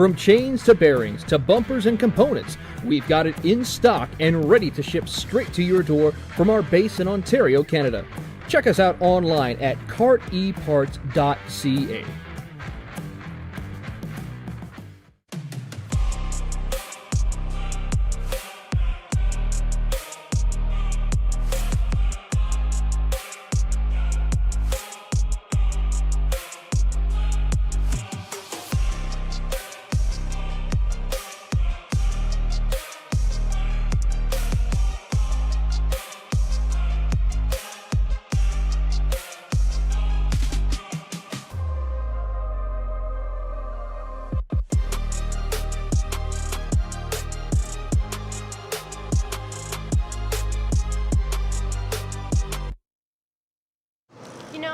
From chains to bearings to bumpers and components, we've got it in stock and ready to ship straight to your door from our base in Ontario, Canada. Check us out online at karteparts.ca.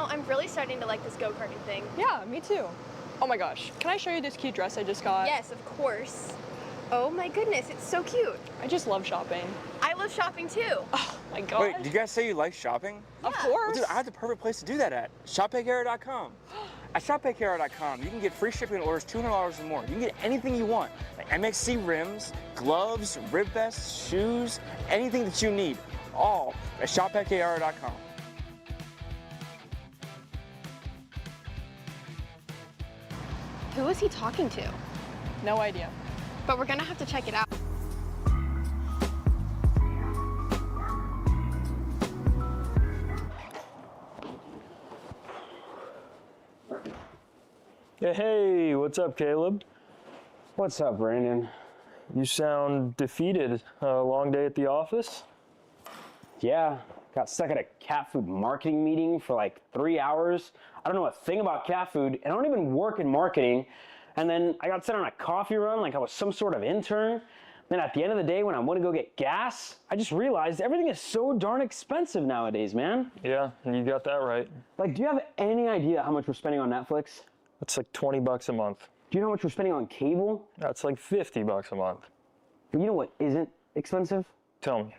I'm really starting to like this go-karting thing. Yeah, me too. Oh my gosh, can I show you this cute dress I just got? Yes, of course. Oh my goodness, it's so cute. I just love shopping. I love shopping too. Oh my gosh. Wait, did you guys say you like shopping? Yeah. Of course. Well, dude, I have the perfect place to do that at. ShopPayKara.com. At ShopPayKara.com, you can get free shipping on orders $200 or more. You can get anything you want, like MXC rims, gloves, rib vests, shoes, anything that you need, all at ShopPayKara.com. Who is he talking to? No idea. But we're gonna have to check it out. Hey, what's up, Caleb? What's up, Brandon? You sound defeated. A long day at the office? Yeah, got stuck at a cat food marketing meeting for like 3 hours. I don't know a thing about cat food, and I don't even work in marketing. And then I got sent on a coffee run like I was some sort of intern. Then at the end of the day, when I went to go get gas, I just realized everything is so darn expensive nowadays, man. Yeah, you got that right. Like, do you have any idea how much we're spending on Netflix? That's like 20 bucks a month. Do you know how much we're spending on cable? That's like 50 bucks a month. But you know what isn't expensive? Tell me.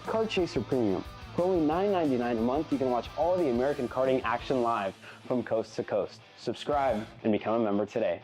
Kart Chaser Premium. For only $9.99 a month, you can watch all the American karting action live from coast to coast. Subscribe and become a member today.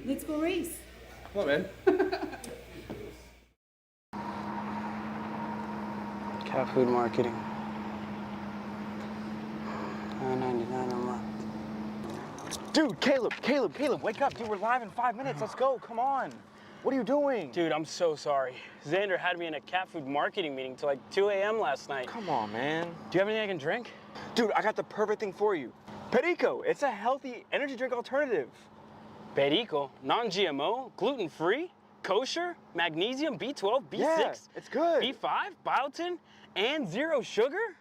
Let's go race. Come on, man. Cat food marketing. $9.99 a month. Dude, Caleb, wake up. Dude, we're live in 5 minutes. Let's go, come on. What are you doing? Dude, I'm so sorry. Xander had me in a cat food marketing meeting till like 2 a.m. last night. Come on, man. Do you have anything I can drink? Dude, I got the perfect thing for you. Perico, it's a healthy energy drink alternative. Perico, non-GMO, gluten-free, kosher, magnesium, B12, B6, Yeah, it's good. B5, biotin, and zero sugar?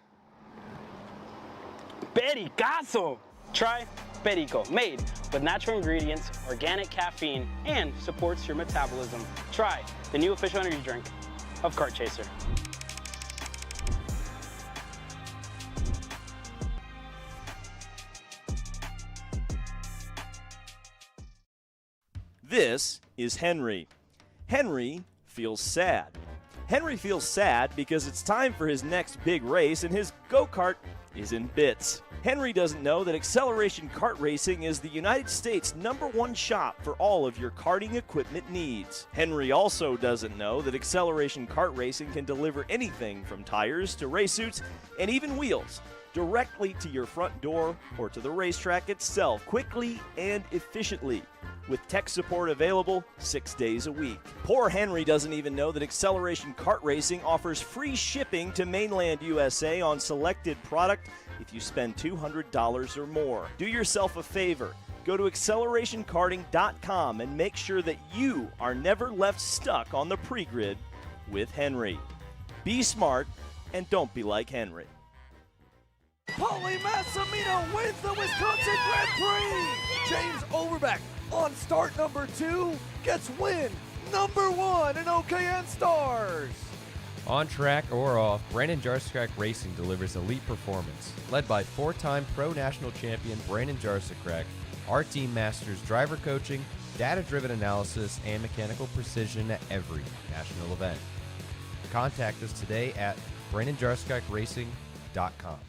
Pericazo! Try Perico, made with natural ingredients, organic caffeine, and supports your metabolism. Try the new official energy drink of Kart Chaser. This is Henry. Henry feels sad. Henry feels sad because it's time for his next big race and his go-kart is in bits. Henry doesn't know that Acceleration Kart Racing is the United States' #1 shop for all of your karting equipment needs. Henry also doesn't know that Acceleration Kart Racing can deliver anything from tires to race suits and even wheels directly to your front door or to the racetrack itself, quickly and efficiently, with tech support available 6 days a week. Poor Henry doesn't even know that Acceleration Kart Racing offers free shipping to mainland USA on selected product if you spend $200 or more. Do yourself a favor. Go to accelerationkarting.com and make sure that you are never left stuck on the pre-grid with Henry. Be smart and don't be like Henry. Paulie Massimino wins the Wisconsin Grand Prix! James Overbeck on start number 2 gets win number 1 in OKN Stars! On track or off, Brandon Jarsekrak Racing delivers elite performance. Led by 4-time Pro National Champion Brandon Jarsekrak, our team masters driver coaching, data-driven analysis, and mechanical precision at every national event. Contact us today at BrandonJarsekrakRacing.com.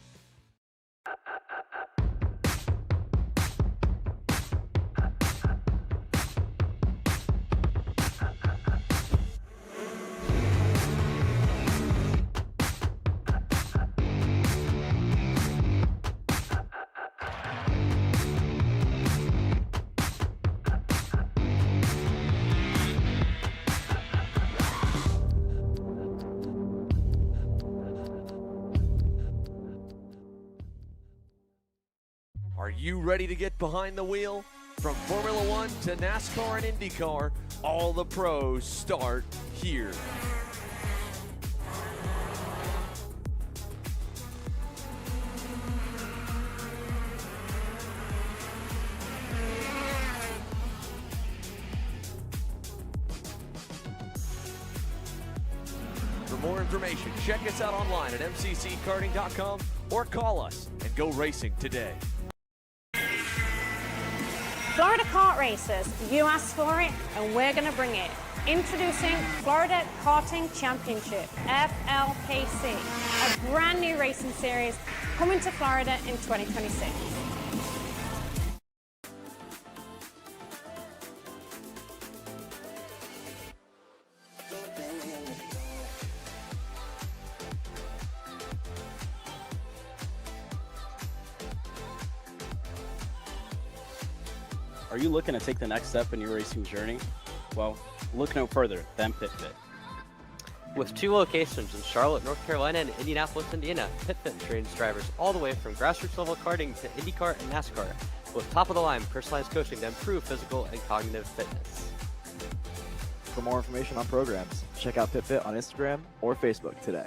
Are you ready to get behind the wheel? From Formula One to NASCAR and IndyCar, all the pros start here. For more information, check us out online at mcckarting.com or call us and go racing today. Florida Kart Racers, you asked for it and we're going to bring it. Introducing Florida Karting Championship, FLKC, a brand new racing series coming to Florida in 2026. Are you looking to take the next step in your racing journey? Well, look no further than PitFit. With 2 locations in Charlotte, North Carolina and Indianapolis, Indiana, PitFit trains drivers all the way from grassroots level karting to IndyCar and NASCAR with top-of-the-line personalized coaching to improve physical and cognitive fitness. For more information on programs, check out PitFit on Instagram or Facebook today.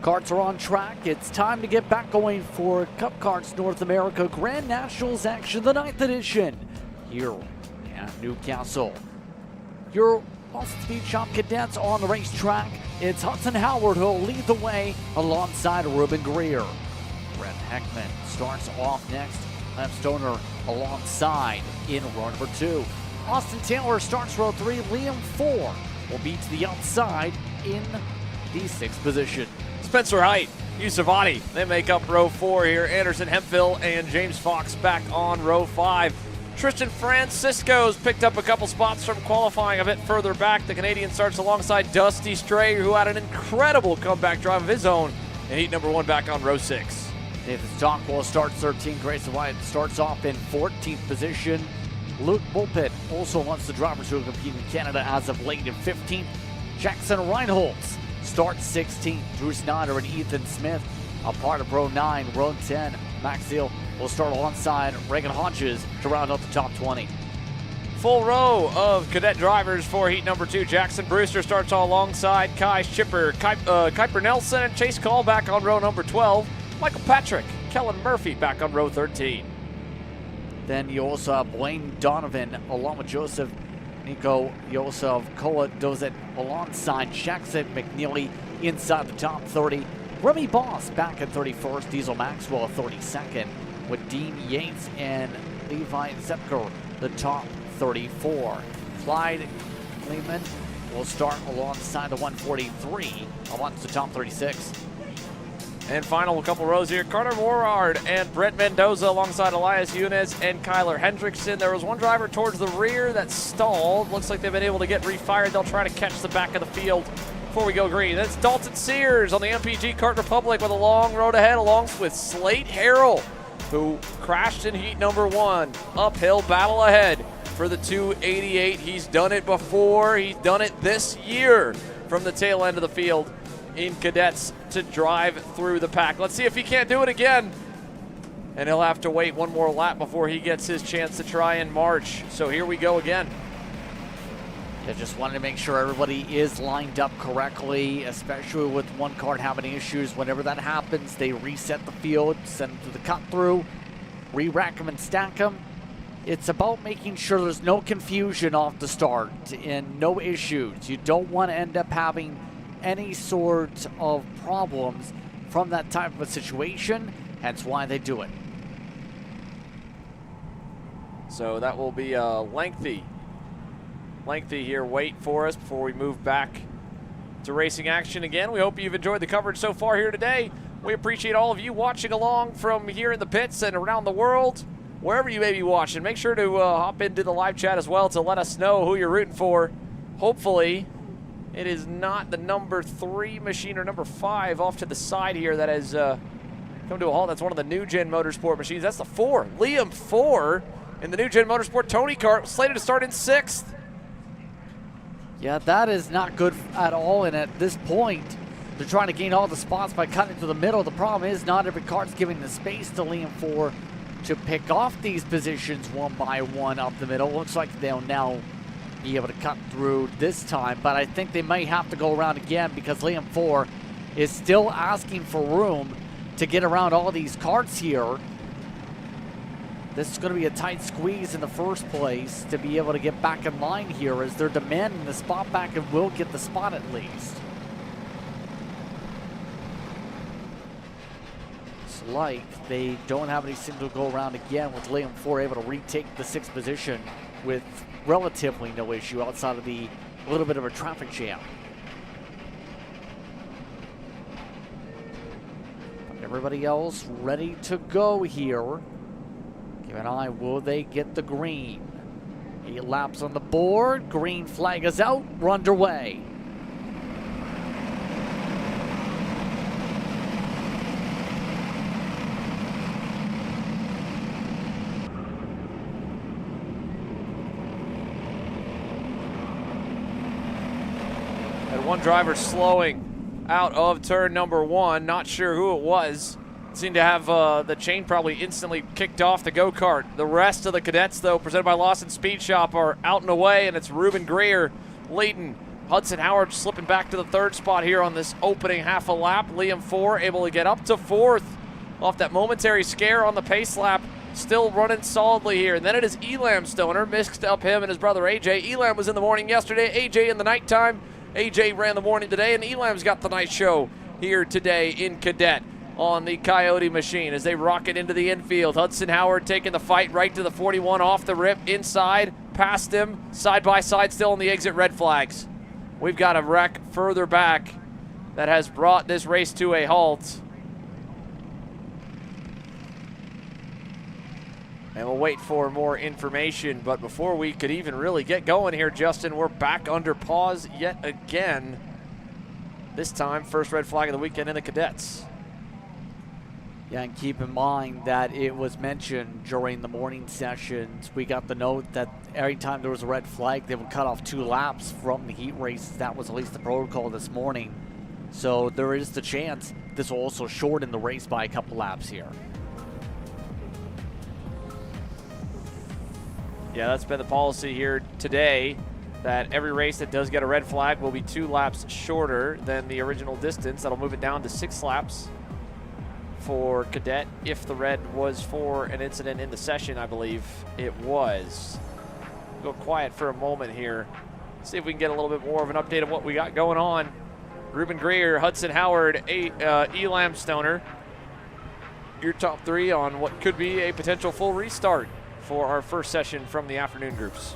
Karts are on track. It's time to get back going for Cup Karts North America Grand Nationals action, the 9th edition, here at Newcastle. Your Austin Speed Shop cadets on the racetrack. It's Hudson Howard who'll lead the way alongside Ruben Greer. Brett Heckman starts off next. Lem Stoner alongside in row number 2. Austin Taylor starts row 3. Liam 4 will be to the outside in the 6th position. Spencer Height, Yusufati, they make up row 4 here. Anderson Hemphill and James Fox back on row 5. Tristan Francisco's picked up a couple spots from qualifying a bit further back. The Canadian starts alongside Dusty Stray, who had an incredible comeback drive of his own in heat number 1 back on row 6. Nathan Stockwell starts 13th. Grayson White starts off in 14th position. Luke Bulpett also wants the drivers who have competed in Canada as of late in 15th. Jackson Reinholtz starts 16th. Drew Snyder and Ethan Smith a part of row 9. Row 10, Max Seal will start alongside Reagan Hodges to round out the top 20. Full row of cadet drivers for heat number 2. Jackson Brewster starts alongside Kai Schipper, Kuiper Nelson, and Chase Call back on row number 12. Michael Patrick, Kellen Murphy back on row 13. Then you also have Blaine Donovan along with Joseph Nico Yosef Koa Dozet alongside Jackson McNeely inside the top 30. Remy Boss back at 31st. Diesel Maxwell at 32nd with Dean Yates and Levi Zepker the top 34. Clyde Lehman will start alongside the 143 amongst the top 36. And final couple rows here, Carter Morard and Brett Mendoza alongside Elias Yunez and Kyler Hendrickson. There was one driver towards the rear that stalled. Looks like they've been able to get refired. They'll try to catch the back of the field before we go green. That's Dalton Sears on the MPG Kart Republic with a long road ahead, along with Slate Harrell, who crashed in heat number 1. Uphill battle ahead for the 288. He's done it before. He's done it this year from the tail end of the field in cadets to drive through the pack. Let's see if he can't do it again. And he'll have to wait one more lap before he gets his chance to try and march. So here we go again. I just wanted to make sure everybody is lined up correctly, especially with one card having issues. Whenever that happens, they reset the field, send them to the cut through, re-rack them and stack them. It's about making sure there's no confusion off the start and no issues. You don't want to end up having any sort of problems from that type of a situation. That's why they do it. So that will be a lengthy here wait for us before we move back to racing action again. We hope you've enjoyed the coverage so far here today. We appreciate all of you watching along from here in the pits and around the world, wherever you may be watching. Make sure to hop into the live chat as well to let us know who you're rooting for. Hopefully it is not the number 3 machine or number 5 off to the side here that has come to a halt. That's one of the new Gen Motorsport machines. That's the 4. Liam 4 in the new Gen Motorsport Tony Kart, slated to start in 6th. Yeah, that is not good at all. And at this point, they're trying to gain all the spots by cutting to the middle. The problem is not every kart's giving the space to Liam 4 to pick off these positions one by one up the middle. Looks like they'll now be able to cut through this time, but I think they might have to go around again because Liam 4 is still asking for room to get around all these karts here. This is going to be a tight squeeze in the first place to be able to get back in line here as they're demanding the spot back and will get the spot at least. It's like they don't have anything to go around again with Liam 4 able to retake the 6th position with relatively no issue outside of the little bit of a traffic jam. Everybody else ready to go here. Give an eye, will they get the green? 8 laps on the board, green flag is out, we're underway. And one driver slowing out of turn number 1. Not sure who it was. Seemed to have the chain probably instantly kicked off the go-kart. The rest of the cadets, though, presented by Lawson Speed Shop, are out and away, and it's Ruben Greer leading Hudson Howard slipping back to the 3rd spot here on this opening half a lap. Liam 4 able to get up to 4th off that momentary scare on the pace lap. Still running solidly here. And then it is Elam Stoner. Mixed up him and his brother AJ. Elam was in the morning yesterday, AJ in the nighttime. AJ ran the morning today, and Elam's got the night show here today in Cadet on the Coyote machine as they rocket into the infield. Hudson Howard taking the fight right to the 41 off the rip, inside, past him, side by side, still on the exit red flags. We've got a wreck further back that has brought this race to a halt. And we'll wait for more information, but before we could even really get going here, Justin, we're back under pause yet again. This time, first red flag of the weekend in the Cadets. Yeah, and keep in mind that it was mentioned during the morning sessions. We got the note that every time there was a red flag, they would cut off 2 laps from the heat race. That was at least the protocol this morning. So there is the chance this will also shorten the race by a couple laps here. Yeah, that's been the policy here today, that every race that does get a red flag will be 2 laps shorter than the original distance. That'll move it down to 6 laps for Cadet if the red was for an incident in the session. I believe it was. Go quiet for a moment here. See if we can get a little bit more of an update of what we got going on. Ruben Greer, Hudson Howard, Elam Stoner. Your top 3 on what could be a potential full restart for our first session from the afternoon groups.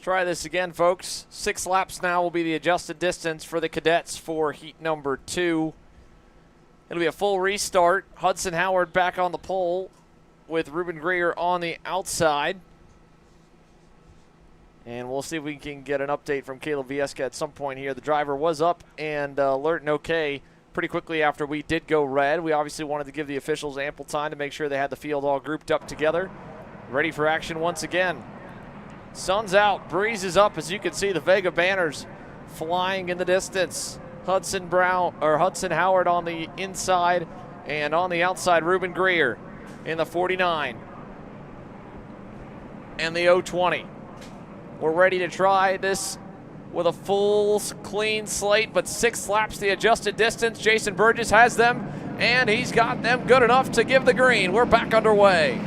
try this again, folks. 6 laps now will be the adjusted distance for the cadets for heat number 2. It'll be a full restart. Hudson Howard back on the pole with Ruben Greer on the outside. And we'll see if we can get an update from Caleb Vieska at some point here. The driver was up and alert and okay pretty quickly after we did go red. We obviously wanted to give the officials ample time to make sure they had the field all grouped up together. Ready for action once again. Sun's out, breeze is up, as you can see the Vega banners flying in the distance. Hudson Howard on the inside, and on the outside, Ruben Greer in the 49 and the 020. We're ready to try this with a full clean slate, but 6 laps the adjusted distance. Jason Burgess has them, and he's got them good enough to give the green. We're back underway.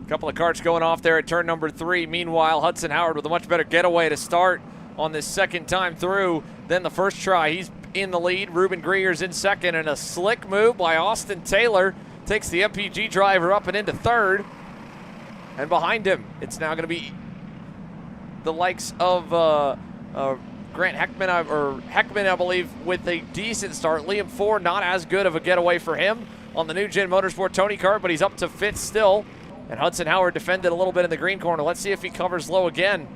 Couple of karts going off there at turn number 3. Meanwhile, Hudson Howard with a much better getaway to start on this second time through than the first try. He's in the lead. Ruben Greer's in second, and a slick move by Austin Taylor takes the MPG driver up and into third. And behind him, it's now going to be the likes of Grant Heckman, I believe, with a decent start. Liam Ford, not as good of a getaway for him on the new Gen Motorsport Tony Kart, but he's up to 5th still. And Hudson Howard defended a little bit in the green corner. Let's see if he covers low again.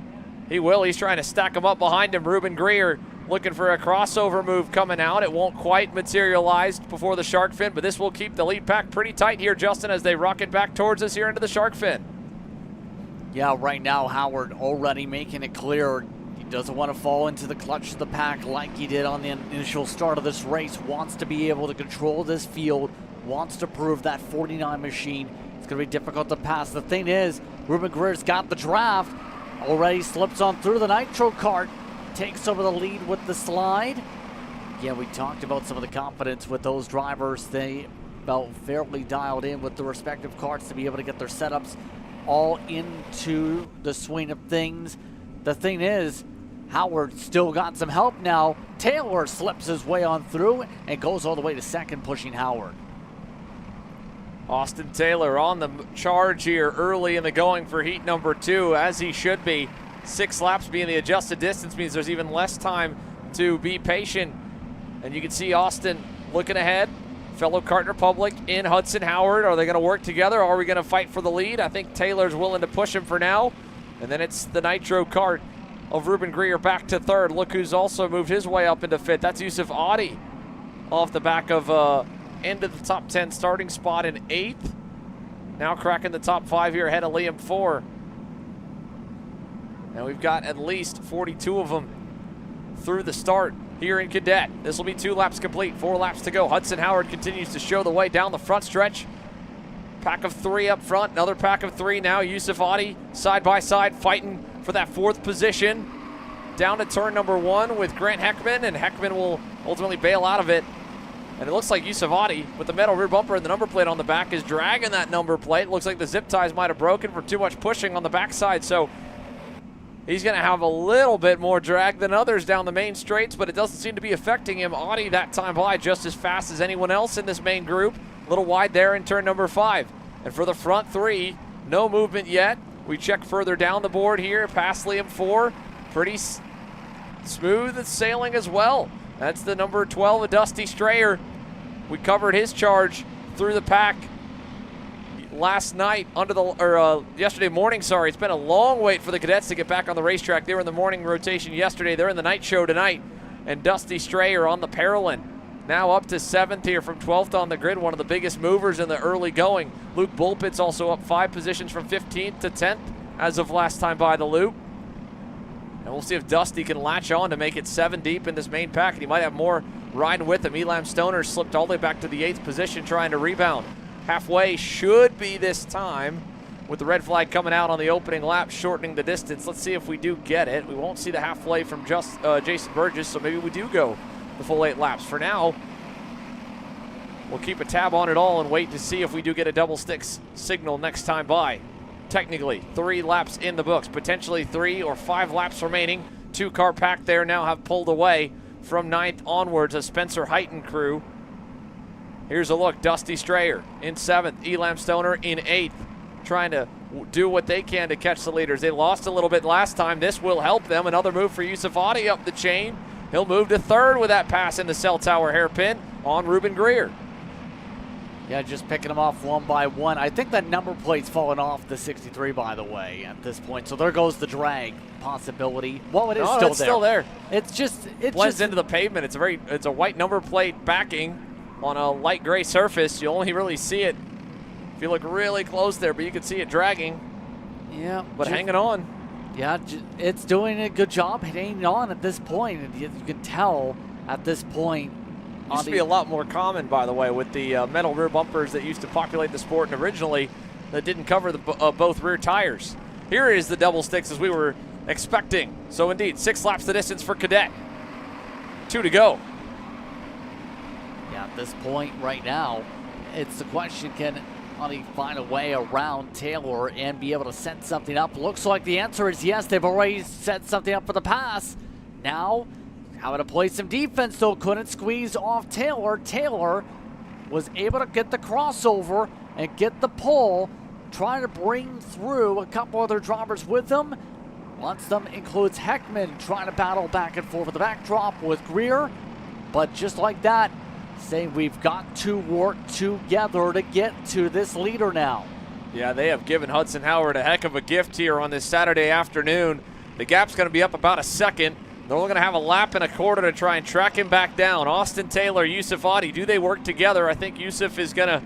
He will. He's trying to stack him up behind him. Ruben Greer looking for a crossover move coming out. It won't quite materialize before the shark fin, but this will keep the lead pack pretty tight here, Justin, as they rocket back towards us here into the shark fin. Yeah, right now Howard already making it clear he doesn't want to fall into the clutch of the pack like he did on the initial start of this race. Wants to be able to control this field, wants to prove that 49 machine. It's going to be difficult to pass. The thing is, Ruben Greer's got the draft. Already slips on through the nitro kart. Takes over the lead with the slide. Yeah, we talked about some of the confidence with those drivers. They felt fairly dialed in with the respective karts to be able to get their setups all into the swing of things. The thing is, Howard still got some help now. Taylor slips his way on through and goes all the way to second, pushing Howard. Austin Taylor on the charge here early in the going for heat number 2, as he should be. 6 laps being the adjusted distance means there's even less time to be patient. And you can see Austin looking ahead. Fellow Kart Republic in Hudson Howard. Are they going to work together? Are we going to fight for the lead? I think Taylor's willing to push him for now. And then it's the nitro kart of Ruben Greer back to 3rd. Look who's also moved his way up into 5th. That's Yusuf Adi off the back of into the top 10 starting spot in 8th. Now cracking the top 5 here ahead of Liam Ford. And we've got at least 42 of them through the start here in Cadet. This will be 2 laps complete, 4 laps to go. Hudson Howard continues to show the way down the front stretch. Pack of 3 up front, another pack of 3 now. Yusuf Adi side by side fighting for that 4th position. Down to turn number 1 with Grant Heckman, and Heckman will ultimately bail out of it. And it looks like Yusuf Adi, with the metal rear bumper and the number plate on the back, is dragging that number plate. Looks like the zip ties might have broken for too much pushing on the backside. So he's going to have a little bit more drag than others down the main straights, but it doesn't seem to be affecting him. Adi that time by just as fast as anyone else in this main group. A little wide there in turn number 5. And for the front 3, no movement yet. We check further down the board here, past Liam Ford. Pretty smooth sailing as well. That's the number 12, Dusty Strayer. We covered his charge through the pack last night yesterday morning, sorry. It's been a long wait for the cadets to get back on the racetrack. They were in the morning rotation yesterday. They're in the night show tonight. And Dusty Strayer on the Parolin. Now up to 7th here from 12th on the grid, one of the biggest movers in the early going. Luke Bullpit's also up 5 positions from 15th to 10th as of last time by the loop. And we'll see if Dusty can latch on to make it 7 deep in this main pack. And he might have more riding with him. Elam Stoner slipped all the way back to the 8th position trying to rebound. Halfway should be this time with the red flag coming out on the opening lap, shortening the distance. Let's see if we do get it. We won't see the halfway from Jason Burgess, so maybe we do go the full 8 laps. For now, we'll keep a tab on it all and wait to see if we do get a double stick signal next time by. technically 3 laps in the books, potentially 3 or 5 laps remaining. 2-car pack there now have pulled away from 9th onwards, a Spencer Heighton crew. Here's a look, Dusty Strayer in 7th, Elam Stoner in 8th, trying to do what they can to catch the leaders. They lost a little bit last time. This will help them. Another move for Yusuf Adi up the chain. He'll move to 3rd with that pass in the cell tower hairpin on Ruben Greer. Yeah, just picking them off one by one. I think that number plate's fallen off the 63, by the way, at this point. So there goes the drag possibility. Well, it is still there. It's still there. It blends into the pavement. It's a white number plate backing on a light gray surface. You only really see it if you look really close there, but you can see it dragging. Yeah. But hanging on. Yeah, it's doing a good job hanging on at this point. And you can tell at this point. Used to be a lot more common, by the way, with the metal rear bumpers that used to populate the sport, and originally that didn't cover the both rear tires. Here is the double sticks as we were expecting. So indeed, 6 laps the distance for Cadet. 2 to go. Yeah, at this point right now, it's the question, can Adi find a way around Taylor and be able to set something up? Looks like the answer is yes. They've already set something up for the pass. Now, having to play some defense, though, couldn't squeeze off Taylor. Taylor was able to get the crossover and get the pull, trying to bring through a couple other drivers with him. One of them includes Heckman, trying to battle back and forth with the backdrop with Greer. But just like that, saying we've got to work together to get to this leader now. Yeah, they have given Hudson Howard a heck of a gift here on this Saturday afternoon. The gap's going to be up about a second. They're only going to have a lap and a quarter to try and track him back down. Austin Taylor, Yusuf Adi, do they work together? I think Yusuf is going to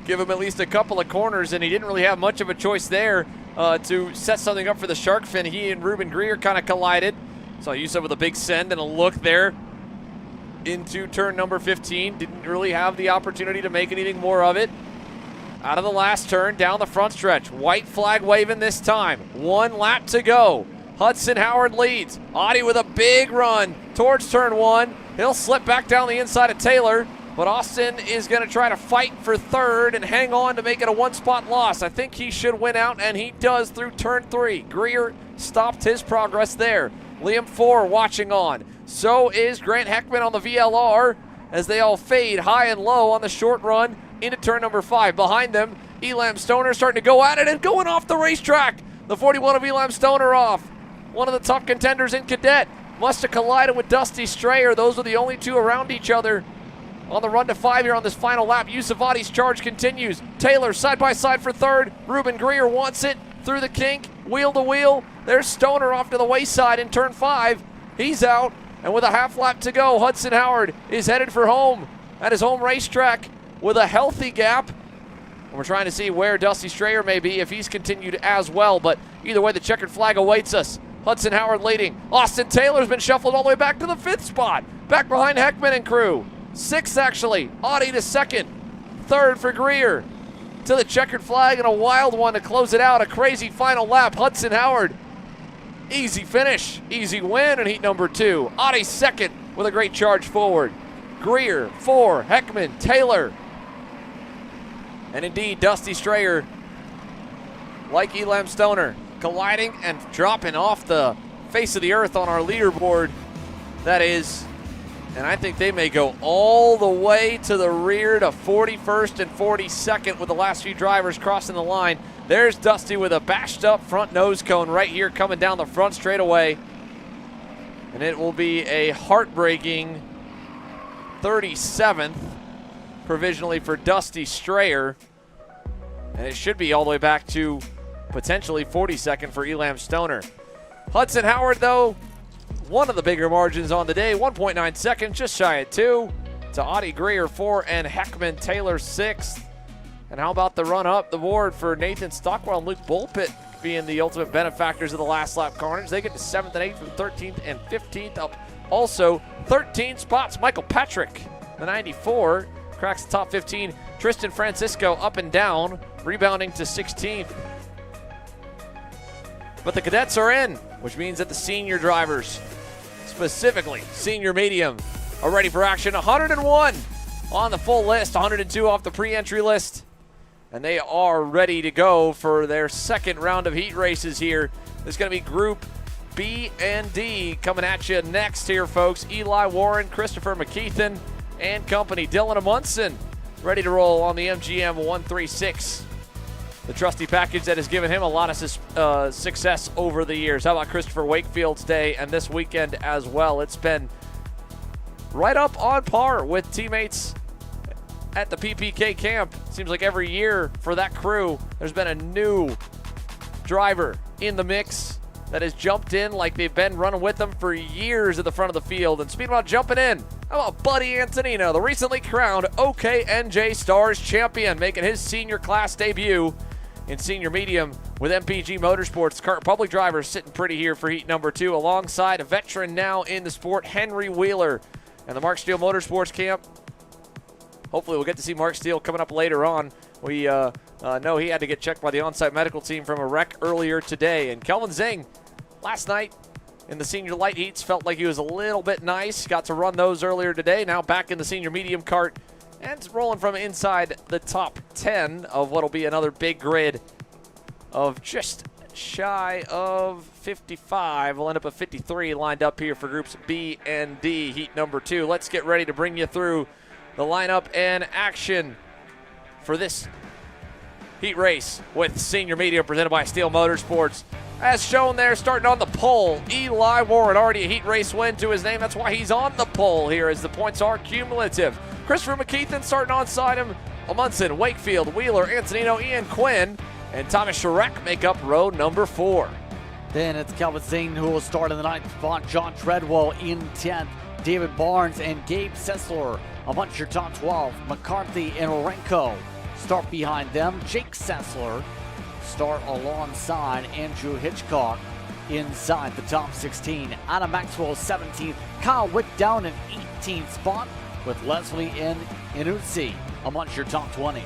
give him at least a couple of corners, and he didn't really have much of a choice there to set something up for the shark fin. He and Ruben Greer kind of collided. Saw Yusuf with a big send and a look there into turn number 15. Didn't really have the opportunity to make anything more of it. Out of the last turn, down the front stretch. White flag waving this time. 1 lap to go. Hudson Howard leads. Adi with a big run towards turn 1. He'll slip back down the inside of Taylor, but Austin is going to try to fight for 3rd and hang on to make it a 1-spot loss. I think he should win out, and he does through turn 3. Greer stopped his progress there. Liam 4 watching on. So is Grant Heckman on the VLR as they all fade high and low on the short run into turn number 5. Behind them, Elam Stoner starting to go at it and going off the racetrack. The 41 of Elam Stoner off. One of the top contenders in Cadet. Must have collided with Dusty Strayer. Those are the only 2 around each other on the run to 5 here on this final lap. Yusuf Adi's charge continues. Taylor side by side for 3rd. Ruben Greer wants it through the kink, wheel to wheel. There's Stoner off to the wayside in turn 5. He's out, and with a half lap to go, Hudson Howard is headed for home at his home racetrack with a healthy gap. And we're trying to see where Dusty Strayer may be if he's continued as well, but either way, the checkered flag awaits us. Hudson Howard leading. Austin Taylor's been shuffled all the way back to the 5th spot. Back behind Heckman and crew. 6th actually. Adi to 2nd. 3rd for Greer. To the checkered flag and a wild one to close it out. A crazy final lap. Hudson Howard. Easy finish. Easy win in heat number 2. Adi 2nd with a great charge forward. Greer 4. Heckman. Taylor. And indeed, Dusty Strayer, like Elam Stoner, colliding and dropping off the face of the earth on our leaderboard. That is, and I think they may go all the way to the rear to 41st and 42nd with the last few drivers crossing the line. There's Dusty with a bashed up front nose cone right here coming down the front straightaway. And it will be a heartbreaking 37th provisionally for Dusty Strayer. And it should be all the way back to potentially 42nd for Elam Stoner. Hudson Howard, though, one of the bigger margins on the day, 1.9 seconds, just shy of 2. To Adi Greer 4 and Heckman Taylor 6th. And how about the run up the board for Nathan Stockwell and Luke Bullpit being the ultimate benefactors of the last lap carnage. They get to 7th and 8th from 13th and 15th up. Also 13 spots. Michael Patrick, the 94, cracks the top 15. Tristan Francisco up and down, rebounding to 16th. But the cadets are in, which means that the senior drivers, specifically senior medium, are ready for action. 101 on the full list, 102 off the pre-entry list. and they are ready to go for their second round of heat races here. There's going to be Group B and D coming at you next here, folks. Eli Warren, Christopher McKeithen, and company. Dylan Amundsen ready to roll on the MGM 136. The trusty package that has given him a lot of success over the years. How about Christopher Wakefield's day and this weekend as well? It's been right up on par with teammates at the PPK camp. Seems like every year for that crew, there's been a new driver in the mix that has jumped in like they've been running with them for years at the front of the field. And speaking about jumping in, how about Buddy Antonino, the recently crowned OKNJ Stars champion, making his senior class debut in senior medium with MPG Motorsports. Kart public driver sitting pretty here for heat number 2, alongside a veteran now in the sport, Henry Wheeler. And the Mark Steele Motorsports camp, hopefully we'll get to see Mark Steele coming up later on. We know he had to get checked by the on-site medical team from a wreck earlier today. And Kelvin Zing, last night in the senior light heats, felt like he was a little bit nice. Got to run those earlier today. Now back in the senior medium kart and rolling from inside the top 10 of what will be another big grid of just shy of 55. We'll end up at 53 lined up here for groups B and D, heat number 2. Let's get ready to bring you through the lineup and action for this heat race with senior medium presented by Steele Motorsports. As shown there, starting on the pole, Eli Warren, already a heat race win to his name. That's why he's on the pole here, as the points are cumulative. Christopher McKeithen starting onside him. Amundsen, Wakefield, Wheeler, Antonino, Ian Quinn, and Thomas Sharek make up row number 4. Then it's Kelvin Zane who will start in the 9th spot. John Treadwell in 10th. David Barnes and Gabe Sessler amongst your top 12. McCarthy and Renko start behind them. Jake Sessler start alongside Andrew Hitchcock inside the top 16. Adam Maxwell 17th. Kyle Wick down in 18th spot with Leslie and Inuzzi amongst your top 20.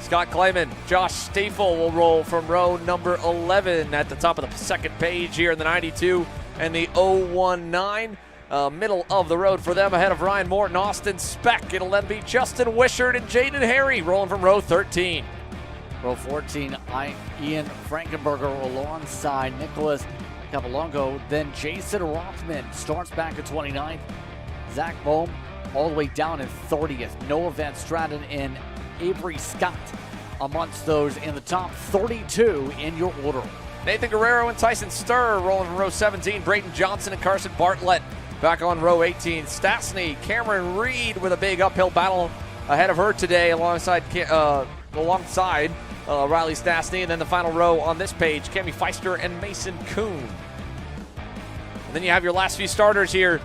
Scott Kleiman, Josh Stiefel will roll from row number 11 at the top of the second page here in the 92 and the 019. Middle of the road for them, ahead of Ryan Morton, Austin Speck. It'll then be Justin Wishart and Jaden Harry rolling from row 13. Row 14, Ian Frankenberger alongside Nicholas Capolongo. Then Jason Rothman starts back at 29th. Zach Bohm all the way down in 30th. Noah Van Straten and Avery Scott amongst those in the top 32 in your order. Nathan Guerrero and Tyson Sturr rolling from row 17. Braden Johnson and Carson Bartlett back on row 18. Stastny, Cameron Reed with a big uphill battle ahead of her today alongside Riley Stastny. And then the final row on this page, Cami Feister and Mason Kuhn. And then you have your last few starters here.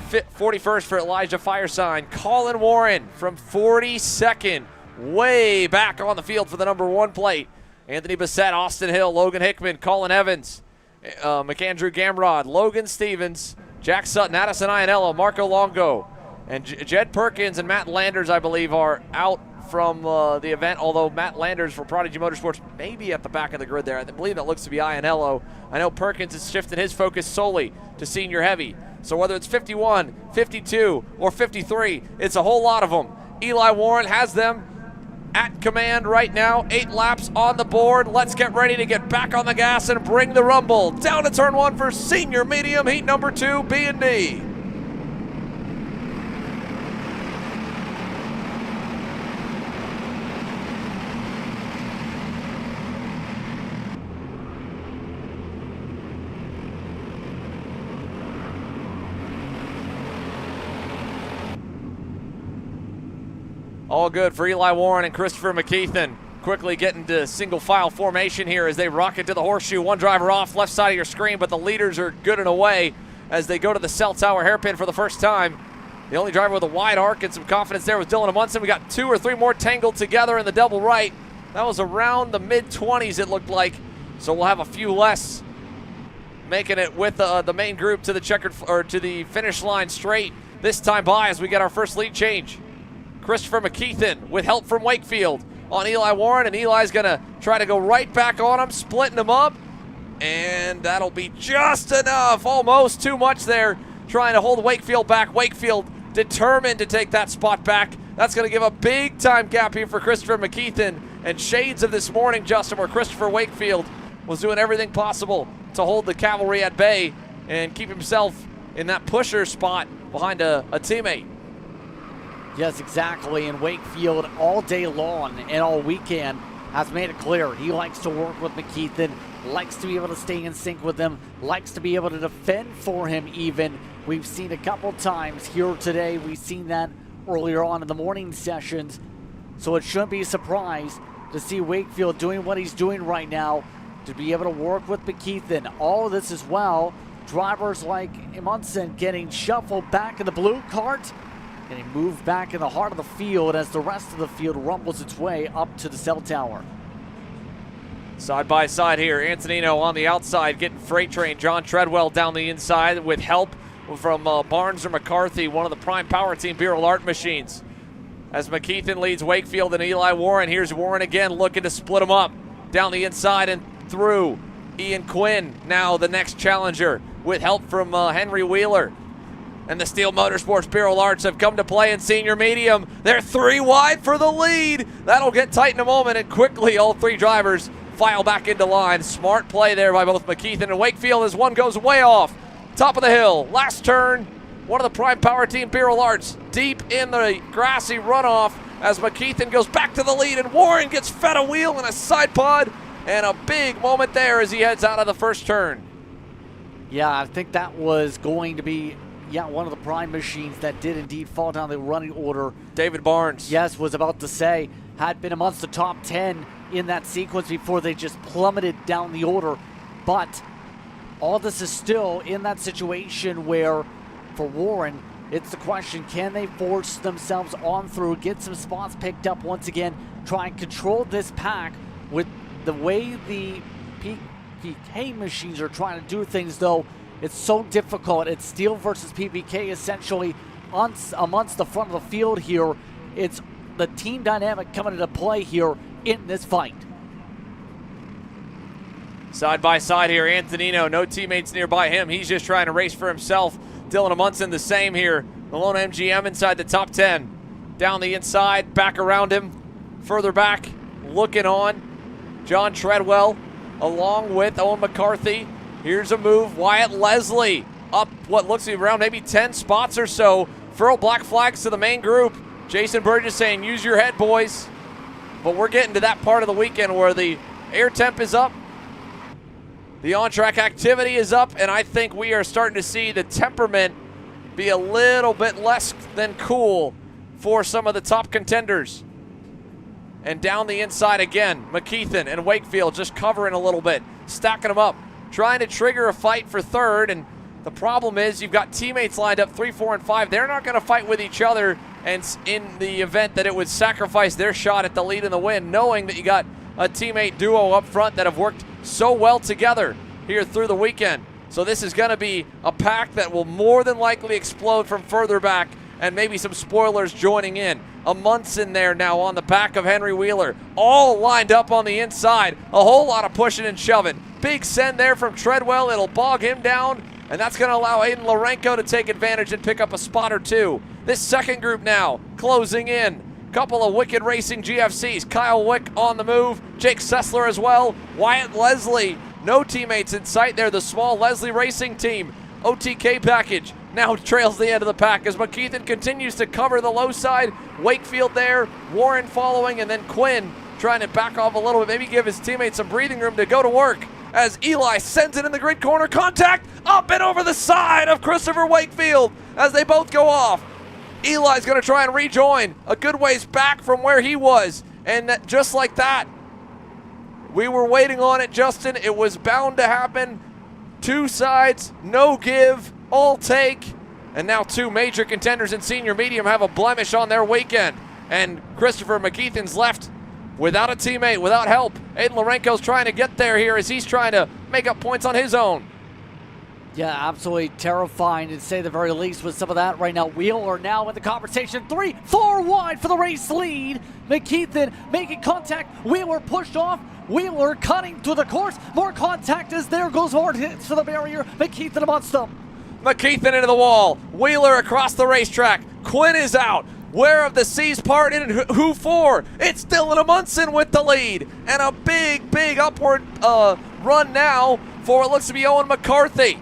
41st for Elijah Firesign. Colin Warren from 42nd, way back on the field for the number 1 plate. Anthony Bassett, Austin Hill, Logan Hickman, Colin Evans, McAndrew Gamrod, Logan Stevens, Jack Sutton, Addison Ianello, Marco Longo, and Jed Perkins and Matt Landers, I believe, are out from the event, although Matt Landers for Prodigy Motorsports may be at the back of the grid there. I believe that looks to be Ianello. I know Perkins has shifted his focus solely to senior heavy. So whether it's 51, 52, or 53, it's a whole lot of them. Eli Warren has them at command right now. 8 laps on the board. Let's get ready to get back on the gas and bring the rumble down to turn 1 for senior medium heat number 2, B and D. All good for Eli Warren and Christopher McKeithen. Quickly getting to single file formation here as they rock into the horseshoe. One driver off left side of your screen, but the leaders are good and away as they go to the cell tower hairpin for the first time. The only driver with a wide arc and some confidence there was Dylan Amundsen. We got 2 or 3 more tangled together in the double right. That was around the mid-20s, it looked like. So we'll have a few less making it with the main group to the checkered or to the finish line straight this time by as we get our first lead change. Christopher McKeithen with help from Wakefield on Eli Warren, and Eli's gonna try to go right back on him, splitting him up, and that'll be just enough, almost too much there, trying to hold Wakefield back. Wakefield determined to take that spot back. That's gonna give a big time gap here for Christopher McKeithen, and shades of this morning, Justin, where Christopher Wakefield was doing everything possible to hold the cavalry at bay and keep himself in that pusher spot behind a teammate. Yes, exactly. And Wakefield all day long and all weekend has made it clear he likes to work with McKeithen, likes to be able to stay in sync with him, likes to be able to defend for him even. We've seen a couple times here today. We've seen that earlier on in the morning sessions. So it shouldn't be a surprise to see Wakefield doing what he's doing right now, to be able to work with McKeithen. All of this as well, drivers like Munson getting shuffled back in the blue cart, getting moved back in the heart of the field as the rest of the field rumbles its way up to the cell tower. Side by side here, Antonino on the outside getting freight train. John Treadwell down the inside with help from Barnes or McCarthy, one of the Prime Power Team Bureau Art machines. As McKeithen leads Wakefield and Eli Warren, here's Warren again looking to split them up. Down the inside and through. Ian Quinn now the next challenger with help from Henry Wheeler. And the Steel Motorsports Bureau Arts have come to play in senior medium. They're 3 wide for the lead. That'll get tight in a moment, and quickly all 3 drivers file back into line. Smart play there by both McKeithen and Wakefield as one goes way off. Top of the hill, last turn. One of the Prime Power Team Bureau Arts deep in the grassy runoff as McKeithen goes back to the lead, and Warren gets fed a wheel in a side pod, and a big moment there as he heads out of the first turn. Yeah, I think that was going to be one of the Prime machines that did indeed fall down the running order. David Barnes. Yes, was about to say, had been amongst the top 10 in that sequence before they just plummeted down the order. But all this is still in that situation where, for Warren, it's the question, can they force themselves on through, get some spots picked up once again, try and control this pack with the way the PPK machines are trying to do things, though. It's so difficult. It's Steel versus PPK essentially amongst the front of the field here. It's the team dynamic coming into play here in this fight. Side by side here, Antonino, no teammates nearby him. He's just trying to race for himself. Dylan Amundsen the same here. The lone MGM inside the top 10. Down the inside, back around him, further back, looking on. John Treadwell along with Owen McCarthy. Here's a move, Wyatt Leslie up what looks to be around maybe 10 spots or so. Furl black flags to the main group. Jason Burgess saying, use your head, boys. But we're getting to that part of the weekend where the air temp is up, the on-track activity is up, and I think we are starting to see the temperament be a little bit less than cool for some of the top contenders. And down the inside again, McKeithen and Wakefield just covering a little bit, stacking them up, trying to trigger a fight for third. And the problem is you've got teammates lined up 3, 4, and 5. They're not going to fight with each other, and in the event that it would sacrifice their shot at the lead and the win, knowing that you got a teammate duo up front that have worked so well together here through the weekend. So this is going to be a pack that will more than likely explode from further back, and maybe some spoilers joining in. A Munson there now on the back of Henry Wheeler, all lined up on the inside. A whole lot of pushing and shoving. Big send there from Treadwell. It'll bog him down, and that's going to allow Aiden Lorenko to take advantage and pick up a spot or two. This second group now closing in. Couple of Wicked Racing GFCs. Kyle Wick on the move. Jake Sessler as well. Wyatt Leslie. No teammates in sight there. The small Leslie Racing team. OTK package now trails the end of the pack as McKeithen continues to cover the low side. Wakefield there. Warren following, and then Quinn trying to back off a little bit. Maybe give his teammates some breathing room to go to work as Eli sends it in the grid corner. Contact up and over the side of Christopher Wakefield as they both go off. Eli's going to try and rejoin a good ways back from where he was. And just like that, we were waiting on it, Justin. It was bound to happen. Two sides, no give, all take. And now two major contenders in senior medium have a blemish on their weekend. And Christopher McKeithen's left without a teammate, without help. Aiden Lorenko's trying to get there here as he's trying to make up points on his own. Yeah, absolutely terrifying to say the very least with some of that right now. Wheeler now in the conversation. 3, 4 wide for the race lead. McKeithen making contact. Wheeler pushed off. Wheeler cutting through the course. More contact as there goes hard hits for the barrier. McKeithen amongst them. McKeithen into the wall. Wheeler across the racetrack. Quinn is out. Where of the C's part in who for? It's Dylan Amundsen with the lead. And a big upward run now for what looks to be Owen McCarthy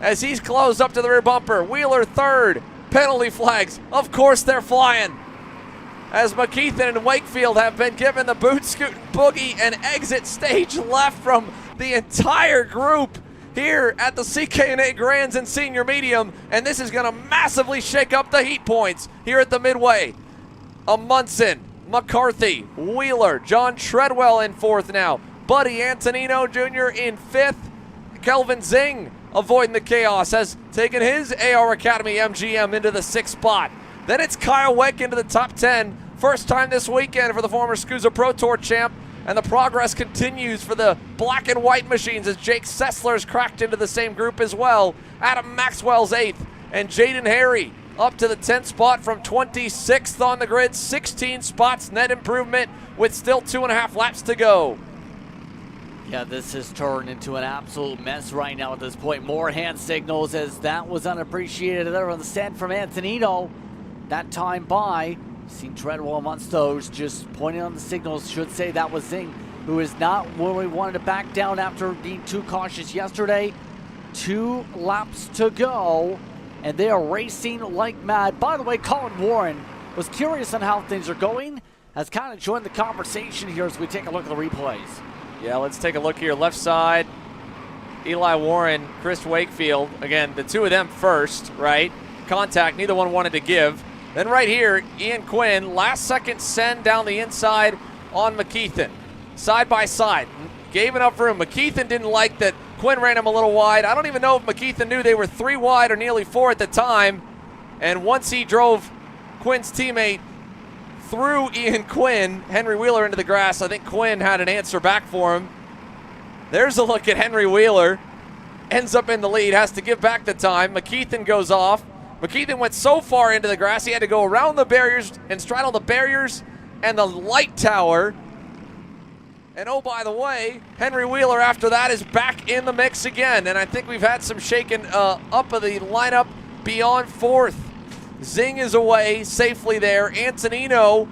as he's closed up to the rear bumper. Wheeler third. Penalty flags. Of course they're flying, as McKeithen and Wakefield have been given the boot scooting boogie and exit stage left from the entire group here at the CKNA Grands and Senior Medium, and this is going to massively shake up the heat points here at the midway. Amundsen, McCarthy, Wheeler, John Treadwell in fourth now, Buddy Antonino Jr. in fifth. Kelvin Zing avoiding the chaos has taken his AR Academy MGM into the sixth spot. Then it's Kyle Wick into the top 10. First time this weekend for the former SCUSA Pro Tour champ, and the progress continues for the black and white machines as Jake Sessler's cracked into the same group as well. Adam Maxwell's 8th, and Jaden Harry up to the 10th spot from 26th on the grid. 16 spots net improvement with still 2.5 laps to go. Yeah, this has turned into an absolute mess right now at this point. More hand signals as that was unappreciated there on the stand from Antonino. That time by, seen Treadwell amongst those, just pointing on the signals, should say that was Zing, who is not where we wanted to back down after being too cautious yesterday. 2 laps to go, and they are racing like mad. By the way, Colin Warren was curious on how things are going, has kind of joined the conversation here as we take a look at the replays. Yeah, let's take a look here. Left side, Eli Warren, Chris Wakefield. Again, the two of them first, right? Contact, neither one wanted to give. Then right here, Ian Quinn, last second send down the inside on McKeithen. Side by side, gave enough room. McKeithen didn't like that Quinn ran him a little wide. I don't even know if McKeithen knew they were 3 wide or nearly 4 at the time. And once he drove Quinn's teammate through Ian Quinn, Henry Wheeler into the grass, I think Quinn had an answer back for him. There's a look at Henry Wheeler. Ends up in the lead, has to give back the time. McKeithen goes off. McKeithen went so far into the grass, he had to go around the barriers and straddle the barriers and the light tower. And oh, by the way, Henry Wheeler after that is back in the mix again. And I think we've had some shaking up of the lineup beyond fourth. Zing is away safely there. Antonino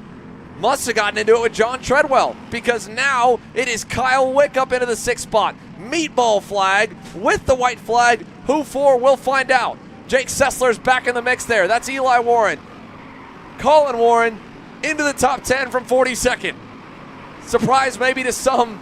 must have gotten into it with John Treadwell, because now it is Kyle Wick up into the 6th spot. Meatball flag with the white flag. Who for? We'll find out. Jake Sessler's back in the mix there. That's Eli Warren. Colin Warren into the top 10 from 42nd. Surprise maybe to some,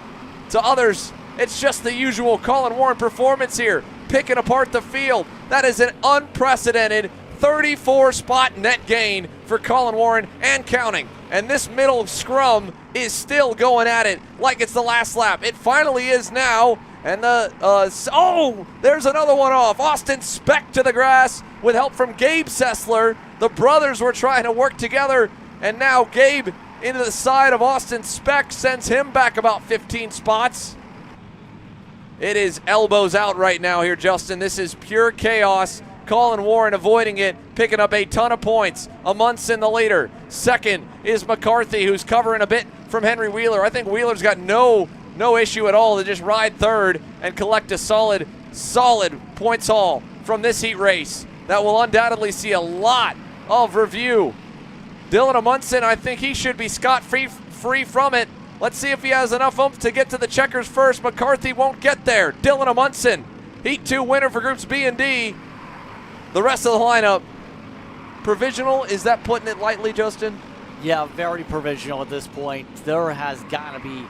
to others, it's just the usual Colin Warren performance here, picking apart the field. That is an unprecedented 34 spot net gain for Colin Warren and counting. And this middle scrum is still going at it like it's the last lap. It finally is now. And there's another one off. Austin Speck to the grass with help from Gabe Sessler. The brothers were trying to work together, and now Gabe into the side of Austin Speck sends him back about 15 spots. It is elbows out right now here, Justin. This is pure chaos. Colin Warren avoiding it, picking up a ton of points. Amundsen the leader. Second is McCarthy, who's covering a bit from Henry Wheeler. I think Wheeler's got no issue at all to just ride third and collect a solid points haul from this heat race that will undoubtedly see a lot of review. Dylan Amundsen, I think he should be scot-free from it. Let's see if he has enough oomph to get to the checkers first. McCarthy won't get there. Dylan Amundsen, Heat 2 winner for Groups B and D. The rest of the lineup, provisional, is that putting it lightly, Justin? Yeah, very provisional at this point. There has got to be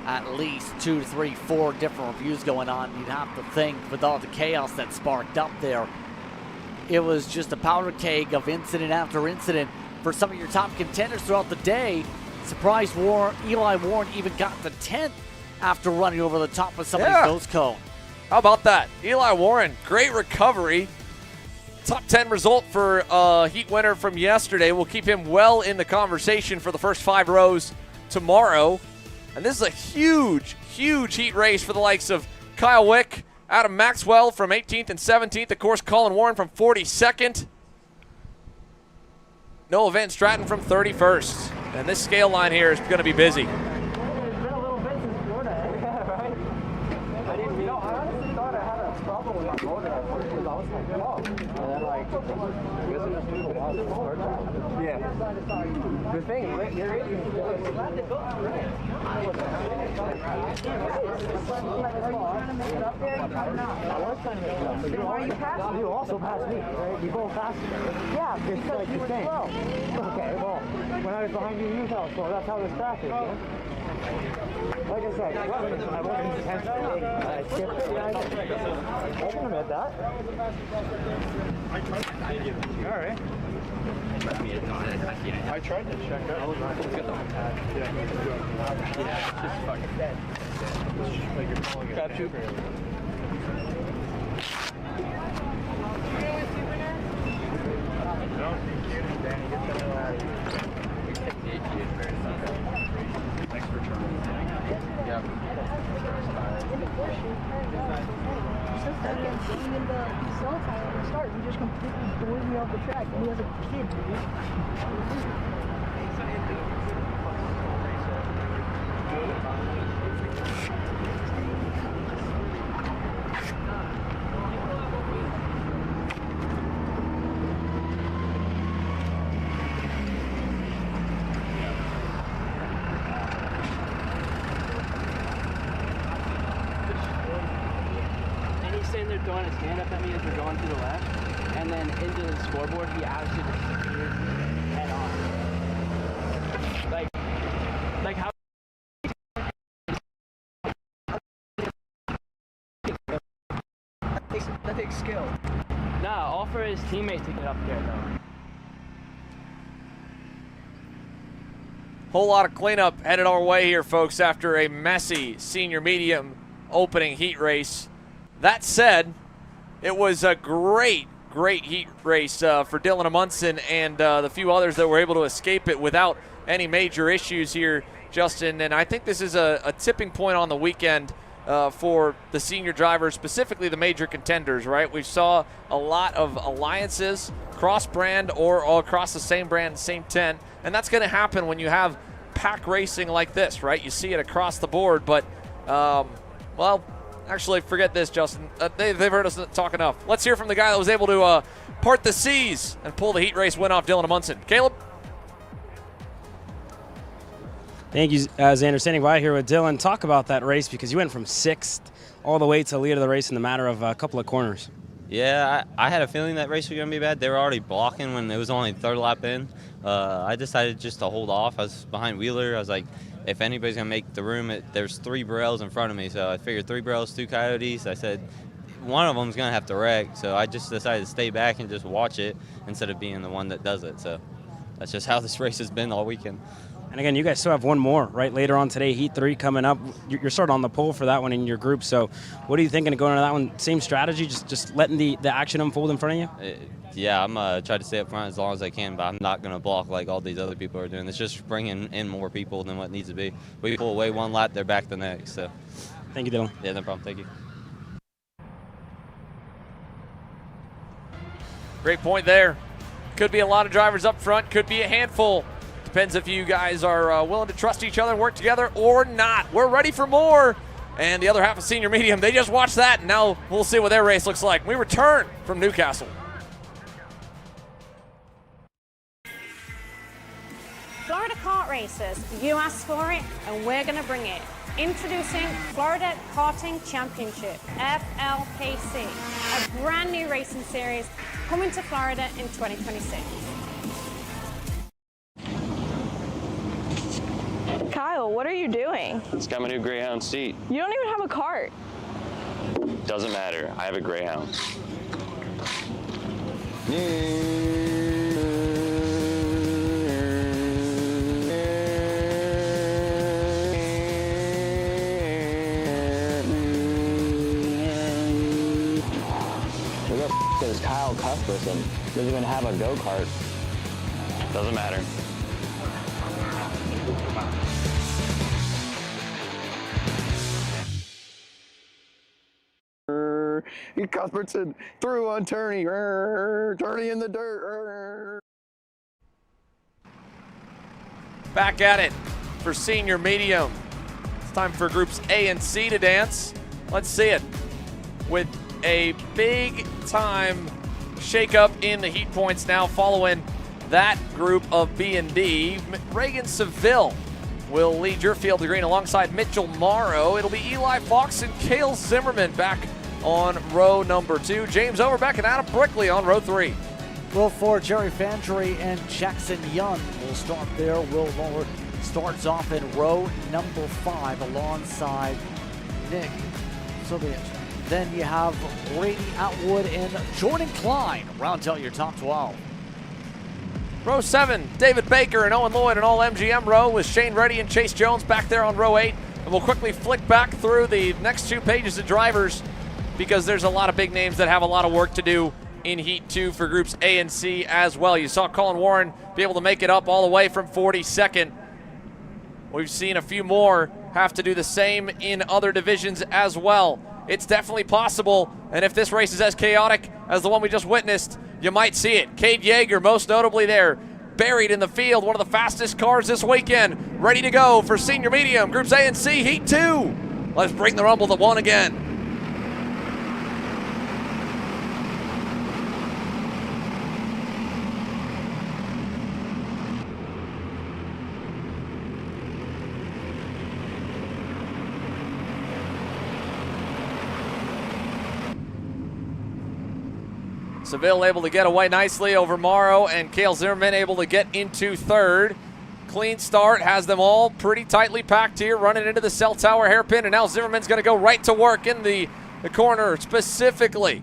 at least 2, 3, 4 different reviews going on. You'd have to think with all the chaos that sparked up there. It was just a powder keg of incident after incident for some of your top contenders throughout the day. Surprised Eli Warren even got the 10th after running over the top of somebody's nose cone. How about that? Eli Warren, great recovery. Top 10 result for Heat winner from yesterday. We'll keep him well in the conversation for the first 5 rows tomorrow. And this is a huge Heat race for the likes of Kyle Wick, Adam Maxwell from 18th and 17th. Of course, Colin Warren from 42nd. Noah Van Stratton from 31st. And this scale line here is going to be busy. No, I honestly thought I had a problem with my motor at first because I was like, oh. And then, like, I guess it just took a while to start. Yeah. The thing, your rating is good. You also passed me, right? You both passed me. Yeah, because you were slow. Okay, well, when I was behind you, you felt slow. That's how this track is, yeah? Like I said, I wasn't intentionally. I skipped it. Yeah, I can admit that. All right. I tried to check out. Got you. Thanks for trying. Yeah. Since I get getting in the cell tower at the start, he just completely threw me off the track. And he was a kid, dude. They're throwing his hand up at me as we're going to the left, and then into the scoreboard, he actually just disappears head on. Like how? That takes skill. Nah, all for his teammates to get up there though. Whole lot of cleanup headed our way here, folks, after a messy senior medium opening heat race. That said, it was a great heat race for Dylan Amundsen and the few others that were able to escape it without any major issues here, Justin. And I think this is a tipping point on the weekend for the senior drivers, specifically the major contenders, right? We saw a lot of alliances, cross-brand or across the same brand, same tent, and that's going to happen when you have pack racing like this, right? You see it across the board, but, well, actually, forget this, Justin. They've heard us talk enough. Let's hear from the guy that was able to part the seas and pull the heat race win off Dylan Amundsen. Caleb? Thank you, Xander. Standing by here with Dylan. Talk about that race because you went from 6th all the way to lead of the race in the matter of a couple of corners. Yeah, I had a feeling that race was going to be bad. They were already blocking when it was only third lap in. I decided just to hold off. I was behind Wheeler. I was like, if anybody's going to make the room, there's 3 Burrells in front of me. So I figured 3 Burrells, 2 Coyotes. I said one of them's going to have to wreck. So I just decided to stay back and just watch it instead of being the one that does it. So that's just how this race has been all weekend. And again, you guys still have one more, right, later on today, Heat 3 coming up. You're sort of on the pole for that one in your group. So what are you thinking of going into that one? Same strategy, just letting the action unfold in front of you? Yeah, I'm going to try to stay up front as long as I can, but I'm not going to block like all these other people are doing. It's just bringing in more people than what needs to be. We pull away one lap, they're back the next. So. Thank you, Dylan. Yeah, no problem. Thank you. Great point there. Could be a lot of drivers up front, could be a handful. Depends if you guys are willing to trust each other and work together or not. We're ready for more. And the other half of senior medium, they just watched that, and now we'll see what their race looks like. We return from Newcastle. Florida kart racers, you asked for it, and we're going to bring it. Introducing Florida Karting Championship, FLKC, a brand new racing series coming to Florida in 2026. Kyle, what are you doing? It's got my new Greyhound seat. You don't even have a cart. Doesn't matter. I have a Greyhound. Who the f is Kyle Cuthbertson? Doesn't even have a go-kart. Doesn't matter. Cuthbertson threw on Turney. Turney in the dirt. Back at it for senior medium. It's time for groups A and C to dance. Let's see it. With a big time shakeup in the heat points now following that group of B and D. Reagan Seville will lead your field to green alongside Mitchell Morrow. It'll be Eli Fox and Cale Zimmerman back on row number 2. James Overbeck and Adam Brickley on row 3. Row 4, Jerry Fandry and Jackson Young will start there. Will Lawler starts off in row number 5 alongside Nick Soviet. Then you have Brady Atwood and Jordan Klein round out your top 12. Row 7, David Baker and Owen Lloyd, an all MGM row with Shane Reddy and Chase Jones back there on row 8. And we'll quickly flick back through the next 2 pages of drivers because there's a lot of big names that have a lot of work to do in Heat 2 for groups A and C as well. You saw Colin Warren be able to make it up all the way from 42nd. We've seen a few more have to do the same in other divisions as well. It's definitely possible, and if this race is as chaotic as the one we just witnessed, you might see it. Cade Yeager, most notably there, buried in the field, one of the fastest cars this weekend, ready to go for senior medium, groups A and C, Heat 2. Let's bring the rumble to 1 again. Seville able to get away nicely over Morrow, and Cale Zimmerman able to get into 3rd. Clean start, has them all pretty tightly packed here, running into the cell tower hairpin, and now Zimmerman's going to go right to work in the corner specifically.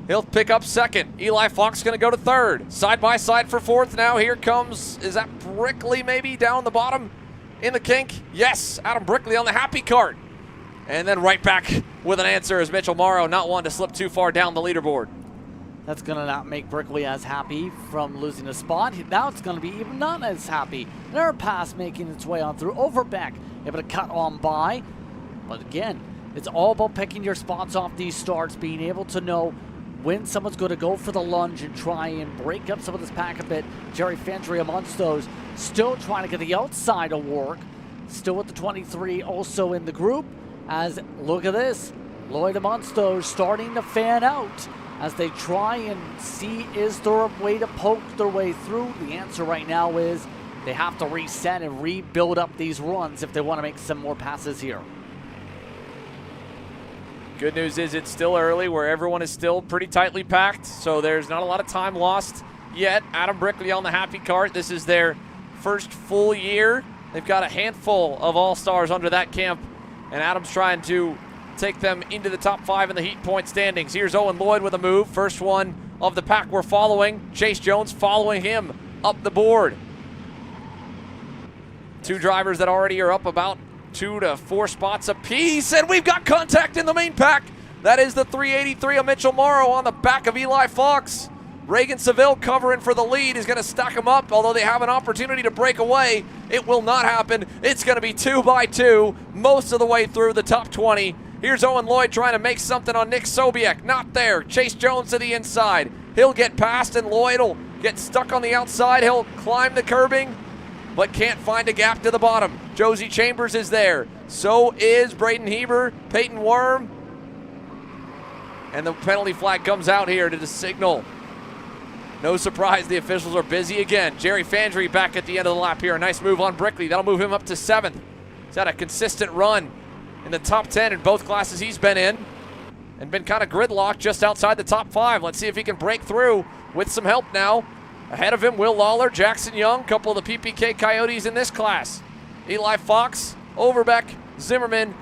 He'll pick up 2nd. Eli Fox going to go to 3rd. Side by side for 4th now. Here comes, is that Brickley maybe down the bottom in the kink? Yes, Adam Brickley on the happy cart. And then right back with an answer is Mitchell Morrow, not one to slip too far down the leaderboard. That's going to not make Brickley as happy from losing a spot. Now it's going to be even not as happy. Another pass making its way on through. Overbeck able to cut on by. But again, it's all about picking your spots off these starts, being able to know when someone's going to go for the lunge and try and break up some of this pack a bit. Jerry Fandry amongst those, still trying to get the outside of work. Still with the 23 also in the group. As, look at this, Lloyd amongst those starting to fan out as they try and see, is there a way to poke their way through? The answer right now is they have to reset and rebuild up these runs if they want to make some more passes here. Good news is it's still early where everyone is still pretty tightly packed, so there's not a lot of time lost yet. Adam Brickley on the happy cart. This is their first full year. They've got a handful of all-stars under that camp, and Adam's trying to take them into the top 5 in the heat point standings. Here's Owen Lloyd with a move. First one of the pack we're following. Chase Jones following him up the board. 2 drivers that already are up about 2 to 4 spots apiece, and we've got contact in the main pack. That is the 383 of Mitchell Morrow on the back of Eli Fox. Reagan Seville covering for the lead is going to stack them up, although they have an opportunity to break away. It will not happen. It's going to be 2 by 2 most of the way through the top 20. Here's Owen Lloyd trying to make something on Nick Sobiek. Not there. Chase Jones to the inside. He'll get past, and Lloyd will get stuck on the outside. He'll climb the curbing, but can't find a gap to the bottom. Josie Chambers is there. So is Braden Heber, Peyton Worm. And the penalty flag comes out here to the signal. No surprise, the officials are busy again. Jerry Fandry back at the end of the lap here. A nice move on Brickley. That'll move him up to 7th. He's had a consistent run in the top 10 in both classes he's been in, and been kind of gridlocked just outside the top 5. Let's see if he can break through with some help now. Ahead of him, Will Lawler, Jackson Young, couple of the PPK Coyotes in this class. Eli Fox, Overbeck, Zimmerman,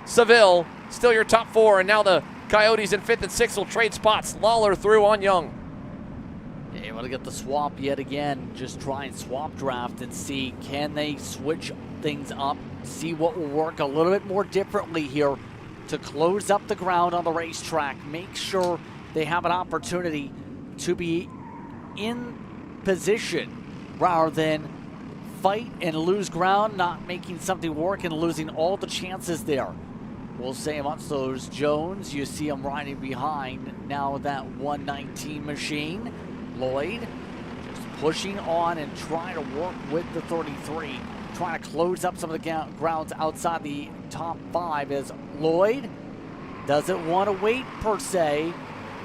Seville, still your top 4, and now the Coyotes in 5th and 6th will trade spots. Lawler through on Young. Yeah, you want to get the swap yet again. Just try and swap draft and see, can they switch things up, see what will work a little bit more differently here to close up the ground on the racetrack. Make sure they have an opportunity to be in position rather than fight and lose ground, not making something work and losing all the chances there. We'll say amongst those, Jones, you see him riding behind now that 119 machine. Lloyd just pushing on and trying to work with the 33, trying to close up some of the grounds outside the top 5 as Lloyd Doesn't want to wait, per se.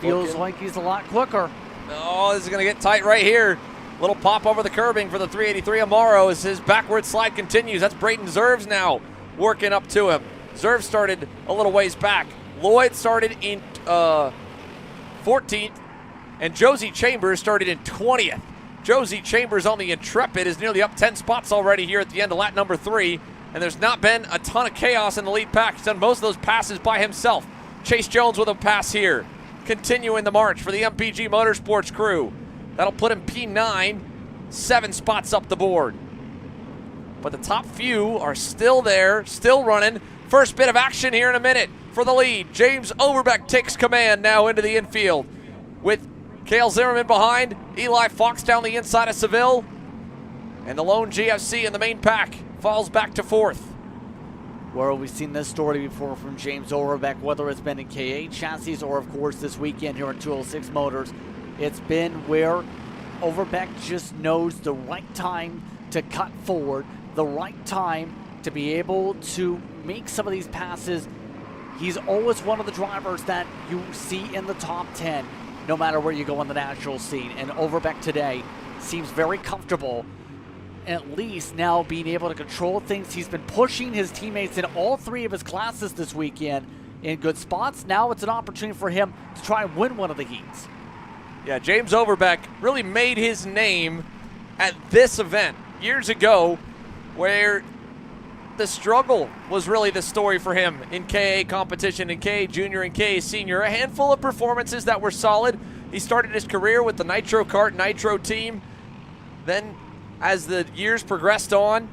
Feels like he's a lot quicker. Oh, this is going to get tight right here. Little pop over the curbing for the 383 Amaro as his backward slide continues. That's Braden Zerves now working up to him. Zerves started a little ways back. Lloyd started in 14th, and Josie Chambers started in 20th. Josie Chambers on the Intrepid is nearly up 10 spots already here at the end of lap number 3, and there's not been a ton of chaos in the lead pack. He's done most of those passes by himself. Chase Jones with a pass here. Continuing the march for the MPG Motorsports crew. That'll put him P9, 7 spots up the board. But the top few are still there, still running. First bit of action here in a minute for the lead. James Overbeck takes command now into the infield with Cale Zimmerman behind, Eli Fox down the inside of Seville, and the lone GFC in the main pack falls back to 4th. Where we've seen this story before from James Overbeck, whether it's been in KA chassis or, of course, this weekend here in 206 Motors. It's been where Overbeck just knows the right time to cut forward, the right time to be able to make some of these passes. He's always one of the drivers that you see in the top 10, no matter where you go on the national scene. And Overbeck today seems very comfortable, at least now being able to control things. He's been pushing his teammates in all 3 of his classes this weekend in good spots. Now it's an opportunity for him to try and win one of the heats. Yeah, James Overbeck really made his name at this event years ago, where the struggle was really the story for him in KA competition, in KA Junior and KA Senior. A handful of performances that were solid. He started his career with the Nitro Kart Nitro team. Then as the years progressed on,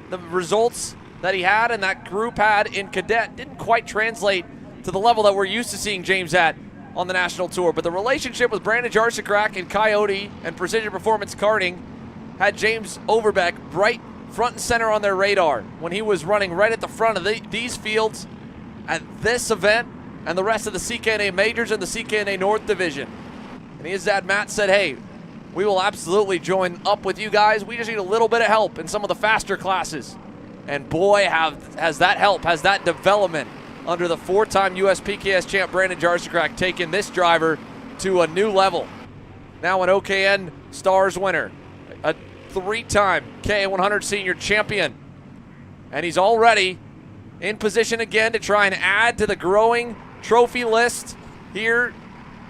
the results that he had and that group had in Cadet didn't quite translate to the level that we're used to seeing James at on the national tour. But the relationship with Brandon Jarsakrak and Coyote and Precision Performance Karting had James Overbeck right front and center on their radar when he was running right at the front of these fields at this event and the rest of the CKNA Majors and the CKNA North Division. And his dad, Matt, said, hey, we will absolutely join up with you guys. We just need a little bit of help in some of the faster classes. And boy, has that help, has that development under the 4-time US PKS champ Brandon Jarsakrak taken this driver to a new level. Now an OKN Stars winner, a 3-time KA100 senior champion. And he's already in position again to try and add to the growing trophy list here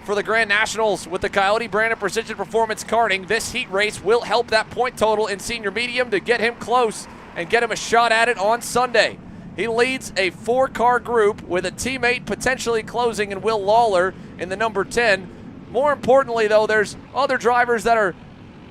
for the Grand Nationals with the Coyote brand of Precision Performance Karting. This heat race will help that point total in senior medium to get him close and get him a shot at it on Sunday. He leads a 4-car group with a teammate potentially closing in Will Lawler in the number 10. More importantly, though, there's other drivers that are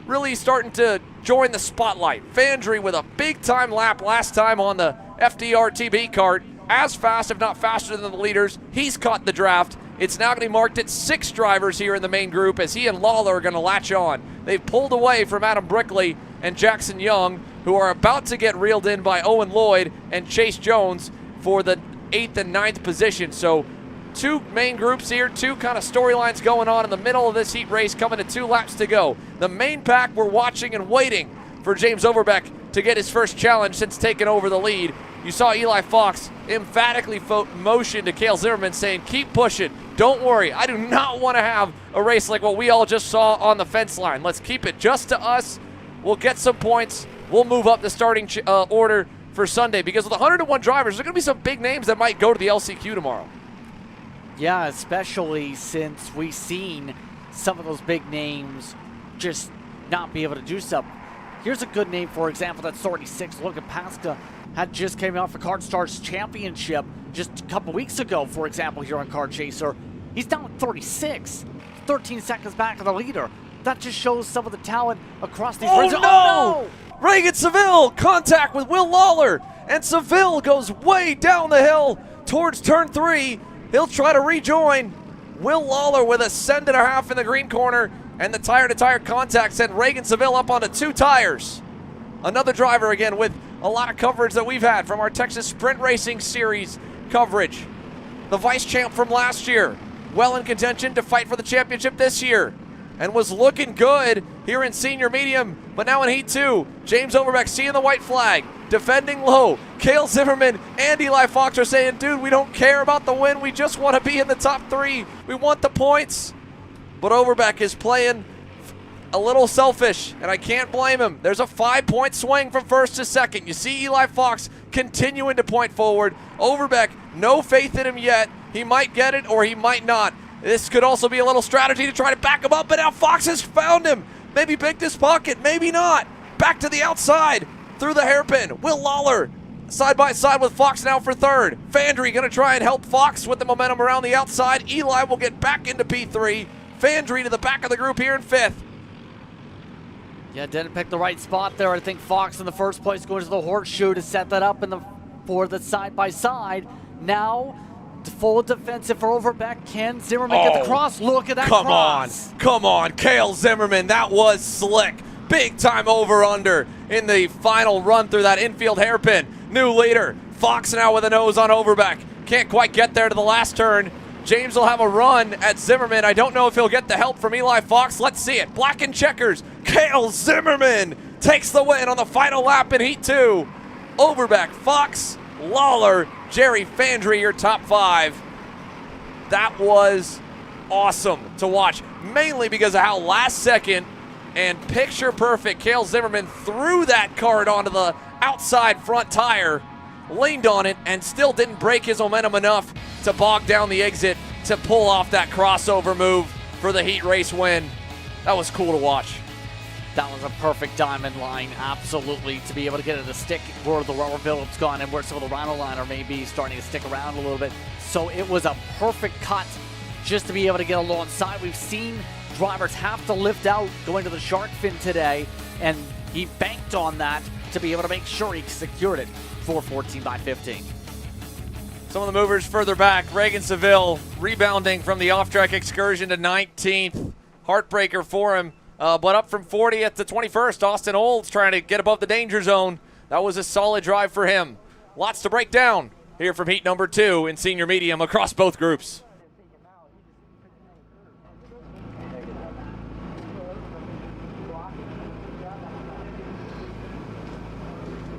really starting to join the spotlight. Fandry with a big-time lap last time on the FDR TB kart. As fast, if not faster than the leaders. He's caught the draft. It's now going to be marked at 6 drivers here in the main group as he and Lawler are going to latch on. They've pulled away from Adam Brickley and Jackson Young, who are about to get reeled in by Owen Lloyd and Chase Jones for the 8th and 9th position. So 2 main groups here, 2 kind of storylines going on in the middle of this heat race, coming to 2 laps to go. The main pack, we're watching and waiting for James Overbeck to get his first challenge since taking over the lead. You saw Eli Fox emphatically motion to Cale Zimmerman saying, keep pushing. Don't worry, I do not want to have a race like what we all just saw on the fence line. Let's keep it just to us. We'll get some points. We'll move up the starting order for Sunday, because with 101 drivers, there's going to be some big names that might go to the LCQ tomorrow. Yeah, especially since we've seen some of those big names just not be able to do so. Here's a good name, for example, that's 36. Logan Pasca had just came off the Kart Stars Championship just a couple weeks ago, for example, here on Kart Chaser. He's down at 36, 13 seconds back of the leader. That just shows some of the talent across these Oh, regions. no! Oh, no! Reagan Seville, contact with Will Lawler, and Seville goes way down the hill towards turn 3. He'll try to rejoin. Will Lawler with a send and a half in the green corner, and the tire-to-tire contact sent Reagan Seville up onto 2 tires. Another driver again with a lot of coverage that we've had from our Texas Sprint Racing Series coverage. The vice champ from last year, well in contention to fight for the championship this year. and was looking good here in senior medium, but now in Heat 2, James Overbeck seeing the white flag, defending low. Cale Zimmerman and Eli Fox are saying, dude, we don't care about the win. We just want to be in the top 3. We want the points. But Overbeck is playing a little selfish, and I can't blame him. There's a 5-point swing from first to second. You see Eli Fox continuing to point forward. Overbeck, no faith in him yet. He might get it or he might not. This could also be a little strategy to try to back him up, but now Fox has found him. Maybe picked his pocket, maybe not. Back to the outside, through the hairpin. Will Lawler side by side with Fox now for third. Fandry gonna try and help Fox with the momentum around the outside. Eli will get back into P3. Fandry to the back of the group here in 5th. Yeah, didn't pick the right spot there. I think Fox in the first place going to the horseshoe to set that up for the side-by-side. Now, full defensive for Overbeck. Can Zimmerman get the cross? Look at that cross. Come on, Cale Zimmerman. That was slick. Big time over-under in the final run through that infield hairpin. New leader. Fox now with a nose on Overbeck. Can't quite get there to the last turn. James will have a run at Zimmerman. I don't know if he'll get the help from Eli Fox. Let's see it. Black and checkers. Cale Zimmerman takes the win on the final lap in Heat 2. Overbeck, Fox, Lawler, Jerry Fandry, your top 5. That was awesome to watch, mainly because of how last second and picture perfect Cale Zimmerman threw that cart onto the outside front tire, leaned on it, and still didn't break his momentum enough to bog down the exit to pull off that crossover move for the Heat race win. That was cool to watch. That was a perfect diamond line, absolutely, to be able to get it to stick where the rubber billet's gone and where some of the Rhino liner may be starting to stick around a little bit. So it was a perfect cut just to be able to get alongside. We've seen drivers have to lift out going to the shark fin today, and he banked on that to be able to make sure he secured it for 14 by 15. Some of the movers further back. Reagan Seville rebounding from the off-track excursion to 19th. Heartbreaker for him. But up from 40th to 21st, Austin Olds trying to get above the danger zone. That was a solid drive for him. Lots to break down here from Heat number 2 in senior medium across both groups.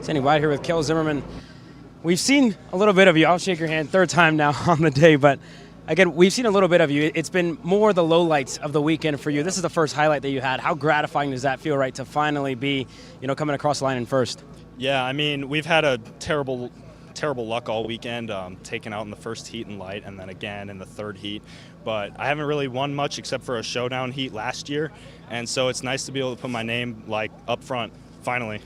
Standing by here with Cale Zimmerman. We've seen a little bit of you. I'll shake your hand, 3rd time now on the day, but again, we've seen a little bit of you. It's been more the lowlights of the weekend for you. This is the first highlight that you had. How gratifying does that feel, right, to finally be, coming across the line in first? Yeah, I mean, we've had a terrible luck all weekend, taken out in the first heat in light and then again in the 3rd heat. But I haven't really won much except for a showdown heat last year, and so it's nice to be able to put my name up front finally.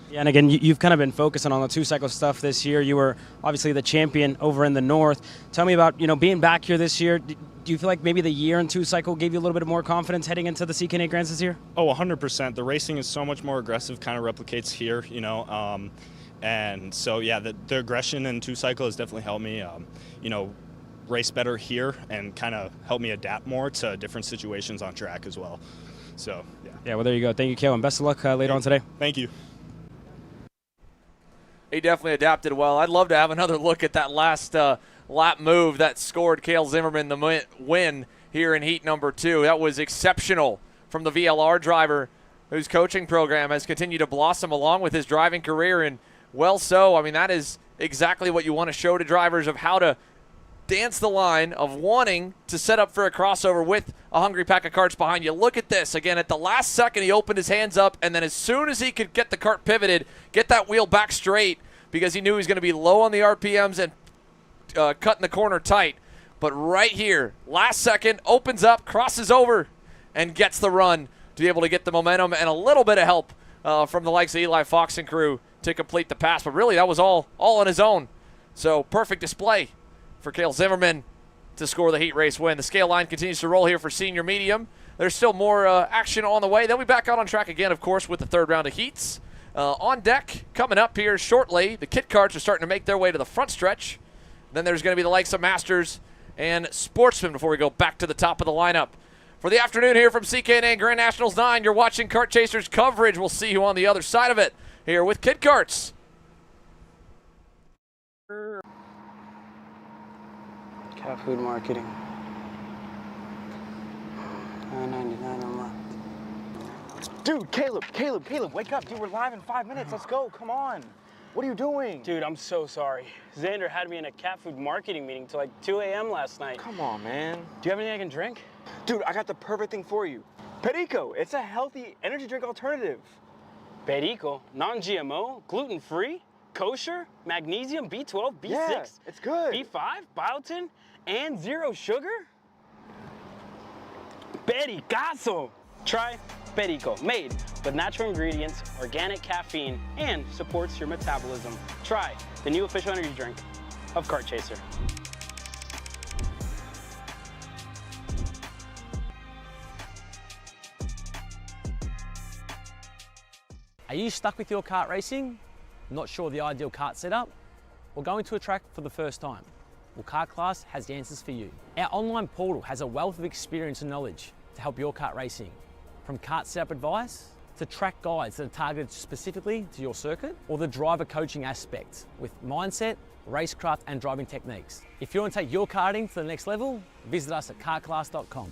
Yeah, and again, you've kind of been focusing on the two-cycle stuff this year. You were obviously the champion over in the North. Tell me about, being back here this year. Do you feel like maybe the year in two-cycle gave you a little bit more confidence heading into the CKNA Grands this year? Oh, 100%. The racing is so much more aggressive, kind of replicates here, and so, yeah, the aggression in two-cycle has definitely helped me, race better here and kind of help me adapt more to different situations on track as well. So, yeah. Yeah, well, there you go. Thank you, Cale, and best of luck later on today. Thank you. He definitely adapted well. I'd love to have another look at that last lap move that scored Cale Zimmerman the win here in Heat number 2. That was exceptional from the VLR driver whose coaching program has continued to blossom along with his driving career, and well so. I mean, that is exactly what you want to show to drivers of how to dance the line of wanting to set up for a crossover with a hungry pack of carts behind you. Look at this. Again, at the last second, he opened his hands up, and then as soon as he could get the cart pivoted, get that wheel back straight, because he knew he was going to be low on the RPMs and cutting the corner tight. But right here, last second, opens up, crosses over, and gets the run to be able to get the momentum and a little bit of help from the likes of Eli Fox and crew to complete the pass. But really, that was all on his own. So perfect display for Cale Zimmerman to score the Heat race win. The scale line continues to roll here for senior medium. There's still more action on the way. They'll be back out on track again, of course, with the 3rd round of heats. On deck, coming up here shortly, the kit carts are starting to make their way to the front stretch. Then there's going to be the likes of Masters and Sportsman before we go back to the top of the lineup. For the afternoon here from CKNA Grand Nationals 9, you're watching Kart Chasers coverage. We'll see you on the other side of it here with Kit Karts. Cat food marketing. $9.99 Dude, Caleb, wake up. Dude, we're live in 5 minutes. Let's go. Come on. What are you doing? Dude, I'm so sorry. Xander had me in a cat food marketing meeting till like 2 a.m. last night. Come on, man. Do you have anything I can drink? Dude, I got the perfect thing for you. Perico. It's a healthy energy drink alternative. Perico, non-GMO, gluten-free, kosher, magnesium, B12, B6, Yeah, it's good. B5, biotin, and 0 sugar? Pericazo! Try Perico, made with natural ingredients, organic caffeine, and supports your metabolism. Try the new official energy drink of Kart Chaser. Are you stuck with your kart racing? Not sure the ideal kart setup? Or going to a track for the first time? Well, Kart Class has the answers for you. Our online portal has a wealth of experience and knowledge to help your kart racing. From kart setup advice to track guides that are targeted specifically to your circuit, or the driver coaching aspect with mindset, racecraft and driving techniques. If you want to take your karting to the next level, visit us at kartclass.com.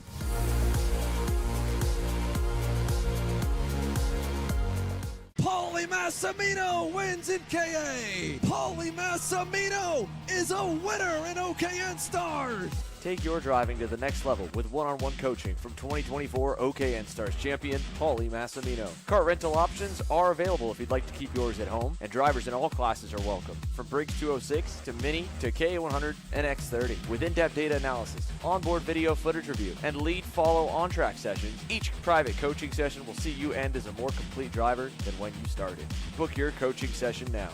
Paulie Massimino wins in KA. Paulie Massimino is a winner in OKN Stars. Take your driving to the next level with one-on-one coaching from 2024 OKN Stars champion Paulie Massimino. Kart rental options are available if you'd like to keep yours at home, and drivers in all classes are welcome, from Briggs 206 to Mini to K100 and X30. With in-depth data analysis, onboard video footage review, and lead-follow on-track sessions, each private coaching session will see you end as a more complete driver than when you started. Book your coaching session now.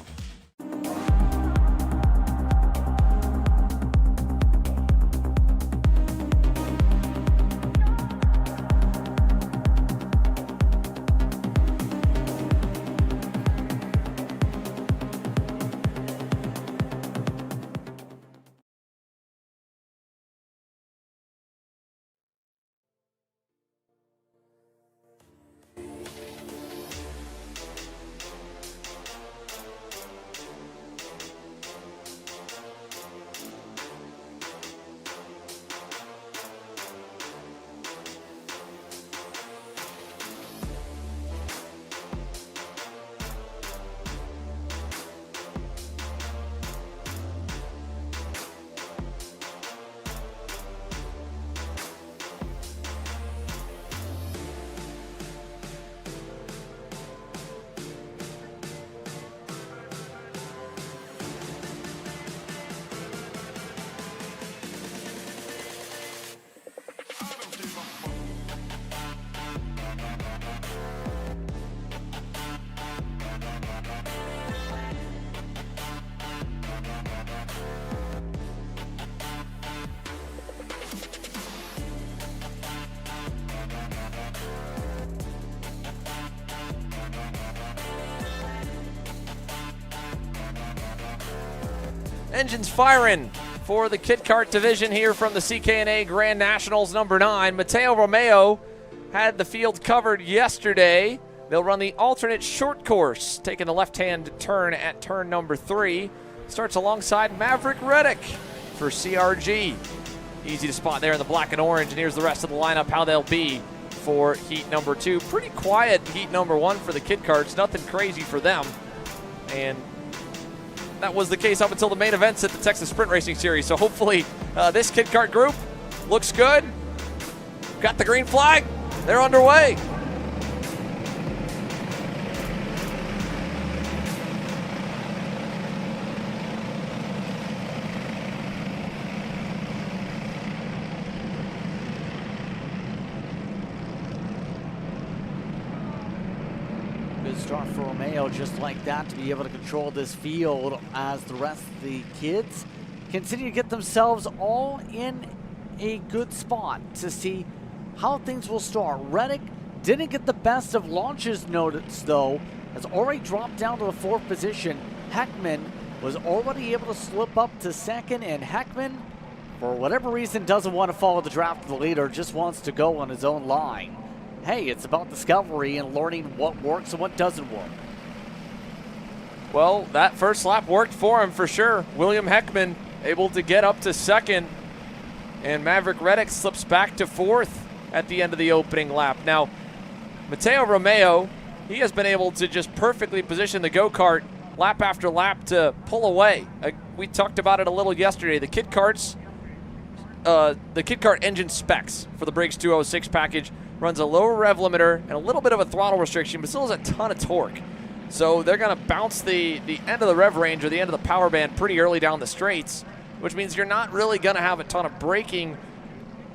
Engines firing for the Kit Kart division here from the CKNA Grand Nationals number 9. Mateo Romeo had the field covered yesterday. They'll run the alternate short course, taking the left-hand turn at turn number 3. Starts alongside Maverick Reddick for CRG. Easy to spot there in the black and orange, and here's the rest of the lineup, how they'll be for heat number 2. Pretty quiet heat number 1 for the Kit Karts, nothing crazy for them. And that was the case up until the main events at the Texas Sprint Racing Series. So hopefully this Kit Kart group looks good. Got the green flag. They're underway. Good start for Romeo, just like that, to be able to control this field as the rest of the kids continue to get themselves all in a good spot to see how things will start. Reddick didn't get the best of launches notice, though, has already dropped down to the 4th position. Heckman was already able to slip up to 2nd, and Heckman, for whatever reason, doesn't want to follow the draft of the leader, just wants to go on his own line. Hey, it's about discovery and learning what works and what doesn't work. Well, that first lap worked for him for sure. William Heckman able to get up to 2nd, and Maverick Reddick slips back to 4th at the end of the opening lap. Now, Mateo Romeo, he has been able to just perfectly position the go-kart lap after lap to pull away. We talked about it a little yesterday. The Kit Kart engine specs for the Briggs 206 package runs a lower rev limiter and a little bit of a throttle restriction, but still has a ton of torque. So they're going to bounce the end of the rev range or the end of the power band pretty early down the straights, which means you're not really going to have a ton of braking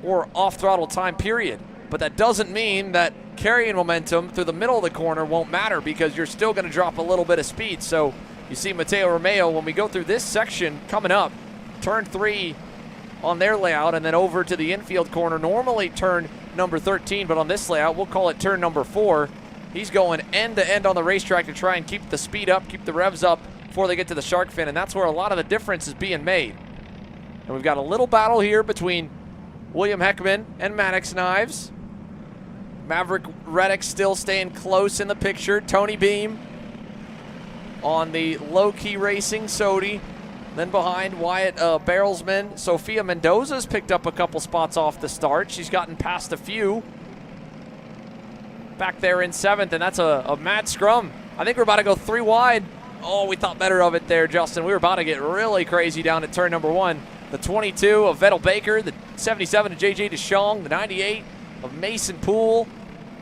or off-throttle time period. But that doesn't mean that carrying momentum through the middle of the corner won't matter, because you're still going to drop a little bit of speed. So you see Mateo Romeo, when we go through this section coming up, turn 3 on their layout, and then over to the infield corner, normally turn number 13, but on this layout, we'll call it turn number 4. He's going end to end on the racetrack to try and keep the speed up, keep the revs up before they get to the shark fin, and that's where a lot of the difference is being made. And we've got a little battle here between William Heckman and Maddox Knives. Maverick Reddick still staying close in the picture. Tony Beam on the low-key racing Sodi. Then behind Wyatt Barrelsman, Sophia Mendoza's picked up a couple spots off the start. She's gotten past a few. Back there in 7th, and that's a mad scrum. I think we're about to go 3 wide. Oh, we thought better of it there, Justin. We were about to get really crazy down at turn number 1. The 22 of Vettel Baker, the 77 of JJ DeShong, the 98 of Mason Poole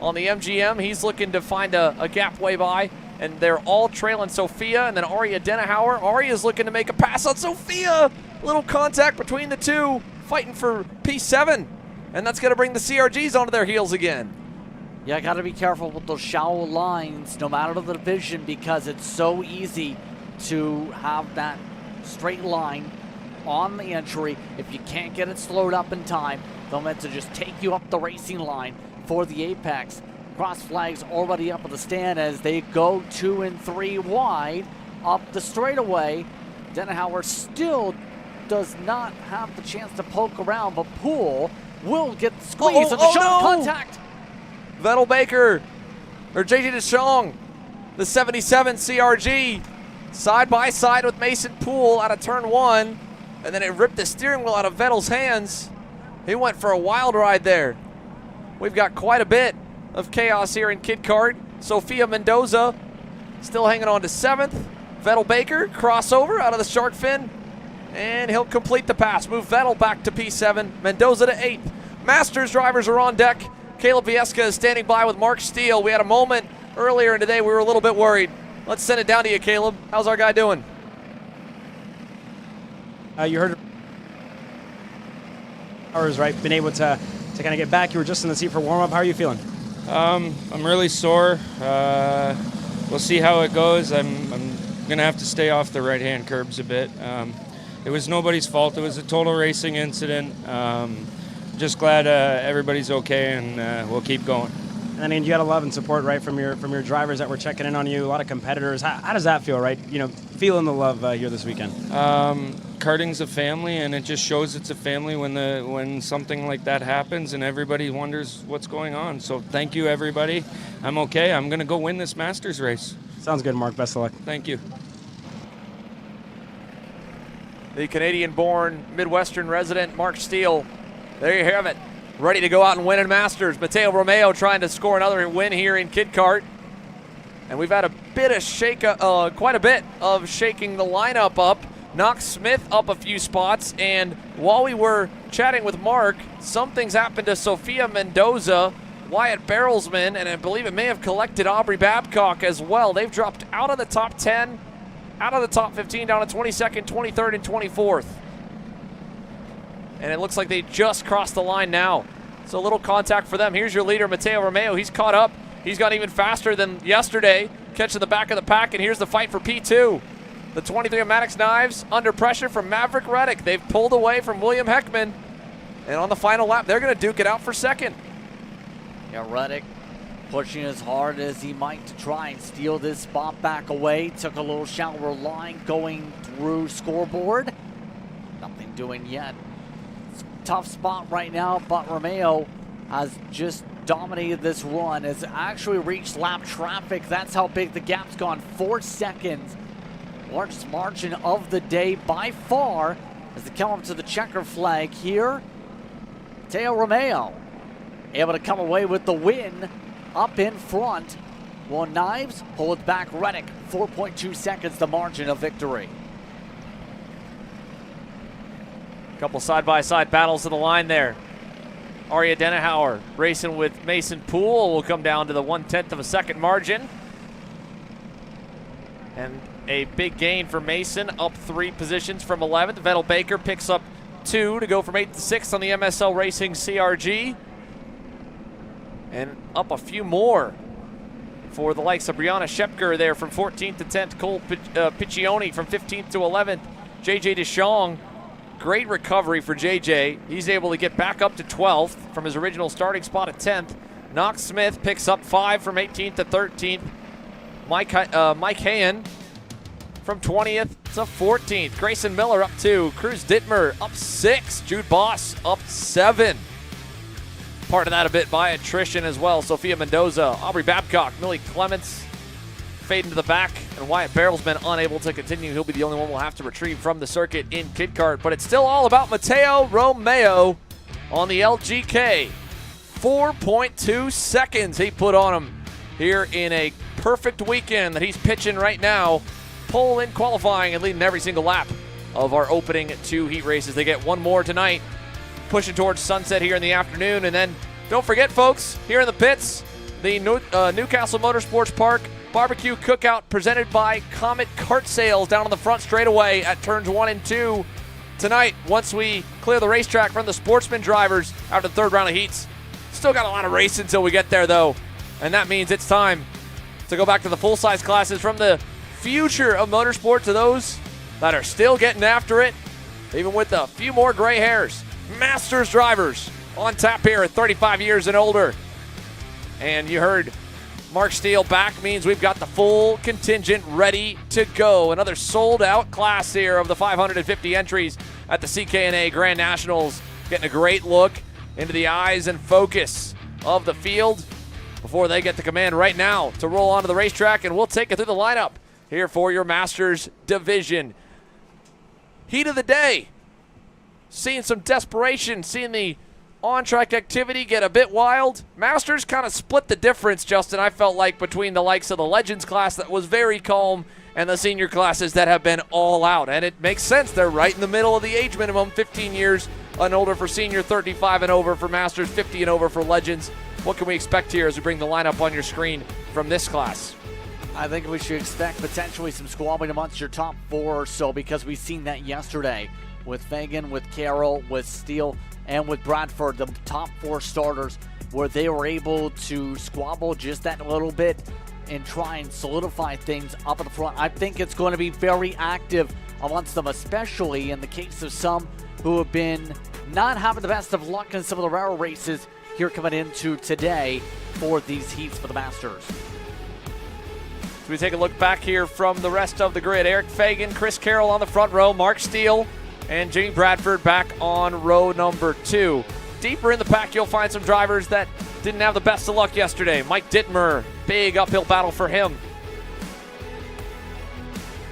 on the MGM. He's looking to find a gap way by, and they're all trailing Sophia, and then Aria Denahauer. Aria's looking to make a pass on Sophia. Little contact between the two, fighting for P7, and that's going to bring the CRGs onto their heels again. Yeah, got to be careful with those shallow lines, no matter the division, because it's so easy to have that straight line on the entry. If you can't get it slowed up in time, they're meant to just take you up the racing line for the apex. Cross flags already up at the stand as they go 2 and 3 wide up the straightaway. Denahauer still does not have the chance to poke around, but Poole will get the squeeze of the shot contact. Vettel Baker, or JJ DeShong, the 77 CRG, side by side with Mason Poole out of turn 1, and then it ripped the steering wheel out of Vettel's hands. He went for a wild ride there. We've got quite a bit of chaos here in Kit Kart. Sophia Mendoza still hanging on to 7th. Vettel Baker, crossover out of the shark fin, and he'll complete the pass. Move Vettel back to P7, Mendoza to 8th. Masters drivers are on deck. Caleb Vieska is standing by with Mark Steele. We had a moment earlier in today we were a little bit worried. Let's send it down to you, Caleb. How's our guy doing? You heard hours, right? Been able to kind of get back. You were just in the seat for warm-up. How are you feeling? I'm really sore. We'll see how it goes. I'm going to have to stay off the right-hand curbs a bit. It was nobody's fault. It was a total racing incident. Just glad everybody's okay, and we'll keep going. I mean, you got a love and support, right, from your drivers that were checking in on you. A lot of competitors. How does that feel, right? You know, feeling the love here this weekend. Karting's a family, and it just shows it's a family when something like that happens, and everybody wonders what's going on. So thank you, everybody. I'm okay. I'm going to go win this Masters race. Sounds good, Mark. Best of luck. Thank you. The Canadian-born Midwestern resident, Mark Steele. There you have it. Ready to go out and win in Masters. Mateo Romeo trying to score another win here in Kit Kart. And we've had a bit of quite a bit of shaking the lineup up. Knox Smith up a few spots. And while we were chatting with Mark, something's happened to Sophia Mendoza, Wyatt Barrelsman, and I believe it may have collected Aubrey Babcock as well. They've dropped out of the top 10, out of the top 15, down to 22nd, 23rd, and 24th. And it looks like they just crossed the line now. So a little contact for them. Here's your leader, Mateo Romeo. He's caught up. He's gone even faster than yesterday, catching the back of the pack, and here's the fight for P2. The 23 of Maddox Knives under pressure from Maverick Reddick. They've pulled away from William Heckman. And on the final lap, they're going to duke it out for second. Yeah, Reddick pushing as hard as he might to try and steal this spot back away. Took a little shallower line going through scoreboard. Nothing doing yet. Tough spot right now, but Romeo has just dominated this run. Has actually reached lap traffic. That's how big the gap's gone. 4 seconds. Largest margin of the day by far as they come up to the checker flag here. Mateo Romeo able to come away with the win up in front. Will Knives hold back Reddick. 4.2 seconds, the margin of victory. Couple side-by-side battles to the line there. Arya Denehauer racing with Mason Poole will come down to the 1/10 of a second margin. And a big gain for Mason, up 3 positions from 11th. Vettel Baker picks up 2 to go from 8th to 6th on the MSL Racing CRG. And up a few more for the likes of Brianna Shepker there from 14th to 10th. Cole Piccioni from 15th to 11th. JJ DeShong, great recovery for JJ. He's able to get back up to 12th from his original starting spot at 10th. Knox Smith picks up 5 from 18th to 13th. Mike Hayen from 20th to 14th. Grayson Miller up 2. Cruz Dittmer up 6. Jude Boss up 7. Part of that a bit by attrition as well. Sophia Mendoza, Aubrey Babcock, Millie Clements fading to the back, and Wyatt Barrel's been unable to continue. He'll be the only one we'll have to retrieve from the circuit in Kid Kart, but it's still all about Mateo Romeo on the LGK. 4.2 seconds he put on him here in a perfect weekend that he's pitching right now. Pole in qualifying and leading every single lap of our opening 2 heat races. They get one more tonight, pushing towards sunset here in the afternoon. And then don't forget, folks, here in the pits, the Newcastle Motorsports Park barbecue cookout presented by Comet Kart Sales down on the front straightaway at turns 1 and 2 tonight, once we clear the racetrack from the Sportsman drivers after the 3rd round of heats. Still got a lot of race until we get there, though, and that means it's time to go back to the full-size classes, from the future of motorsport to those that are still getting after it, even with a few more gray hairs. Masters drivers on tap here at 35 years and older. And you heard Mark Steele back means we've got the full contingent ready to go. Another sold-out class here of the 550 entries at the CKNA Grand Nationals. Getting a great look into the eyes and focus of the field before they get the command right now to roll onto the racetrack, and we'll take it through the lineup here for your Masters division. Heat of the day. Seeing some desperation, seeing the on-track activity get a bit wild. Masters kind of split the difference, Justin, I felt like, between the likes of the Legends class that was very calm and the senior classes that have been all out. And it makes sense. They're right in the middle of the age minimum, 15 years and older for senior, 35 and over for Masters, 50 and over for Legends. What can we expect here as we bring the lineup on your screen from this class? I think we should expect potentially some squabbling amongst your top 4 or so, because we've seen that yesterday with Fagan, with Carroll, with Steele, and with Bradford, the top 4 starters, where they were able to squabble just that little bit and try and solidify things up at the front. I think it's going to be very active amongst them, especially in the case of some who have been not having the best of luck in some of the rarer races here coming into today for these heats for the Masters. So we take a look back here from the rest of the grid. Eric Fagan, Chris Carroll on the front row, Mark Steele, and Jimmy Bradford back on row number 2. Deeper in the pack, you'll find some drivers that didn't have the best of luck yesterday. Mike Dittmer, big uphill battle for him.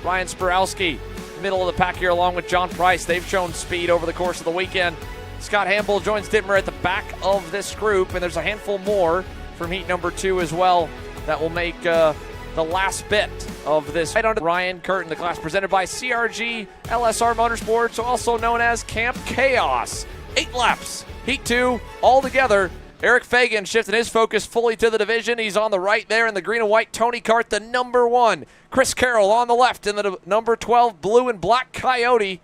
Ryan Sporowski, middle of the pack here along with John Price. They've shown speed over the course of the weekend. Scott Hamble joins Dittmer at the back of this group, and there's a handful more from heat number 2 as well that will make the last bit of this. Right under Ryan Curtin, the class presented by CRG LSR Motorsports, also known as Camp Chaos. 8 laps, heat 2 all together. Eric Fagan shifting his focus fully to the division. He's on the right there in the green and white Tony Kart, the number 1. Chris Carroll on the left in the number 12 blue and black Coyote.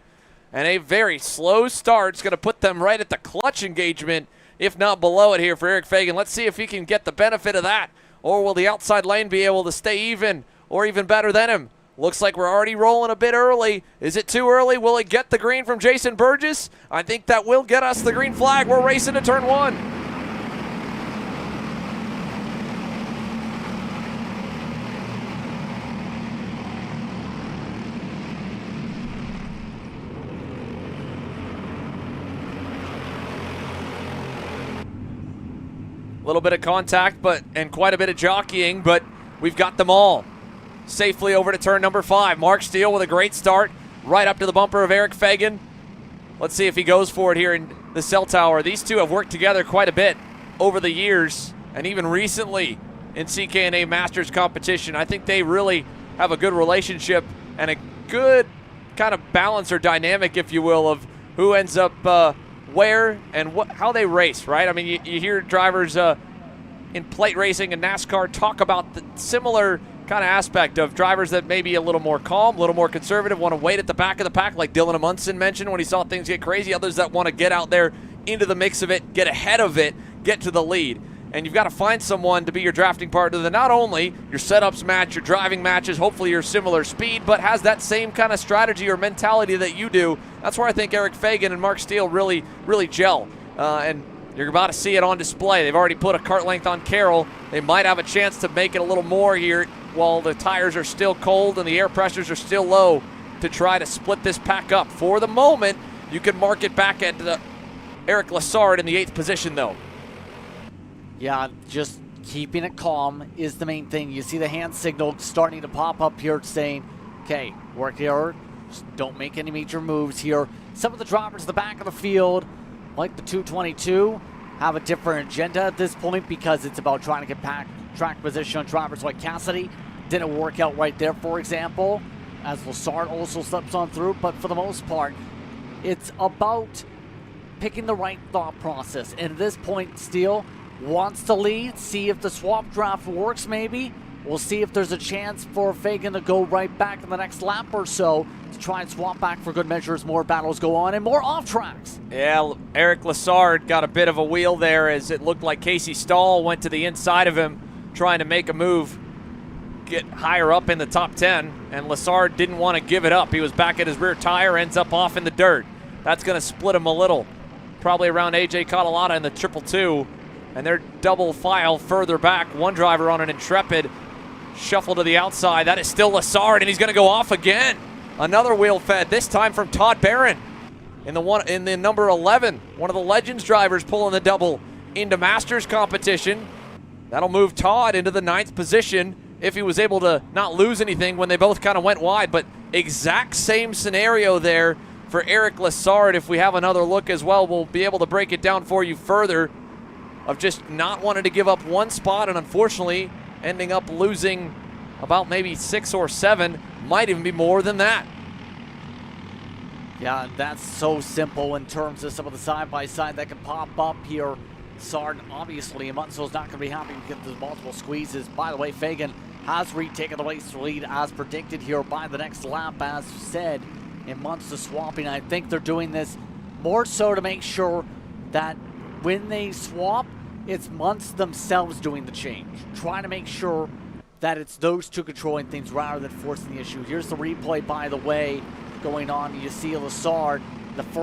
And a very slow start. It's going to put them right at the clutch engagement, if not below it here for Eric Fagan. Let's see if he can get the benefit of that. Or will the outside lane be able to stay even or even better than him? Looks like we're already rolling a bit early. Is it too early? Will it get the green from Jason Burgess? I think that will get us the green flag. We're racing to turn 1. A little bit of contact and quite a bit of jockeying, but we've got them all safely over to turn number 5. Mark Steele with a great start right up to the bumper of Eric Fagan. Let's see if he goes for it here in the cell tower. These two have worked together quite a bit over the years, and even recently in CKNA Masters competition. I think they really have a good relationship and a good kind of balance or dynamic, if you will, of who ends up where and how they race, right? I mean, you hear drivers in plate racing and NASCAR talk about the similar kind of aspect of drivers that may be a little more calm, a little more conservative, want to wait at the back of the pack, like Dylan Amundsen mentioned when he saw things get crazy. Others that want to get out there into the mix of it, get ahead of it, get to the lead. And you've got to find someone to be your drafting partner that not only your setups match, your driving matches, hopefully your similar speed, but has that same kind of strategy or mentality that you do. That's where I think Eric Fagan and Mark Steele really gel. And you're about to see it on display. They've already put a kart length on Carroll. They might have a chance to make it a little more here while the tires are still cold and the air pressures are still low to try to split this pack up. For the moment, you can mark it back at Eric Lessard in the 8th position, though. Yeah, just keeping it calm is the main thing. You see the hand signal starting to pop up here saying, okay, work here, just don't make any major moves here. Some of the drivers at the back of the field, like the 222, have a different agenda at this point because it's about trying to get back track position on drivers like Cassidy. Didn't work out right there, for example, as Lessard also slips on through. But for the most part, it's about picking the right thought process. And at this point, Steele wants to lead, see if the swap draft works maybe. We'll see if there's a chance for Fagan to go right back in the next lap or so to try and swap back for good measure as more battles go on and more off tracks. Yeah, Eric Lessard got a bit of a wheel there as it looked like Casey Stahl went to the inside of him trying to make a move, get higher up in the top 10, and Lessard didn't want to give it up. He was back at his rear tire, ends up off in the dirt. That's going to split him a little, probably around AJ Catalata in the 222. And they're double file further back. One driver on an Intrepid shuffle to the outside. That is still Lessard, and he's going to go off again. Another wheel fed, this time from Todd Barron in the number 11. One of the Legends drivers pulling the double into Masters competition. That'll move Todd into the 9th position if he was able to not lose anything when they both kind of went wide. But exact same scenario there for Eric Lessard. If we have another look as well, we'll be able to break it down for you further, of just not wanting to give up one spot and unfortunately ending up losing about maybe 6 or 7, might even be more than that. Yeah, that's so simple in terms of some of the side-by-side that can pop up here. Sard, obviously, Munzel's not going to be happy to get the multiple squeezes. By the way, Fagan has retaken the race lead as predicted here by the next lap, as said, in Munzel swapping. I think they're doing this more so to make sure that when they swap, it's Munz themselves doing the change. Trying to make sure that it's those two controlling things rather than forcing the issue. Here's the replay, by the way, going on. You see Lessard,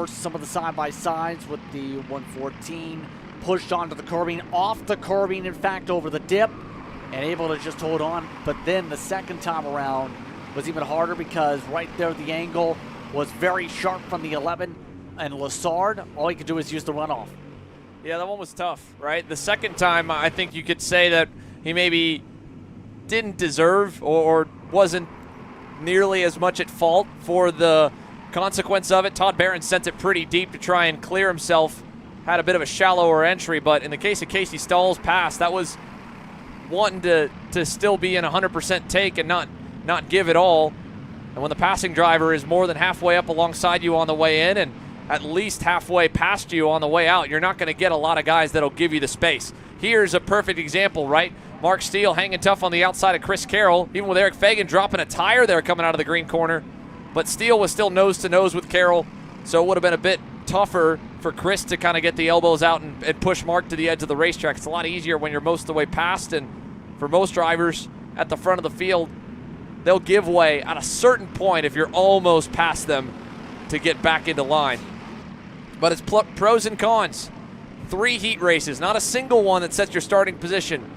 some of the side-by-sides with the 114, pushed onto the curbing, off the curbing, in fact, over the dip, and able to just hold on. But then the second time around was even harder because right there the angle was very sharp from the 11, and Lessard, all he could do is use the runoff. Yeah, that one was tough, right? The second time, I think you could say that he maybe didn't deserve or wasn't nearly as much at fault for the consequence of it. Todd Barron sent it pretty deep to try and clear himself. Had a bit of a shallower entry, but in the case of Casey Stahl's pass, that was wanting to still be in 100% take and not give it all. And when the passing driver is more than halfway up alongside you on the way in and at least halfway past you on the way out, you're not going to get a lot of guys that'll give you the space. Here's a perfect example, right? Mark Steele hanging tough on the outside of Chris Carroll, even with Eric Fagan dropping a tire there coming out of the green corner. But Steele was still nose-to-nose with Carroll, so it would have been a bit tougher for Chris to kind of get the elbows out and push Mark to the edge of the racetrack. It's a lot easier when you're most of the way past, and for most drivers at the front of the field, they'll give way at a certain point if you're almost past them to get back into line. But it's pros and cons. 3 heat races, not a single one that sets your starting position.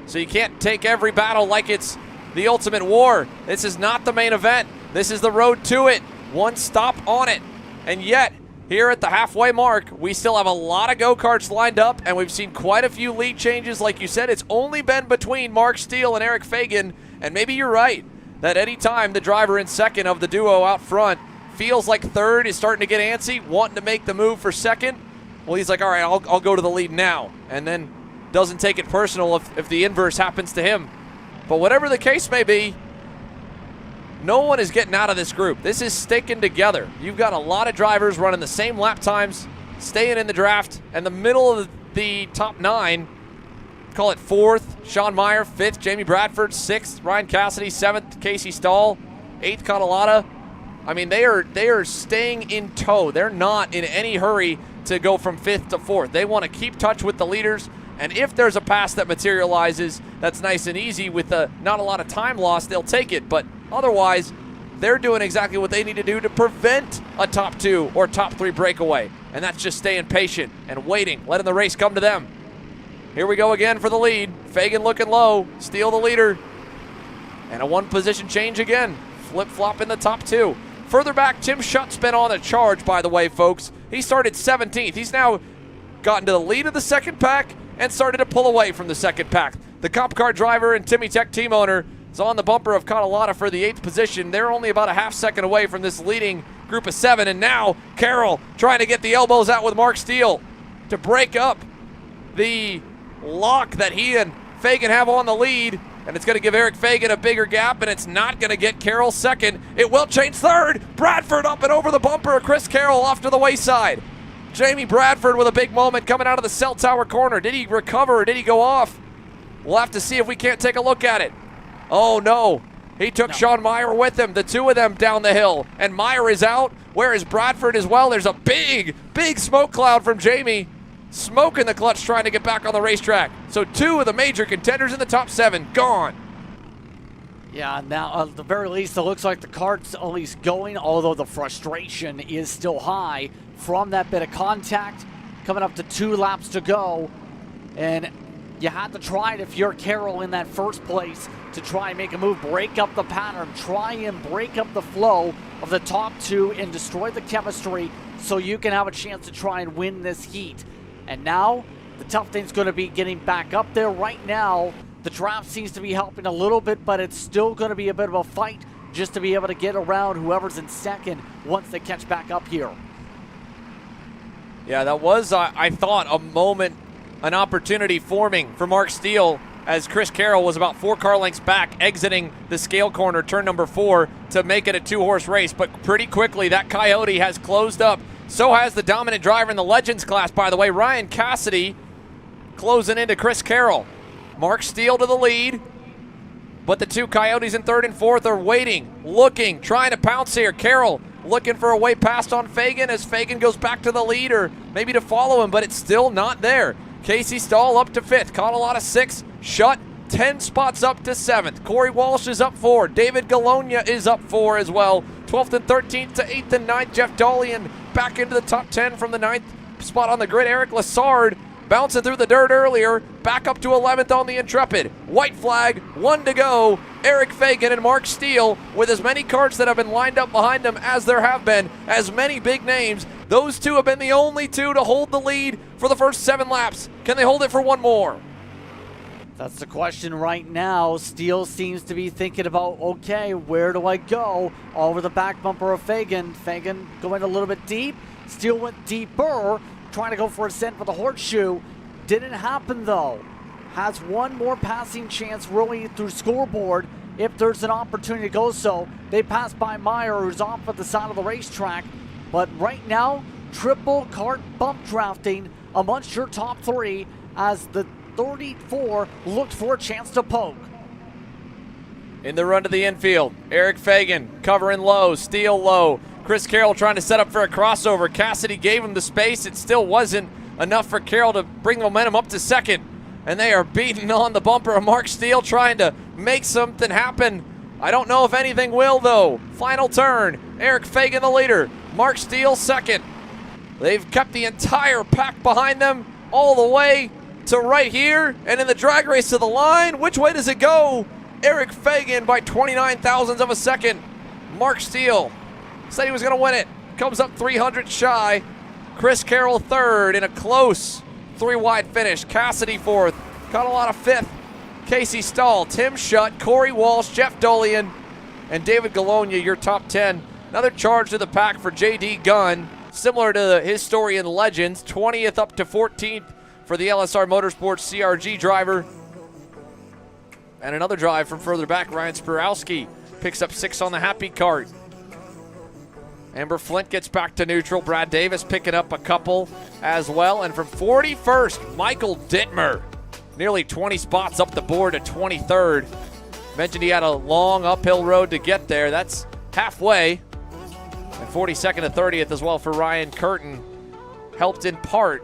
So you can't take every battle like it's the ultimate war. This is not the main event. This is the road to it. One stop on it. And yet, here at the halfway mark, we still have a lot of go-karts lined up, and we've seen quite a few lead changes. Like you said, it's only been between Mark Steele and Eric Fagan, and maybe you're right, that any time the driver in second of the duo out front feels like third is starting to get antsy, wanting to make the move for second, well, he's like, all right, I'll go to the lead now. And then doesn't take it personal if the inverse happens to him. But whatever the case may be, no one is getting out of this group. This is sticking together. You've got a lot of drivers running the same lap times, staying in the draft, and the middle of the top 9, call it 4th, Sean Meyer, 5th, Jamie Bradford, 6th, Ryan Cassidy, 7th, Casey Stahl, 8th, Catalata. I mean, they are staying in tow. They're not in any hurry to go from 5th to 4th. They want to keep touch with the leaders, and if there's a pass that materializes that's nice and easy with not a lot of time lost, they'll take it. But otherwise, they're doing exactly what they need to do to prevent a top 2 or top 3 breakaway, and that's just staying patient and waiting, letting the race come to them. Here we go again for the lead. Fagan looking low, Steele the leader, and a 1 position change again. Flip-flop in the top 2. Further back, Tim Schutt's been on a charge, by the way, folks. He started 17th. He's now gotten to the lead of the second pack and started to pull away from the second pack. The Cop Car driver and Timmy Tech team owner is on the bumper of Catalata for the 8th position. They're only about a half second away from this leading group of 7, and now Carroll trying to get the elbows out with Mark Steele to break up the lock that he and Fagan have on the lead, and it's going to give Eric Fagan a bigger gap, and it's not going to get Carroll second. It will change third. Bradford up and over the bumper. Chris Carroll off to the wayside. Jamie Bradford with a big moment coming out of the cell tower corner. Did he recover or did he go off? We'll have to see if we can't take a look at it. Oh, no. He took Sean Meyer with him, the 2 of them down the hill, and Meyer is out. Where is Bradford as well? There's a big, big smoke cloud from Jamie. Smoking the clutch trying to get back on the racetrack. So 2 of the major contenders in the top 7 gone. Yeah, now at the very least, it looks like the kart's at least going, although the frustration is still high from that bit of contact. Coming up to 2 laps to go. And you had to try it if you're Carroll in that first place to try and make a move, break up the pattern, try and break up the flow of the top 2 and destroy the chemistry so you can have a chance to try and win this heat. And now, the tough thing's going to be getting back up there. Right now, the draft seems to be helping a little bit, but it's still going to be a bit of a fight just to be able to get around whoever's in second once they catch back up here. Yeah, that was, I thought, a moment, an opportunity forming for Mark Steele as Chris Carroll was about 4 car lengths back, exiting the scale corner, turn number 4, to make it a 2-horse race. But pretty quickly, that coyote has closed up. So has the dominant driver in the Legends class, by the way, Ryan Cassidy, closing into Chris Carroll. Mark Steele to the lead, but the 2 coyotes in 3rd and 4th are waiting, looking, trying to pounce here. Carroll looking for a way past on Fagan as Fagan goes back to the lead, or maybe to follow him, but it's still not there. Casey Stahl up to 5th, Catalata 6th, Schutt 10 spots up to 7th. Corey Walsh is up 4, David Galonia is up 4 as well. 12th and 13th to 8th and 9th, Jeff Dollian back into the top 10 from the 9th spot on the grid. Eric Lassard bouncing through the dirt earlier, back up to 11th on the Intrepid. White flag, 1 to go. Eric Fagan and Mark Steele with as many karts that have been lined up behind them as there have been, as many big names. Those 2 have been the only 2 to hold the lead for the first 7 laps. Can they hold it for 1 more? That's the question right now. Steele seems to be thinking about, okay, where do I go? Over the back bumper of Fagan. Fagan going a little bit deep. Steele went deeper, trying to go for a send for the horseshoe. Didn't happen though. Has 1 more passing chance really through scoreboard if there's an opportunity to go so. They pass by Meyer, who's off at the side of the racetrack. But right now, triple kart bump drafting amongst your top 3 as the 34 looked for a chance to poke. In the run to the infield, Eric Fagan covering low, Steele low. Chris Carroll trying to set up for a crossover. Cassidy gave him the space. It still wasn't enough for Carroll to bring momentum up to 2nd. And they are beating on the bumper of Mark Steele, trying to make something happen. I don't know if anything will, though. Final turn. Eric Fagan the leader. Mark Steele 2nd. They've kept the entire pack behind them all the way to right here. And in the drag race to the line, which way does it go? Eric Fagan by 29 thousandths of a second. Mark Steele said he was going to win it. Comes up 300 shy. Chris Carroll 3rd in a close 3-wide finish. Cassidy 4th. Catalata 5th. Casey Stahl, Tim Schutt, Corey Walsh, Jeff Dollian, and David Galonia, your top 10. Another charge to the pack for J.D. Gunn. Similar to his story in Legends, 20th up to 14th for the LSR Motorsports CRG driver. And another drive from further back, Ryan Spirowski picks up 6 on the Happy Kart. Amber Flint gets back to neutral. Brad Davis picking up a couple as well. And from 41st, Michael Dittmer, nearly 20 spots up the board at 23rd. Mentioned he had a long uphill road to get there. That's halfway. And 42nd to 30th as well for Ryan Curtin. Helped in part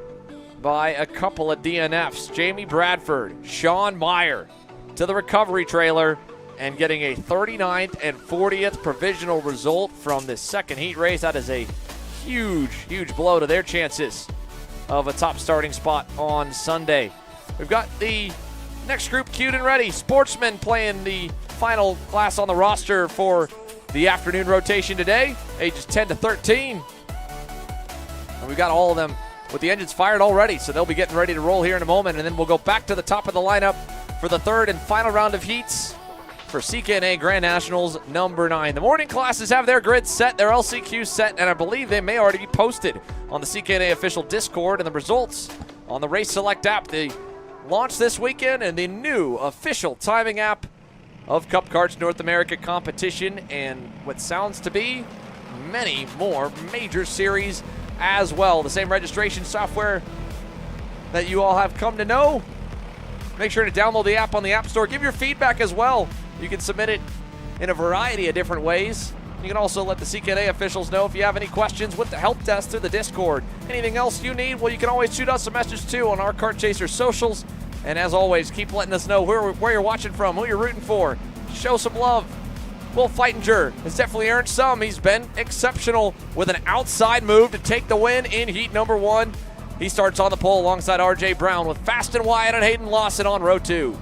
by a couple of DNFs. Jamie Bradford, Sean Meyer to the recovery trailer and getting a 39th and 40th provisional result from this second heat race. That is a huge, huge blow to their chances of a top starting spot on Sunday. We've got the next group queued and ready. Sportsman playing the final class on the roster for the afternoon rotation today, ages 10 to 13. And we've got all of them with the engines fired already, so they'll be getting ready to roll here in a moment, and then we'll go back to the top of the lineup for the third and final round of heats for CKNA Grand Nationals number 9. The morning classes have their grids set, their LCQ set, and I believe they may already be posted on the CKNA official Discord, and the results on the Race Select app. They launched this weekend, and the new official timing app of Cup Karts North America competition, and what sounds to be many more major series as well. The same registration software that you all have come to know. Make sure to download the app on the App Store. Give your feedback as well. You can submit it in a variety of different ways. You can also let the CKNA officials know if you have any questions with the help desk through the Discord. Anything else you need, well, you can always shoot us a message too on our Kart Chaser socials. And as always, keep letting us know where you're watching from, who you're rooting for. Show some love. Will Feitinger has definitely earned some. He's been exceptional with an outside move to take the win in heat number 1. He starts on the pole alongside RJ Brown with Fast and Wyatt and Hayden Lawson on row 2.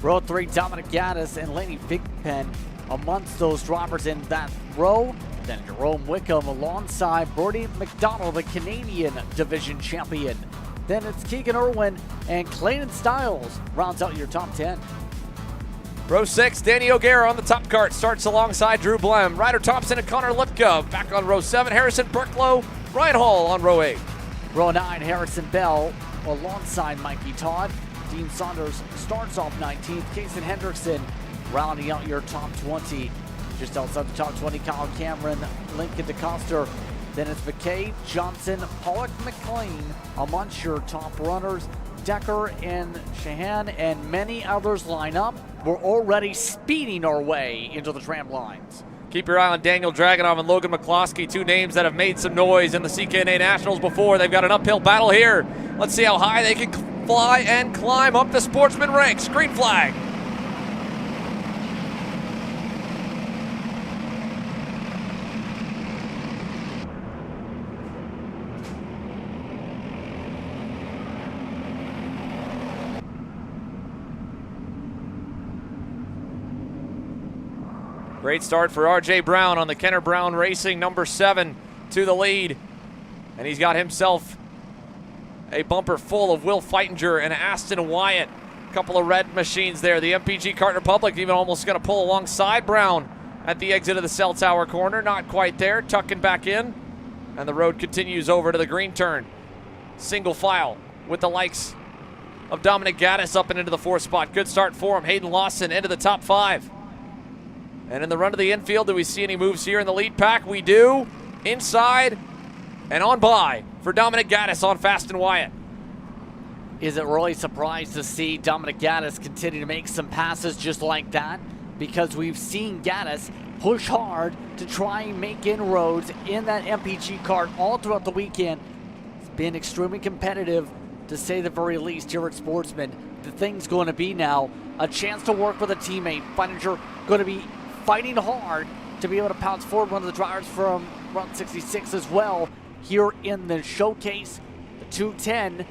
Row 3, Dominic Gaddis and Laney Thigpen amongst those drivers in that row. Then Jerome Wickham alongside Brody McDonald, the Canadian division champion. Then it's Keegan Irwin and Clayton Stiles rounds out your top 10. Row 6, Danny O'Gara on the top kart starts alongside Drew Blem. Ryder Thompson and Connor Lipka back on row 7. Harrison Burklow, Ryan Hall on row 8. Row 9, Harrison Bell alongside Mikey Todd. Dean Saunders starts off 19th. Kason Hendrickson rounding out your top 20. Just outside the top 20, Kyle Cameron, Lincoln DeCoster. Then it's McKay, Johnson, Pollock, McLean amongst your top runners. Decker and Shahan and many others line up. We're already speeding our way into the tram lines. Keep your eye on Daniel Dragunov and Logan McCloskey, 2 names that have made some noise in the CKNA Nationals before. They've got an uphill battle here. Let's see how high they can fly and climb up the Sportsman ranks. Green flag. Great start for RJ Brown on the Kenner Brown Racing, number 7 to the lead. And he's got himself a bumper full of Will Feitinger and Aston Wyatt. A couple of red machines there. The MPG Kart Republic even almost going to pull alongside Brown at the exit of the cell tower corner. Not quite there, tucking back in. And the road continues over to the green turn. Single file with the likes of Dominic Gaddis up and into the 4th spot. Good start for him. Hayden Lawson into the top 5. And in the run to the infield, do we see any moves here in the lead pack? We do. Inside and on by for Dominic Gaddis on Fast and Wyatt. Is it really surprised to see Dominic Gaddis continue to make some passes just like that? Because we've seen Gaddis push hard to try and make inroads in that MPG kart all throughout the weekend. It's been extremely competitive, to say the very least, here at Sportsman. The thing's going to be now a chance to work with a teammate. Feitinger going to be fighting hard to be able to pounce forward one of the drivers from Route 66 as well here in the showcase. The 210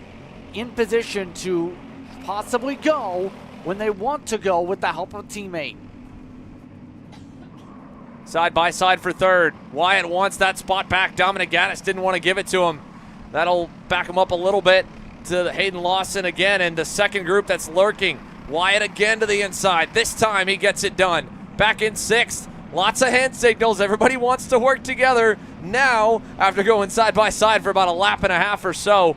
in position to possibly go when they want to go with the help of a teammate. Side by side for 3rd. Wyatt wants that spot back. Dominic Gaddis didn't want to give it to him. That'll back him up a little bit to Hayden Lawson again, and the second group that's lurking. Wyatt again to the inside. This time he gets it done. Back in 6th. Lots of hand signals. Everybody wants to work together now after going side by side for about a lap and a half or so.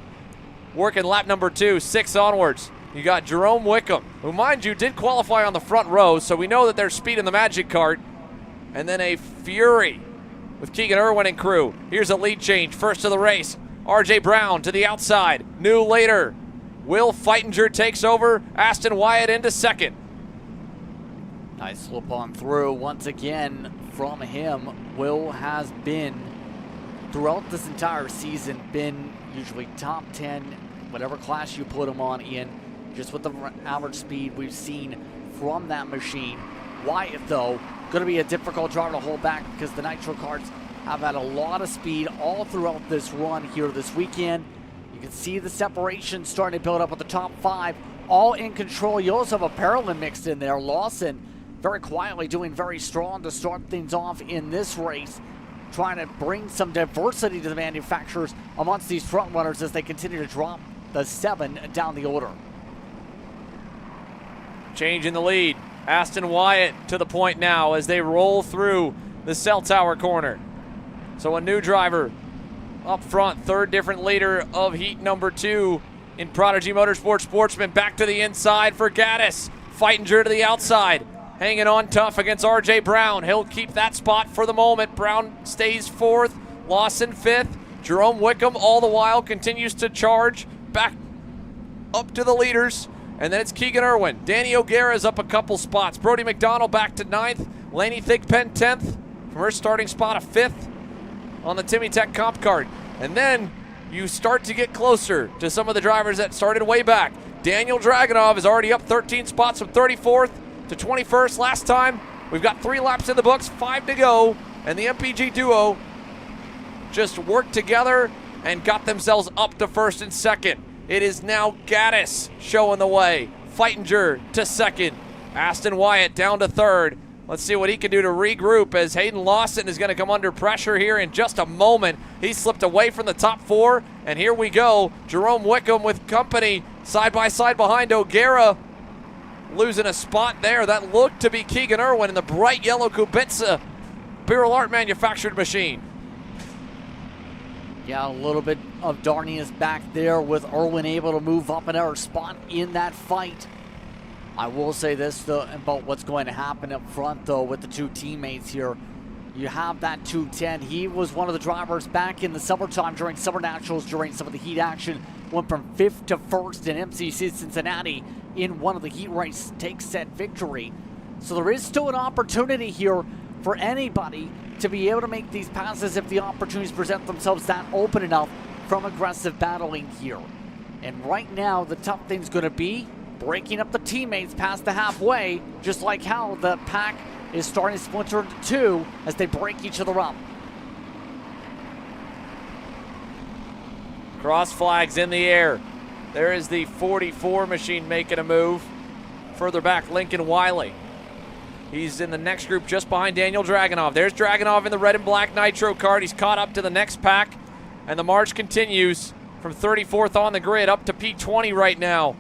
working lap number 2, 6 onwards. You got Jerome Wickham, who, mind you, did qualify on the front row, so we know that there's speed in the Magic Kart. And then a Fury with Keegan Irwin and crew. Here's a lead change, first of the race. RJ Brown to the outside, new later. Will Feitinger takes over, Aston Wyatt into second. Nice slip on through once again from him. Will has been, throughout this entire season, been usually top 10, whatever class you put him on in, just with the average speed we've seen from that machine. Wyatt, though, going to be a difficult driver to hold back because the Nitro karts have had a lot of speed all throughout this run here this weekend. You can see the separation starting to build up with the top 5, all in control. You also have a Paralympic mixed in there. Lawson very quietly doing very strong to start things off in this race, trying to bring some diversity to the manufacturers amongst these front runners as they continue to drop the 7 down the order. Change in the lead. Aston Wyatt to the point now as they roll through the cell tower corner. So a new driver up front, third different leader of heat number 2 in Prodigy Motorsports. Sportsman back to the inside for Gaddis. Feitinger to the outside, hanging on tough against RJ Brown. He'll keep that spot for the moment. Brown stays 4th, Lawson 5th. Jerome Wickham all the while continues to charge back up to the leaders. And then it's Keegan Irwin. Danny O'Gara's up a couple spots. Brody McDonald back to 9th. Laney Thigpen 10th from her starting spot of 5th on the Timmy Tech comp card. And then you start to get closer to some of the drivers that started way back. Daniel Dragunov is already up 13 spots from 34th to 21st last time. We've got 3 laps in the books, 5 to go, and the MPG duo just worked together and got themselves up to 1st and 2nd. It is now Gaddis showing the way. Feitinger to 2nd. Aston Wyatt down to 3rd. Let's see what he can do to regroup as Hayden Lawson is going to come under pressure here in just a moment. He slipped away from the top 4, and here we go. Jerome Wickham with company side by side behind O'Gara. Losing a spot there. That looked to be Keegan Irwin in the bright yellow Kubica Birol Art manufactured machine. Yeah, a little bit of darkness back there with Irwin able to move up another spot in that fight. I will say this though about what's going to happen up front though with the 2 teammates here. You have that 210. He was one of the drivers back in the summertime during Summer Nationals during some of the heat action. Went from 5th to 1st in MCC Cincinnati in one of the heat race take set victory. So there is still an opportunity here for anybody to be able to make these passes if the opportunities present themselves that open enough from aggressive battling here. And right now the tough thing's going to be breaking up the teammates past the halfway, just like how the pack is starting to splinter into 2 as they break each other up. Cross flags in the air. There is the 44 machine making a move. Further back, Lincoln Wiley. He's in the next group just behind Daniel Dragunov. There's Dragunov in the red and black Nitro kart. He's caught up to the next pack, and the march continues from 34th on the grid up to P20 right now.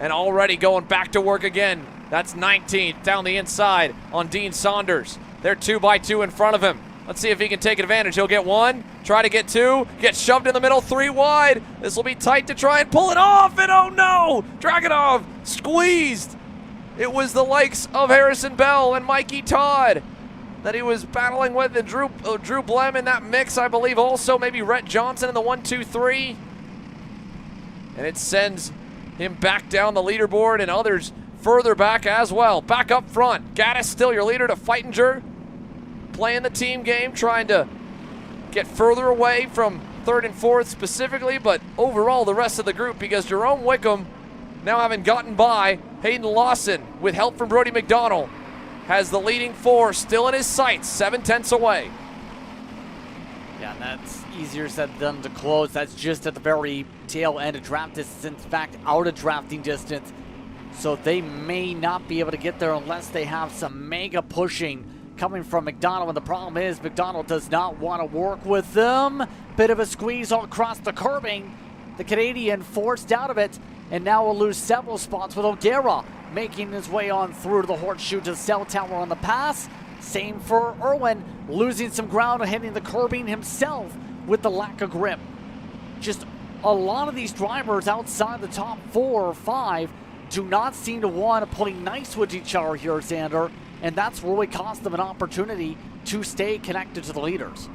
And already going back to work again. That's 19th down the inside on Dean Saunders. They're 2 by 2 in front of him. Let's see if he can take advantage. He'll get 1, try to get 2, get shoved in the middle, 3 wide. This will be tight to try and pull it off, and oh no! Dragunov squeezed. It was the likes of Harrison Bell and Mikey Todd that he was battling with, and Drew Blem in that mix, I believe also, maybe Rhett Johnson in the 1-2-3. And it sends him back down the leaderboard and others further back as well. Back up front, Gaddis still your leader to Feitinger, playing the team game, trying to get further away from 3rd and 4th specifically, but overall the rest of the group, because Jerome Wickham, now having gotten by Hayden Lawson with help from Brody McDonald, has the leading 4 still in his sights, 7/10 away. Yeah, and that's easier said than done to close. That's just at the very tail end of draft distance, in fact, out of drafting distance. So they may not be able to get there unless they have some mega pushing coming from McDonald. And the problem is McDonald does not want to work with them. Bit of a squeeze all across the curbing. The Canadian forced out of it, and now will lose several spots with O'Gara making his way on through to the horseshoe to the cell tower on the pass. Same for Irwin, losing some ground and hitting the curbing himself with the lack of grip. Just a lot of these drivers outside the top 4 or 5 do not seem to want to play nice with each other here, Xander, and that's really cost them an opportunity to stay connected to the leaders.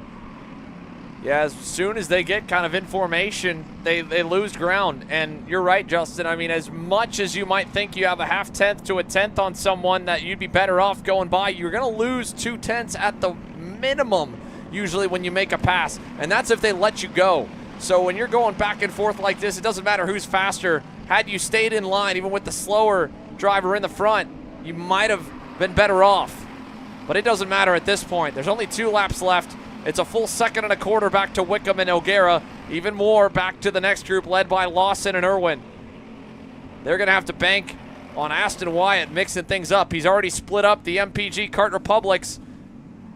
Yeah, as soon as they get kind of in formation, they lose ground. And you're right, Justin. I mean, as much as you might think you have a 0.5 to a 1/10 on someone that you'd be better off going by, you're going to lose 2/10 at the minimum usually when you make a pass. And that's if they let you go. So when you're going back and forth like this, it doesn't matter who's faster. Had you stayed in line, even with the slower driver in the front, you might have been better off. But it doesn't matter at this point. There's only 2 laps left. It's a full 2.25 seconds back to Wickham and O'Gara. Even more back to the next group led by Lawson and Irwin. They're going to have to bank on Aston Wyatt mixing things up. He's already split up the MPG Kart Republics.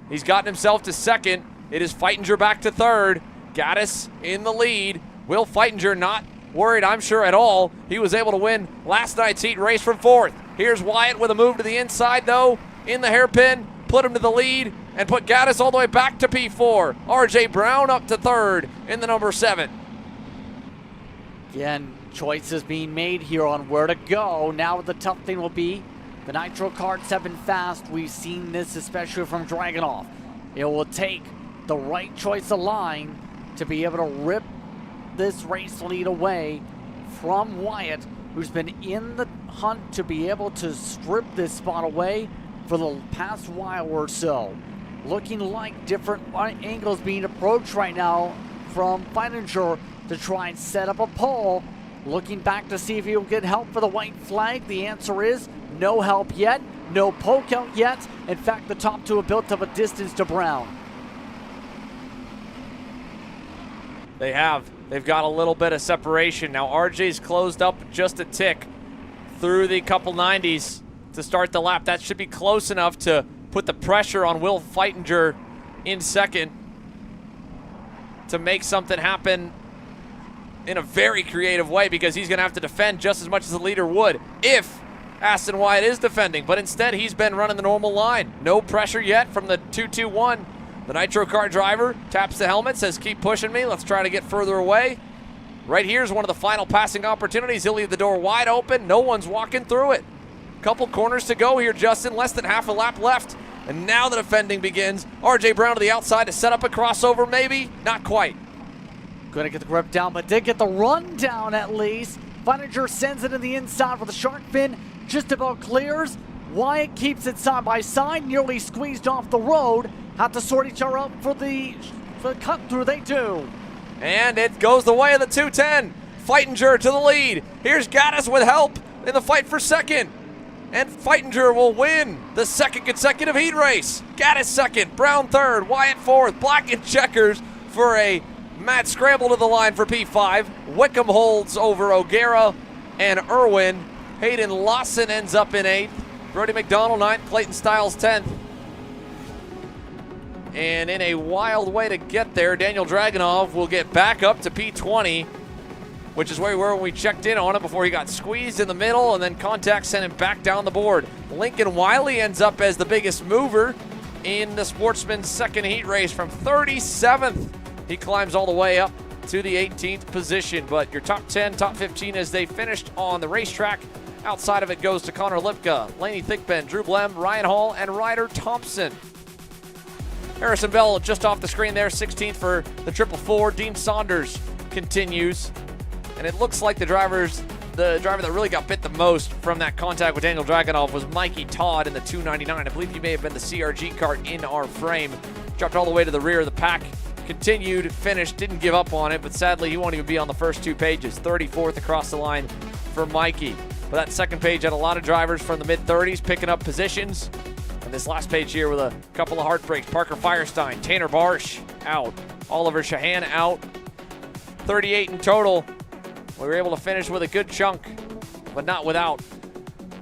He's gotten himself to second. It is Feitinger back to third. Gaddis in the lead. Will Feitinger not worried, I'm sure, at all. He was able to win last night's heat race from fourth. Here's Wyatt with a move to the inside, though, in the hairpin. Put him to the lead and put Gaddis all the way back to P4. RJ Brown up to third in the number 7. Again, choices being made here on where to go. Now the tough thing will be the Nitro karts have been fast. We've seen this especially from Dragunov. It will take the right choice of line to be able to rip this race lead away from Wyatt, who's been in the hunt to be able to strip this spot away for the past while or so. Looking like different angles being approached right now from Feitinger to try and set up a pole. Looking back to see if he'll get help for the white flag. The answer is no help yet, no poke out yet. In fact, the top 2 have built up a distance to Brown. They have. They've got a little bit of separation. Now RJ's closed up just a tick through the couple 90s to start the lap. That should be close enough to put the pressure on Will Feitinger in second to make something happen in a very creative way, because he's going to have to defend just as much as the leader would if Aston Wyatt is defending. But instead, he's been running the normal line. No pressure yet from the 2-2-1. The Nitro car driver taps the helmet, says, keep pushing me. Let's try to get further away. Right here's one of the final passing opportunities. He'll leave the door wide open. No one's walking through it. Couple corners to go here, Justin. Less than half a lap left. And now the defending begins. RJ Brown to the outside to set up a crossover, maybe? Not quite. Going to get the grip down, but did get the run down at least. Feitinger sends it in the inside with the shark fin. Just about clears. Wyatt keeps it side by side, nearly squeezed off the road. Have to sort each other up for the cut through. They do. And it goes the way of the 210. Feitinger to the lead. Here's Gaddis with help in the fight for second. And Feitinger will win the second consecutive heat race. Gaddis second, Brown third, Wyatt fourth, black and checkers for a mad scramble to the line for P5. Wickham holds over O'Gara and Irwin. Hayden Lawson ends up in 8th. Brody McDonald 9th, Clayton Stiles 10th. And in a wild way to get there, Daniel Dragunov will get back up to P20, which is where we were when we checked in on him before he got squeezed in the middle, and then contact sent him back down the board. Lincoln Wiley ends up as the biggest mover in the Sportsman's second heat race from 37th. He climbs all the way up to the 18th position, but your top 10, top 15 as they finished on the racetrack. Outside of it goes to Connor Lipka, Laney Thickben, Drew Blem, Ryan Hall, and Ryder Thompson. Harrison Bell just off the screen there, 16th for the 444. Dean Saunders continues. And it looks like the driver that really got bit the most from that contact with Daniel Dragunov was Mikey Todd in the 299. I believe he may have been the CRG kart in our frame. Dropped all the way to the rear of the pack. Continued, finished, didn't give up on it, but sadly he won't even be on the first 2 pages. 34th across the line for Mikey. But that second page had a lot of drivers from the mid-30s picking up positions. And this last page here with a couple of heartbreaks. Parker Firestein, Tanner Barsh out. Oliver Shahan out. 38 in total. We were able to finish with a good chunk, but not without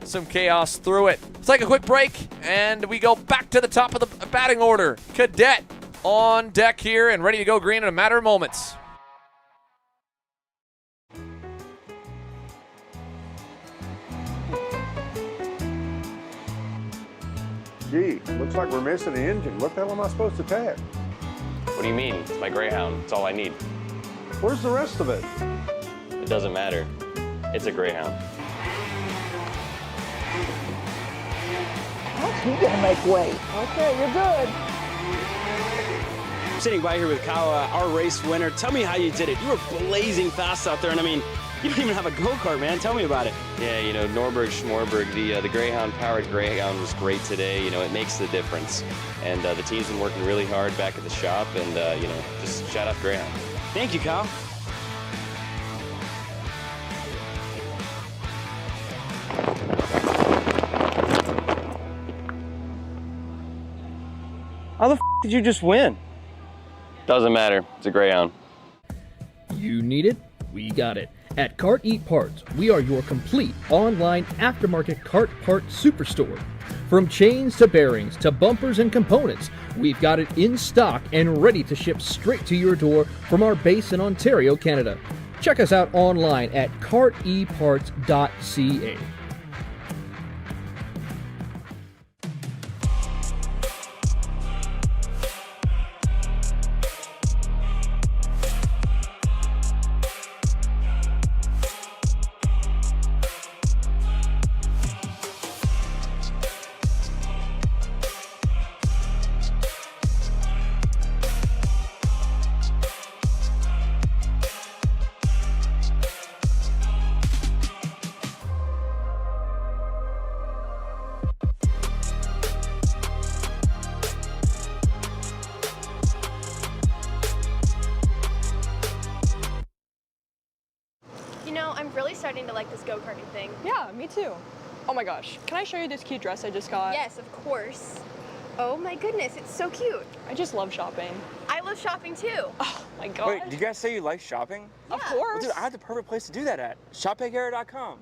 some chaos through it. Let's take a quick break, and we go back to the top of the batting order. Cadet on deck here and ready to go green in a matter of moments. Gee, looks like we're missing the engine. What the hell am I supposed to tap? What do you mean? It's my Greyhound. It's all I need. Where's the rest of it? It doesn't matter. It's a Greyhound. You gotta make weight. Okay, you're good. Sitting by here with Kyle, our race winner. Tell me how you did it. You were blazing fast out there, and I mean, you don't even have a go-kart, man. Tell me about it. Yeah, you know, Norberg, Schmorberg, the Greyhound-powered Greyhound was great today. You know, it makes the difference. And the team's been working really hard back at the shop, and, you know, just shout out Greyhound. Thank you, Kyle. How the did you just win? Doesn't matter. It's a Greyhound. You need it? We got it. At Kart Heat Parts, we are your complete online aftermarket kart part superstore. From chains to bearings to bumpers and components, we've got it in stock and ready to ship straight to your door from our base in Ontario, Canada. Check us out online at karteparts.ca. You know, I'm really starting to like this go-karting thing. Yeah, me too. Oh my gosh, can I show you this cute dress I just got? Yes, of course. Oh my goodness, it's so cute. I just love shopping. I love shopping too. Oh my god. Wait, did you guys say you like shopping? Of course. Well, dude, I have the perfect place to do that at. ShopPayCara.com.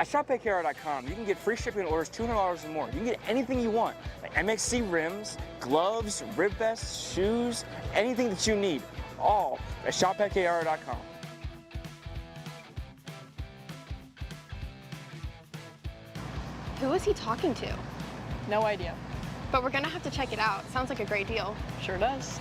At ShopPayCara.com, you can get free shipping on orders $200 or more. You can get anything you want, like MXC rims, gloves, rib vests, shoes, anything that you need, all at ShopPayCara.com. Who is he talking to? No idea. But we're gonna have to check it out. Sounds like a great deal. Sure does.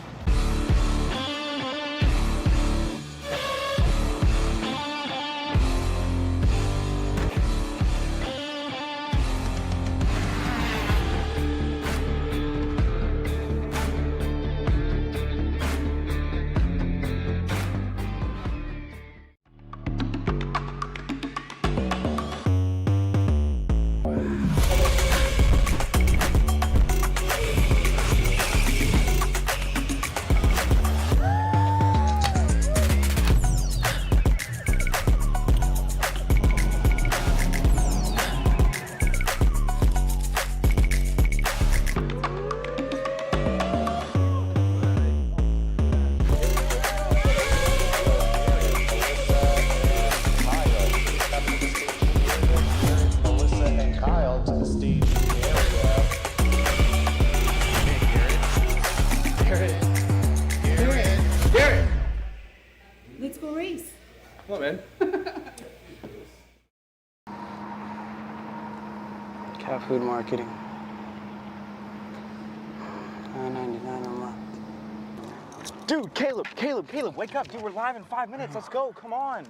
Let's go race. Come on, man. Cat food marketing. $9.99 a month. Dude, Caleb, wake up. Dude, we're live in 5 minutes. Let's go, come on.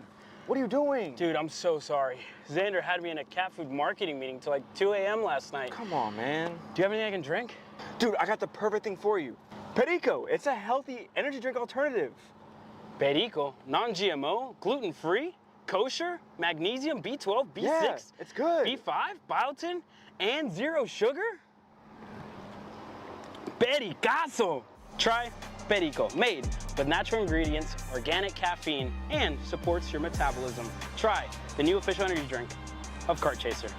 What are you doing? Dude, I'm so sorry. Xander had me in a cat food marketing meeting till like 2 a.m. last night. Come on, man. Do you have anything I can drink? Dude, I got the perfect thing for you. Perico, it's a healthy energy drink alternative. Perico, non-GMO, gluten-free, kosher, magnesium, B12, B6, Yeah, it's good. B5, biotin, and zero sugar? Pericazo! Try Perico, made with natural ingredients, organic caffeine, and supports your metabolism. Try the new official energy drink of Kart Chaser.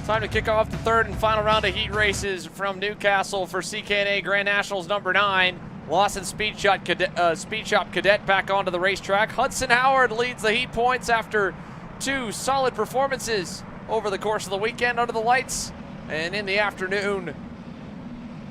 Time to kick off the third and final round of heat races from Newcastle for CKNA Grand Nationals number 9. Lawson Speed Shop Cadet back onto the racetrack. Hudson Howard leads the heat points after 2 solid performances over the course of the weekend under the lights and in the afternoon.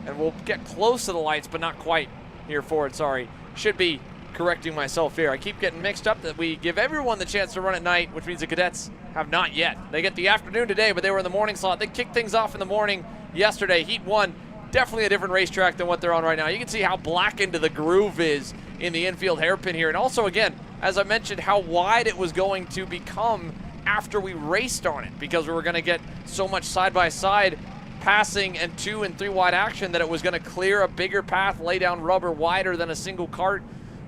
And we'll get close to the lights, but not quite here for it, sorry. Should be correcting myself here. I keep getting mixed up that we give everyone the chance to run at night, which means the cadets have not yet. They get the afternoon today, but they were in the morning slot. They kicked things off in the morning yesterday. Heat 1, definitely a different racetrack than what they're on right now. You can see how blackened the groove is in the infield hairpin here. And also, again, as I mentioned, how wide it was going to become after we raced on it, because we were going to get so much side-by-side passing and 2 and 3 wide action that it was going to clear a bigger path, lay down rubber wider than a single cart.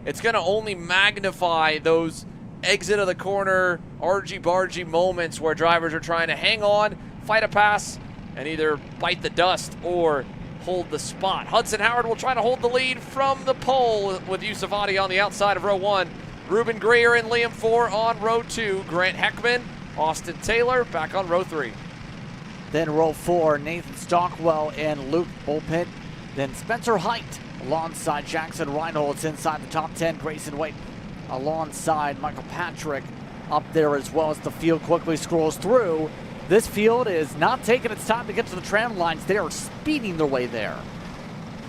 It's going to only magnify those exit of the corner, argy-bargy moments where drivers are trying to hang on, fight a pass, and either bite the dust or hold the spot. Hudson Howard will try to hold the lead from the pole with Yusufati on the outside of row 1. Ruben Greer and Liam 4 on row 2. Grant Heckman, Austin Taylor back on row 3. Then row 4, Nathan Stockwell and Luke Bullpit. Then Spencer Height alongside Jackson Reinholz inside the top 10. Grayson Waite alongside Michael Patrick up there as well as the field quickly scrolls through. This field is not taking its time to get to the tram lines. They are speeding their way there.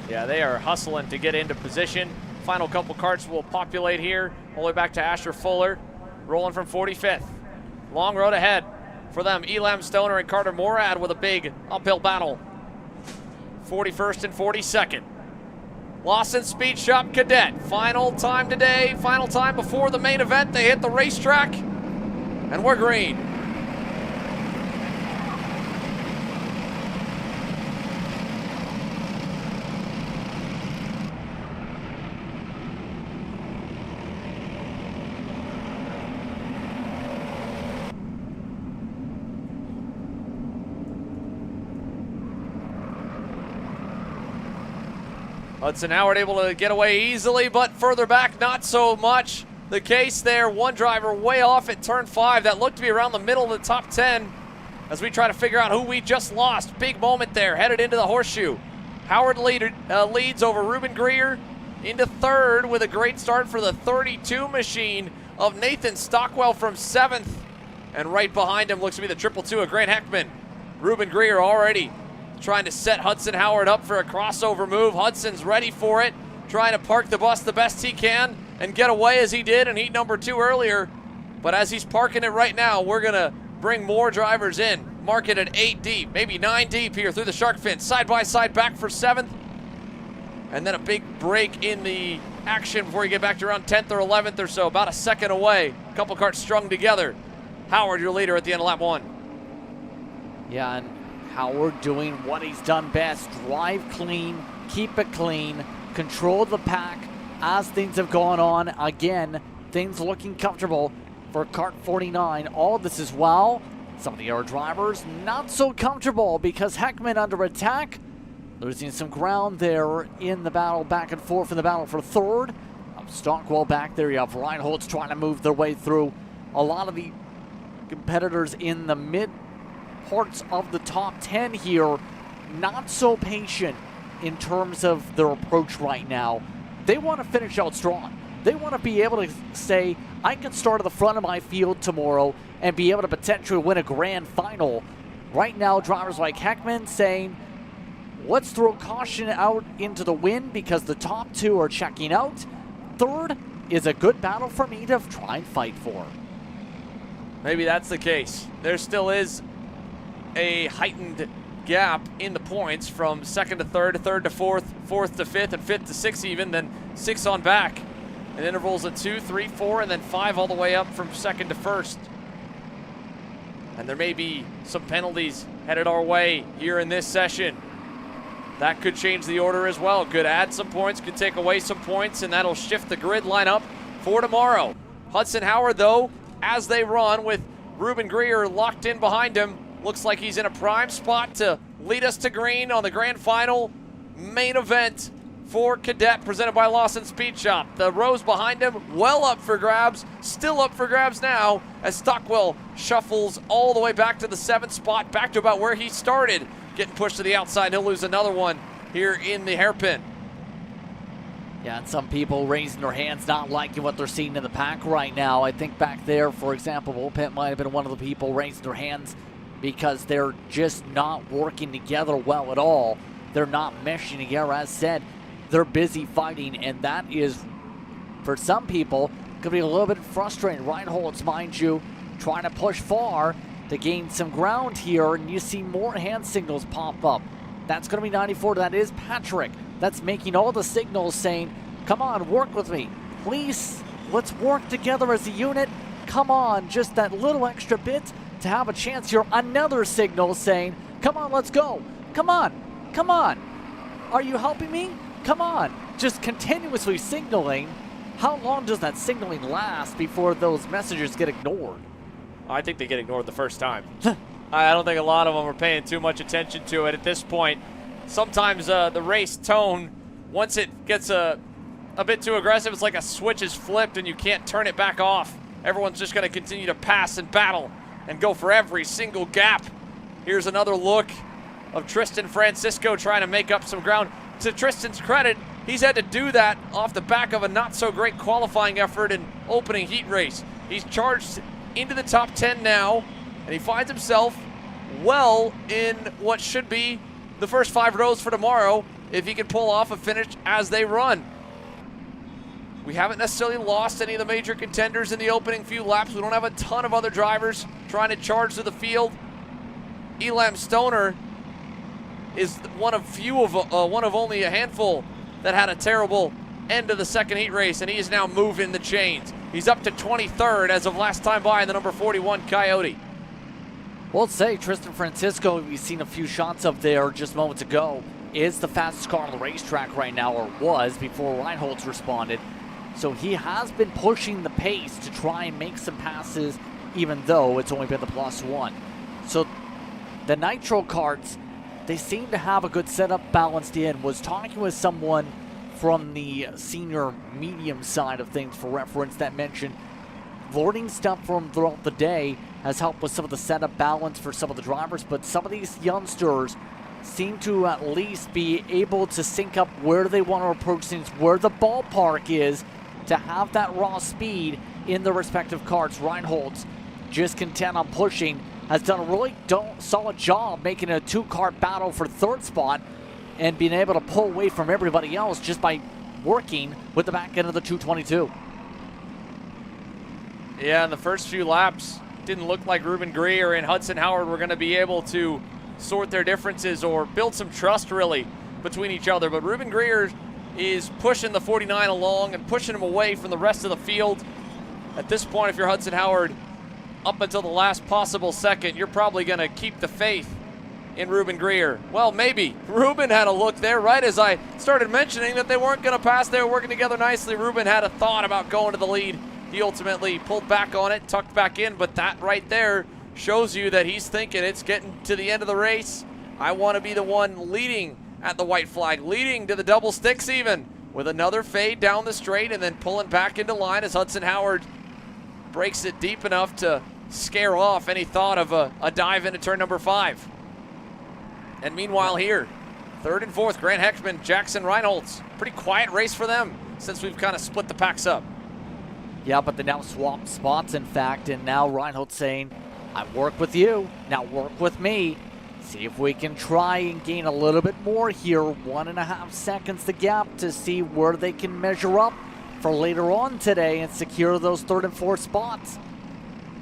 Yeah, they are hustling to get into position. Final couple carts will populate here, all the way back to Asher Fuller, rolling from 45th. Long road ahead for them. Elam Stoner and Carter Morad with a big uphill battle. 41st and 42nd. Lawson Speed Shop Cadet, final time today, final time before the main event. They hit the racetrack, and we're green. Hudson Howard able to get away easily, but further back, not so much the case there. One driver way off at turn 5. That looked to be around the middle of the top 10 as we try to figure out who we just lost. Big moment there, headed into the horseshoe. Howard leads over Ruben Greer into 3rd with a great start for the 32 machine of Nathan Stockwell from 7th. And right behind him looks to be the 222 of Grant Heckman. Ruben Greer already trying to set Hudson Howard up for a crossover move. Hudson's ready for it, trying to park the bus the best he can and get away as he did in heat number 2 earlier. But as he's parking it right now, we're going to bring more drivers in. Mark it at 8 deep, maybe 9 deep here through the shark fin. Side by side back for 7th. And then a big break in the action before you get back to around 10th or 11th or so. About a second away. A couple carts strung together. Howard, your leader at the end of lap 1. Yeah, and Howard doing what he's done best. Drive clean, keep it clean, control the pack as things have gone on. Again, things looking comfortable for Kart 49. All this as well. Some of the other drivers not so comfortable because Heckman under attack. Losing some ground there in the battle back and forth in the battle for 3rd. Stockwell back there. You have Reinholz trying to move their way through. A lot of the competitors in the mid parts of the top 10 here, not so patient in terms of their approach right now. They want to finish out strong. They want to be able to say, I can start at the front of my field tomorrow and be able to potentially win a grand final. Right now, drivers like Heckman saying, let's throw caution out into the wind because the top 2 are checking out. 3rd is a good battle for me to try and fight for. Maybe that's the case. There still is a heightened gap in the points from 2nd to 3rd, 3rd to 4th, 4th to 5th, and 5th to 6th even, then 6 on back. And intervals of 2, 3, 4, and then 5 all the way up from 2nd to 1st. And there may be some penalties headed our way here in this session. That could change the order as well. Could add some points, could take away some points, and that'll shift the grid lineup for tomorrow. Hudson Howard, though, as they run with Ruben Greer locked in behind him, looks like he's in a prime spot to lead us to green on the grand final main event for Cadet, presented by Lawson Speed Shop. The rows behind him, well up for grabs, still up for grabs now, as Stockwell shuffles all the way back to the 7th spot, back to about where he started, getting pushed to the outside. He'll lose another one here in the hairpin. Yeah, and some people raising their hands, not liking what they're seeing in the pack right now. I think back there, for example, Bullpen might have been one of the people raising their hands because they're just not working together well at all. They're not meshing together. As said, they're busy fighting, and that is, for some people, could be a little bit frustrating. Reinhold's, mind you, trying to push far to gain some ground here, and you see more hand signals pop up. That's going to be 94. That is Patrick. That's making all the signals saying, come on, work with me. Please, let's work together as a unit. Come on, just that little extra bit to have a chance here. Another signal saying, come on, let's go. Come on, come on. Are you helping me? Come on. Just continuously signaling. How long does that signaling last before those messages get ignored? I think they get ignored the first time. I don't think a lot of them are paying too much attention to it at this point. Sometimes the race tone, once it gets a bit too aggressive, it's like a switch is flipped and you can't turn it back off. Everyone's just going to continue to pass and battle and go for every single gap. Here's another look of Tristan Francisco trying to make up some ground. To Tristan's credit, he's had to do that off the back of a not-so-great qualifying effort in opening heat race. He's charged into the top 10 now, and he finds himself well in what should be the first 5 rows for tomorrow if he can pull off a finish as they run. We haven't necessarily lost any of the major contenders in the opening few laps. We don't have a ton of other drivers trying to charge to the field. Elam Stoner is one of only a handful that had a terrible end of the second heat race, and he is now moving the chains. He's up to 23rd as of last time by, the number 41 Coyote. Well, let's say Tristan Francisco, we've seen a few shots of there just moments ago, is the fastest car on the racetrack right now, or was before Reinhold's responded. So he has been pushing the pace to try and make some passes, even though it's only been the +1. So the Nitro karts, they seem to have a good setup balanced in. Was talking with someone from the senior medium side of things, for reference, that mentioned learning stuff from throughout the day has helped with some of the setup balance for some of the drivers, but some of these youngsters seem to at least be able to sync up where they want to approach things, where the ballpark is, to have that raw speed in the respective karts. Reinhold's just content on pushing, has done a really solid job making a 2-kart battle for 3rd spot and being able to pull away from everybody else just by working with the back end of the 222. Yeah, in the first few laps, didn't look like Ruben Greer and Hudson Howard were going to be able to sort their differences or build some trust, really, between each other. But Ruben Greer is pushing the 49 along and pushing him away from the rest of the field. At this point, if you're Hudson Howard, up until the last possible second, you're probably going to keep the faith in Ruben Greer. Well, maybe. Ruben had a look there right as I started mentioning that they weren't going to pass. They were working together nicely. Ruben had a thought about going to the lead. He ultimately pulled back on it, tucked back in, but that right there shows you that he's thinking it's getting to the end of the race. I want to be the one leading at the white flag, leading to the double sticks even, with another fade down the straight and then pulling back into line as Hudson Howard breaks it deep enough to scare off any thought of a dive into turn number 5. And meanwhile here, 3rd and 4th, Grant Heckman, Jackson Reinholds. Pretty quiet race for them since we've kind of split the packs up. Yeah, but they now swapped spots, in fact, and now Reinhold saying, I work with you, now work with me. See if we can try and gain a little bit more here. 1.5 seconds the gap to see where they can measure up for later on today and secure those 3rd and 4th spots.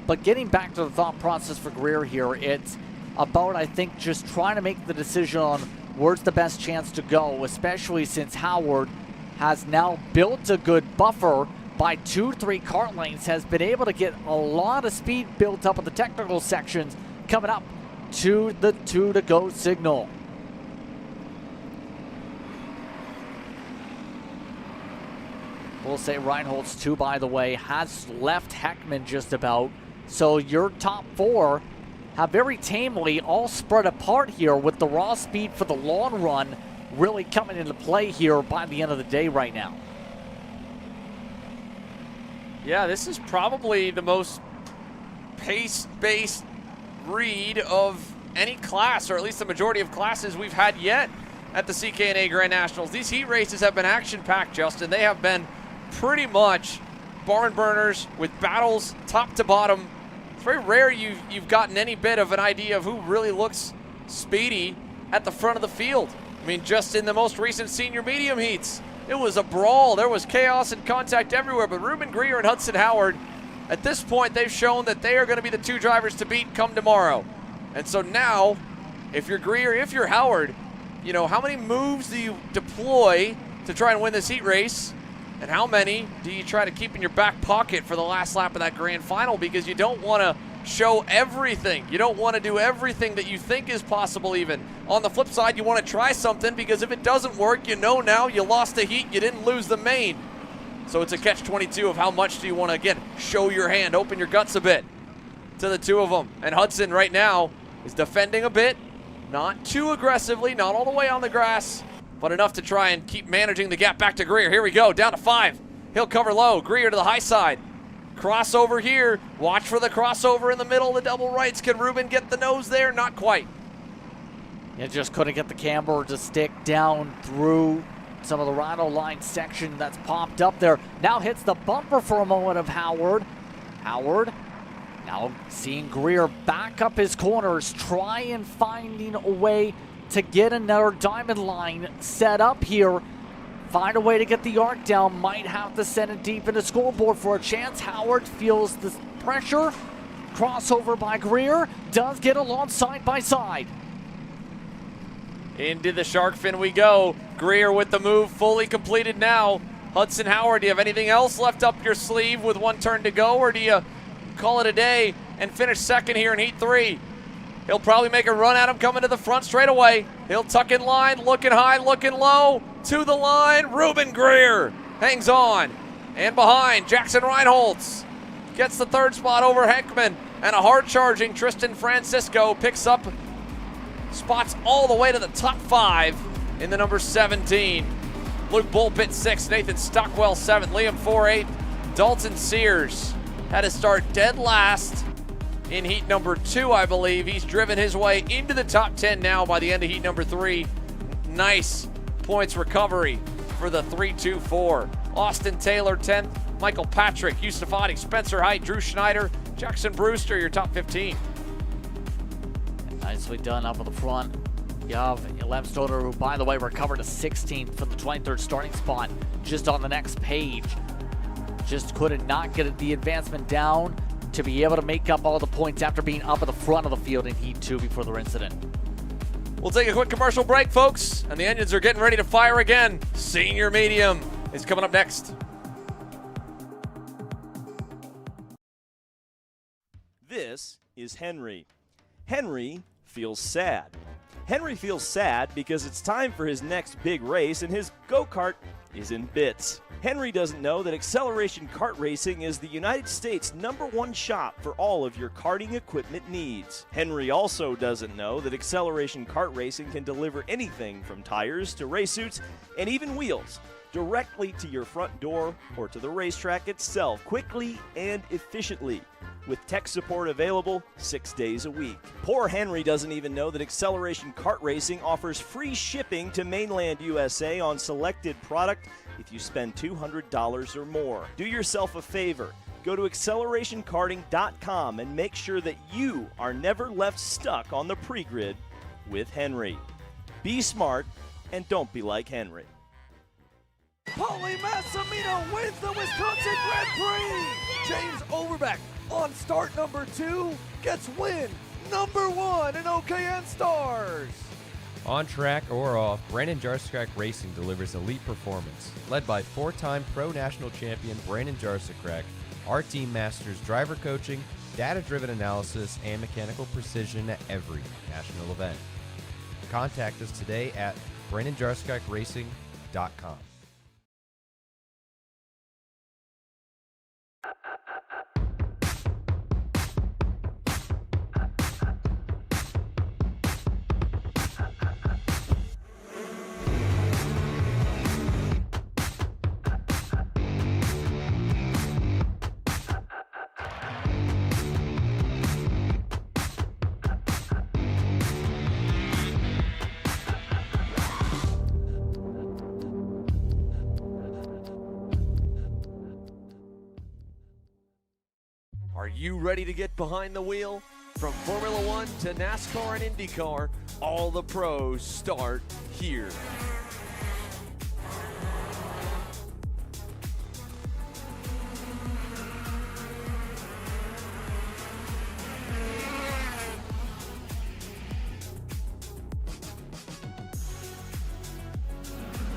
But getting back to the thought process for Greer here, it's about, I think, just trying to make the decision on where's the best chance to go, especially since Howard has now built a good buffer by 2-3 kart lanes, has been able to get a lot of speed built up in the technical sections coming up to the 2 to go signal. We'll say Reinhold's 2, by the way, has left Heckman just about. So your top 4 have very tamely all spread apart here with the raw speed for the long run really coming into play here by the end of the day right now. Yeah, this is probably the most pace-based read of any class, or at least the majority of classes we've had yet at the CKNA Grand Nationals. These heat races have been action-packed, Justin. They have been pretty much barn burners with battles top to bottom. It's very rare you've gotten any bit of an idea of who really looks speedy at the front of the field. I mean, just in the most recent senior medium heats, it was a brawl. There was chaos and contact everywhere, but Ruben Greer and Hudson Howard, at this point, they've shown that they are going to be the two drivers to beat come tomorrow. And so now, if you're Greer, if you're Howard, you know, how many moves do you deploy to try and win this heat race? And how many do you try to keep in your back pocket for the last lap of that grand final? Because you don't want to show everything. You don't want to do everything that you think is possible even. On the flip side, you want to try something, because if it doesn't work, you know now you lost the heat, you didn't lose the main. So it's a catch-22 of how much do you want to, again, show your hand, open your guts a bit to the two of them. And Hudson right now is defending a bit, not too aggressively, not all the way on the grass, but enough to try and keep managing the gap back to Greer. Here we go, down to 5. He'll cover low. Greer to the high side. Crossover here. Watch for the crossover in the middle, the double rights. Can Ruben get the nose there? Not quite. You just couldn't get the camber to stick down through some of the Rhino line section that's popped up there. Now hits the bumper for a moment of Howard. Howard now seeing Greer back up his corners, try and finding a way to get another diamond line set up here. Find a way to get the arc down. Might have to send it deep into scoreboard for a chance. Howard feels the pressure. Crossover by Greer. Does get along side by side. Into the shark fin we go. Greer with the move fully completed now. Hudson Howard, do you have anything else left up your sleeve with one turn to go, or do you call it a day and finish second here in Heat 3? He'll probably make a run at him coming to the front straight away. He'll tuck in line, looking high, looking low, to the line. Ruben Greer hangs on. And behind, Jackson Reinholtz gets the third spot over Heckman. And a hard-charging Tristan Francisco picks up spots all the way to the top 5 in the number 17. Luke Bullpit 6th, Nathan Stockwell 7th, Liam 4-8, Dalton Sears had to start dead last in heat number 2, I believe. He's driven his way into the top 10 now by the end of heat number 3. Nice points recovery for the 3-2-4. Austin Taylor 10th, Michael Patrick, Yustafati, Spencer Height, Drew Schneider, Jackson Brewster, your top 15. Nicely done up at the front. You have Lemstoner, who, by the way, recovered to 16th for the 23rd starting spot just on the next page. Just couldn't not get the advancement down to be able to make up all the points after being up at the front of the field in Heat 2 before their incident. We'll take a quick commercial break, folks, and the engines are getting ready to fire again. Senior Medium is coming up next. This is Henry. Henry feels sad. Henry feels sad because it's time for his next big race and his go-kart is in bits. Henry doesn't know that Acceleration Kart Racing is the United States' #1 shop for all of your karting equipment needs. Henry also doesn't know that Acceleration Kart Racing can deliver anything from tires to race suits and even wheels directly to your front door or to the racetrack itself, quickly and efficiently, with tech support available 6 days a week. Poor Henry doesn't even know that Acceleration Kart Racing offers free shipping to mainland USA on selected product if you spend $200 or more. Do yourself a favor. Go to accelerationkarting.com and make sure that you are never left stuck on the pre-grid with Henry. Be smart and don't be like Henry. Paulie Massimino wins the Wisconsin Grand Prix. James Overbeck on start number 2 gets win number 1 in OKN Stars. On track or off, Brandon Jarsekrak Racing delivers elite performance. Led by 4-time Pro National Champion Brandon Jarsekrak, our team masters driver coaching, data-driven analysis, and mechanical precision at every national event. Contact us today at BrandonJarsekrackracing.com. Are you ready to get behind the wheel? From Formula One to NASCAR and IndyCar, all the pros start here.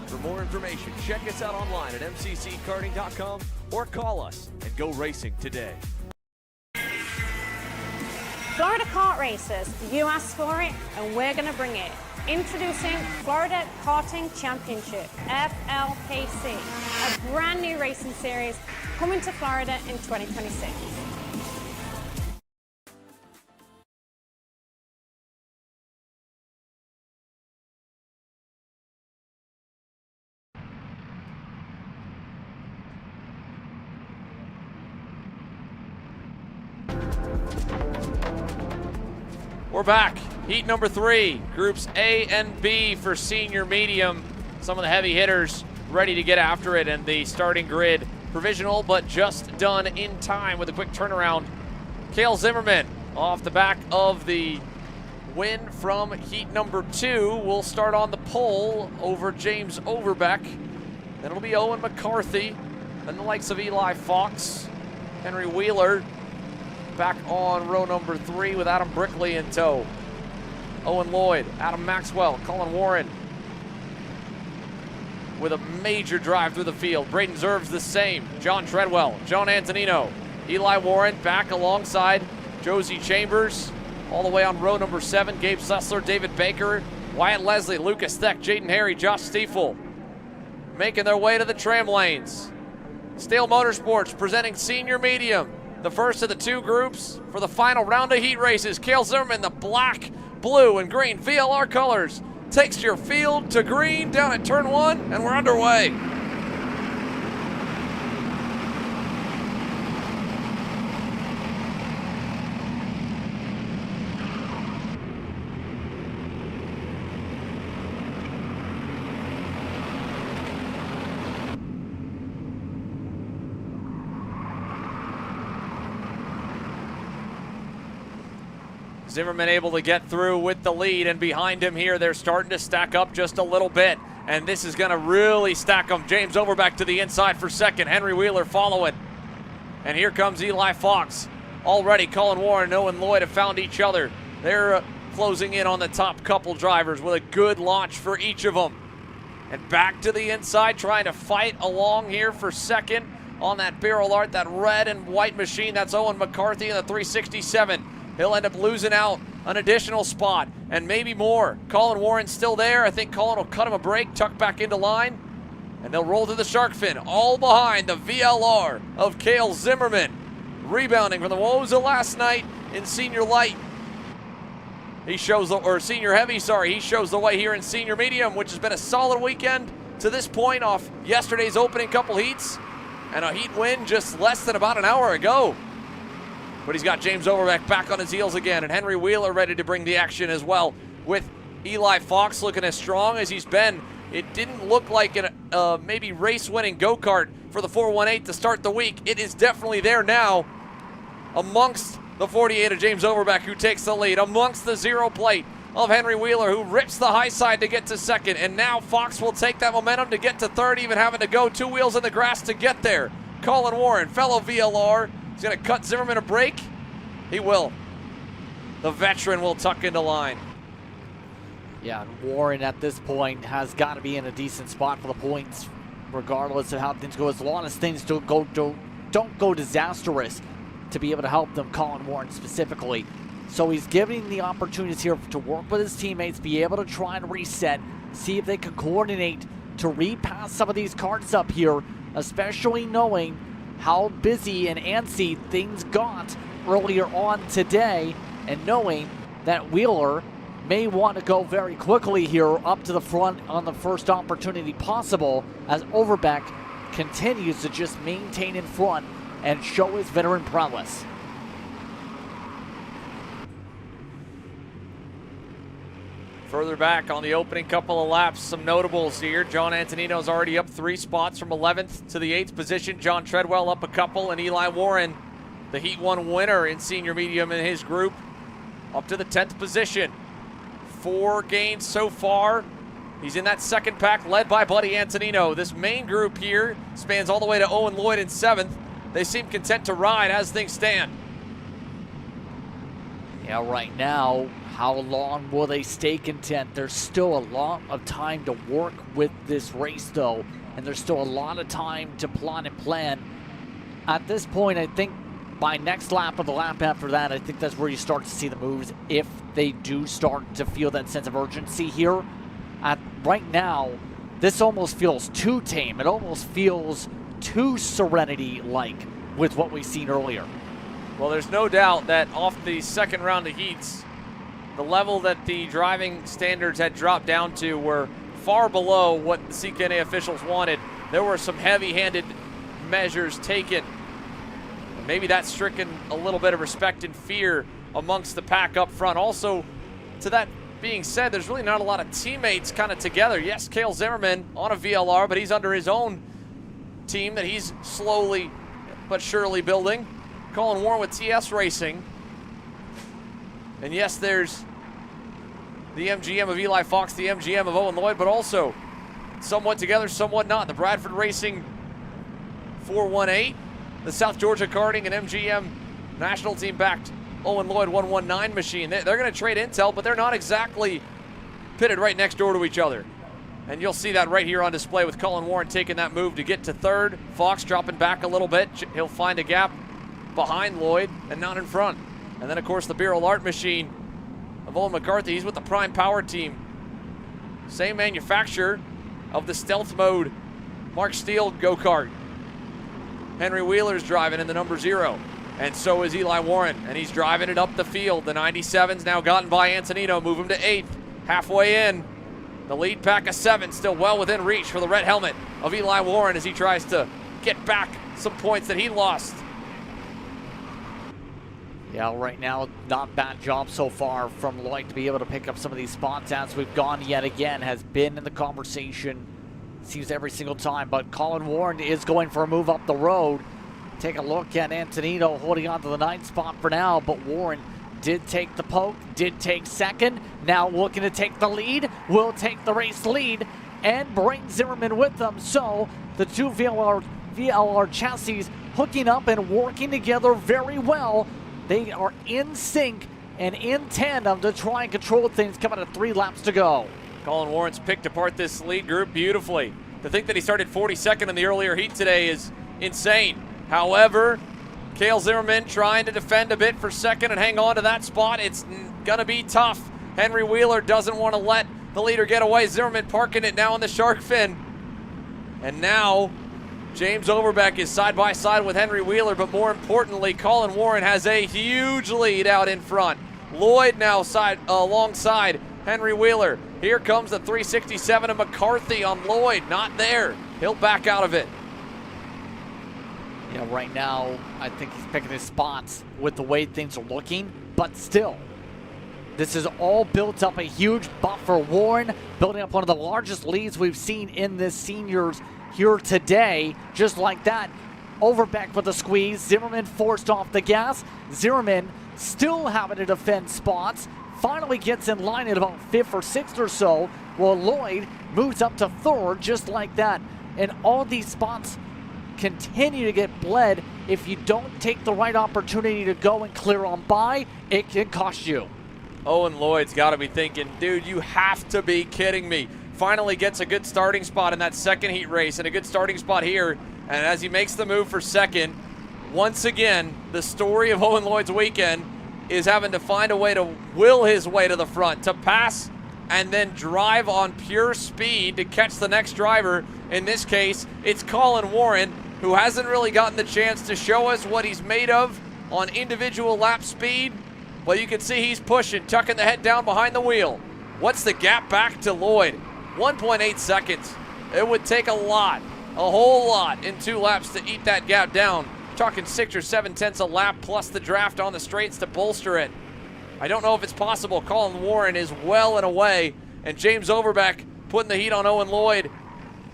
For more information, check us out online at mcckarting.com or call us and go racing today. Florida Kart Racers, you asked for it and we're going to bring it. Introducing Florida Karting Championship, FLKC, a brand new racing series coming to Florida in 2026. We're back. Heat number 3, groups A and B for senior medium. Some of the heavy hitters ready to get after it, and the starting grid provisional, but just done in time with a quick turnaround. Cale Zimmerman, off the back of the win from heat number 2, will start on the pole over James Overbeck. Then it'll be Owen McCarthy, then the likes of Eli Fox, Henry Wheeler, back on row number 3 with Adam Brickley in tow. Owen Lloyd, Adam Maxwell, Colin Warren with a major drive through the field. Braden Zerves the same. John Treadwell, John Antonino, Eli Warren back alongside Josie Chambers. All the way on row number 7, Gabe Sussler, David Baker, Wyatt Leslie, Lucas Theck, Jaden Harry, Josh Stiefel making their way to the tram lanes. Stale Motorsports presenting senior medium. The first of the 2 groups for the final round of heat races. Cale Zimmerman, the black, blue, and green VLR colors, takes your field to green down at turn 1, and we're underway. Zimmerman able to get through with the lead, and behind him here, they're starting to stack up just a little bit, and this is going to really stack them. James Overbeck to the inside for second, Henry Wheeler following. And here comes Eli Fox. Already Colin Warren and Owen Lloyd have found each other. They're closing in on the top couple drivers with a good launch for each of them. And back to the inside, trying to fight along here for second on that barrel art, that red and white machine. That's Owen McCarthy in the 367. He'll end up losing out an additional spot and maybe more. Colin Warren's still there. I think Colin will cut him a break, tuck back into line, and they'll roll to the shark fin, all behind the VLR of Cale Zimmerman, rebounding from the woes of last night in senior light. He shows the, or senior heavy, sorry, he shows the way here in senior medium, which has been a solid weekend to this point off yesterday's opening couple heats, and a heat win just less than about an hour ago. But he's got James Overbeck back on his heels again, and Henry Wheeler ready to bring the action as well, with Eli Fox looking as strong as he's been. It didn't look like a maybe race-winning go-kart for the 418 to start the week. It is definitely there now amongst the 48 of James Overbeck, who takes the lead, amongst the 0 plate of Henry Wheeler, who rips the high side to get to second, and now Fox will take that momentum to get to third, even having to go 2 wheels in the grass to get there. Colin Warren, fellow VLR, he's going to cut Zimmerman a break. He will. The veteran will tuck into line. Yeah, Warren at this point has got to be in a decent spot for the points, regardless of how things go. As long as things don't go disastrous, to be able to help them, Colin Warren specifically. So he's giving the opportunities here to work with his teammates, be able to try and reset, see if they can coordinate to repass some of these carts up here, especially knowing how busy and antsy things got earlier on today, and knowing that Wheeler may want to go very quickly here up to the front on the first opportunity possible, as Overbeck continues to just maintain in front and show his veteran prowess. Further back on the opening couple of laps, some notables here. John Antonino's already up 3 spots from 11th to the 8th position. John Treadwell up a couple, and Eli Warren the Heat 1 winner in senior medium in his group, up to the 10th position. 4 gains so far. He's in that second pack led by Buddy Antonino. This main group here spans all the way to Owen Lloyd in 7th. They seem content to ride as things stand. Yeah, right now, how long will they stay content? There's still a lot of time to work with this race, though, and there's still a lot of time to plot and plan. At this point, I think by next lap or the lap after that, I think that's where you start to see the moves if they do start to feel that sense of urgency here. Right now, this almost feels too tame. It almost feels too Serenity-like with what we've seen earlier. Well, there's no doubt that off the second round of heats, the level that the driving standards had dropped down to were far below what the CKNA officials wanted. There were some heavy-handed measures taken. And maybe that's stricken a little bit of respect and fear amongst the pack up front. Also, to that being said, there's really not a lot of teammates kind of together. Yes, Cale Zimmerman on a VLR, but he's under his own team that he's slowly but surely building. Colin Warren with TS Racing. And yes, there's the MGM of Eli Fox, the MGM of Owen Lloyd, but also somewhat together, somewhat not. The Bradford Racing 418, the South Georgia Karting and MGM national team backed Owen Lloyd 119 machine. They're going to trade intel, but they're not exactly pitted right next door to each other. And you'll see that right here on display with Colin Warren taking that move to get to 3rd. Fox dropping back a little bit. He'll find a gap behind Lloyd and not in front. And then, of course, the Beryl Art machine of Owen McCarthy. He's with the Prime Power team. Same manufacturer of the Stealth Mode Mark Steele go-kart. Henry Wheeler's driving in the number 0. And so is Eli Warren, and he's driving it up the field. The 97's now gotten by Antonino, move him to 8th. Halfway in, the lead pack of 7 still well within reach for the red helmet of Eli Warren as he tries to get back some points that he lost. Yeah, right now, not bad job so far from Lloyd to be able to pick up some of these spots as we've gone yet again, has been in the conversation, seems every single time, but Colin Warren is going for a move up the road. Take a look at Antonino holding on to the 9th spot for now, but Warren did take the poke, did take 2nd, now looking to take the lead, will take the race lead, and bring Zimmerman with them. So the two VLR chassis hooking up and working together very well. They are in sync and in tandem to try and control things coming to 3 laps to go. Colin Warren's picked apart this lead group beautifully. To think that he started 42nd in the earlier heat today is insane. However, Cale Zimmerman trying to defend a bit for 2nd and hang on to that spot. It's going to be tough. Henry Wheeler doesn't want to let the leader get away. Zimmerman parking it now on the shark fin. And now James Overbeck is side by side with Henry Wheeler, but more importantly, Colin Warren has a huge lead out in front. Lloyd now alongside Henry Wheeler. Here comes the 367 of McCarthy on Lloyd. Not there. He'll back out of it. Yeah, right now, I think he's picking his spots with the way things are looking, but still, this is all built up a huge buffer. Warren building up one of the largest leads we've seen in this seniors here today. Just like that, Overbeck with the squeeze. Zimmerman forced off the gas. Zimmerman still having to defend spots. Finally gets in line at about 5th or 6th or so, while Lloyd moves up to 3rd just like that. And all these spots continue to get bled. If you don't take the right opportunity to go and clear on by, it can cost you. Owen Lloyd's got to be thinking, dude, you have to be kidding me. Finally gets a good starting spot in that 2nd heat race and a good starting spot here. And as he makes the move for 2nd, once again, the story of Owen Lloyd's weekend is having to find a way to will his way to the front, to pass and then drive on pure speed to catch the next driver. In this case, it's Colin Warren, who hasn't really gotten the chance to show us what he's made of on individual lap speed. But you can see he's pushing, tucking the head down behind the wheel. What's the gap back to Lloyd? 1.8 seconds. It would take a lot, a whole lot in 2 laps to eat that gap down. Talking 6 or 7 tenths a lap plus the draft on the straights to bolster it. I don't know if it's possible. Colin Warren is well and away, and James Overbeck putting the heat on Owen Lloyd.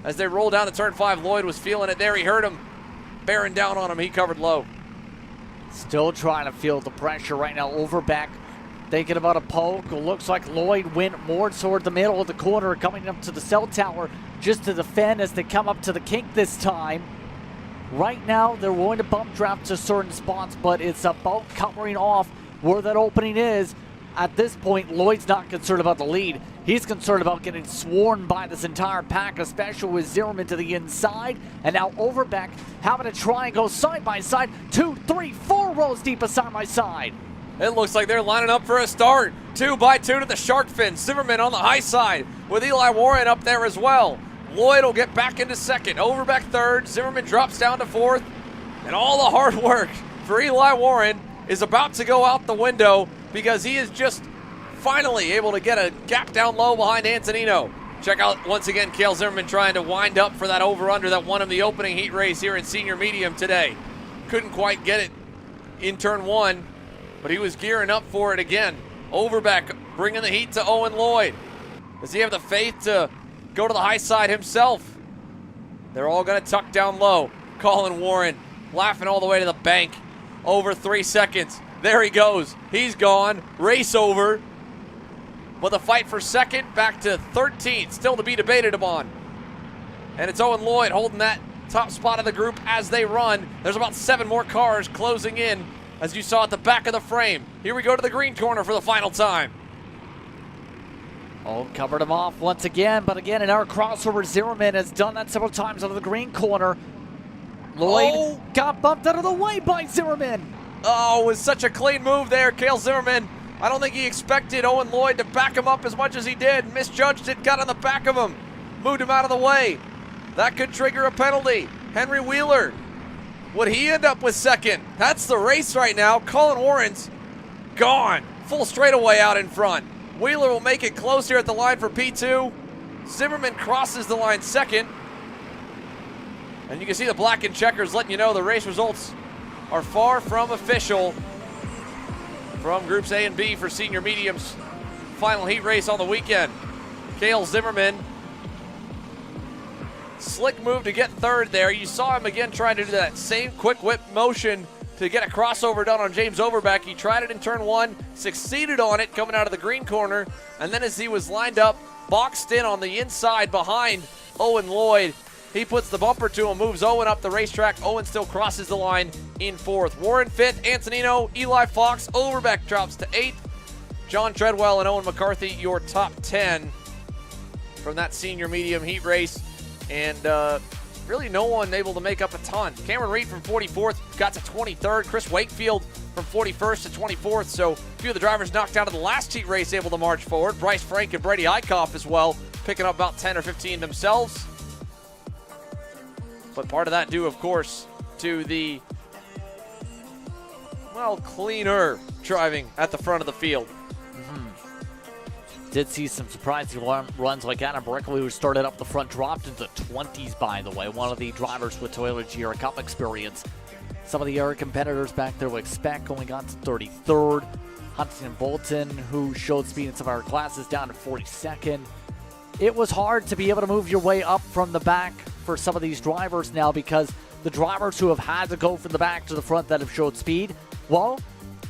As they roll down to turn 5, Lloyd was feeling it there. He heard him bearing down on him. He covered low. Still trying to feel the pressure right now. Overback thinking about a poke. It looks like Lloyd went more toward the middle of the corner, coming up to the cell tower just to defend as they come up to the kink this time. Right now, they're willing to bump draft to certain spots, but it's about covering off where that opening is. At this point, Lloyd's not concerned about the lead. He's concerned about getting sworn by this entire pack, especially with Zimmerman to the inside. And now Overbeck having to try and go side by side. 2, 3, 4 rows deep of side by side. It looks like they're lining up for a start. 2 by 2 to the shark fin. Zimmerman on the high side with Eli Warren up there as well. Lloyd will get back into second. Overbeck third. Zimmerman drops down to fourth. And all the hard work for Eli Warren is about to go out the window because he is just finally able to get a gap down low behind Antonino. Check out once again Cale Zimmerman trying to wind up for that over-under that won him the opening heat race here in senior medium today. Couldn't quite get it in turn 1, but he was gearing up for it again. Overbeck bringing the heat to Owen Lloyd. Does he have the faith to go to the high side himself? They're all going to tuck down low. Colin Warren laughing all the way to the bank. Over 3 seconds. There he goes. He's gone. Race over. But the fight for second back to 13th. Still to be debated upon. And it's Owen Lloyd holding that top spot of the group as they run. There's about 7 more cars closing in, as you saw at the back of the frame. Here we go to the green corner for the final time. Oh, covered him off once again, but again, in our crossover, Zimmerman has done that several times out of the green corner. Lloyd got bumped out of the way by Zimmerman. Oh, it was such a clean move there, Cale Zimmerman. I don't think he expected Owen Lloyd to back him up as much as he did. Misjudged it, got on the back of him, moved him out of the way. That could trigger a penalty. Henry Wheeler, would he end up with second? That's the race right now. Colin Warren's gone. Full straightaway out in front. Wheeler will make it close here at the line for P2. Zimmerman crosses the line second. And you can see the black and checkers letting you know the race results are far from official from groups A and B for senior mediums. Final heat race on the weekend. Cale Zimmerman, slick move to get third there. You saw him again trying to do that same quick whip motion to get a crossover done on James Overbeck. He tried it in turn 1, succeeded on it coming out of the green corner, and then as he was lined up, boxed in on the inside behind Owen Lloyd, he puts the bumper to him, moves Owen up the racetrack. Owen still crosses the line in 4th. Warren 5th, Antonino, Eli Fox, Overbeck drops to 8th. John Treadwell and Owen McCarthy, your top 10 from that senior medium heat race. And really no one able to make up a ton. Cameron Reed from 44th got to 23rd. Chris Wakefield from 41st to 24th. So a few of the drivers knocked out of the last heat race able to march forward. Bryce Frank and Brady Eichhoff as well, picking up about 10 or 15 themselves. But part of that due, of course, to the, well, cleaner driving at the front of the field. Did see some surprising runs like Adam Berkeley, who started up the front, dropped into the 20s, by the way. One of the drivers with Toyota Giera Cup experience. Some of the other competitors back there, like Speck, only got to 33rd. Huntington Bolton, who showed speed in some of our classes, down to 42nd. It was hard to be able to move your way up from the back for some of these drivers now, because the drivers who have had to go from the back to the front that have showed speed, well,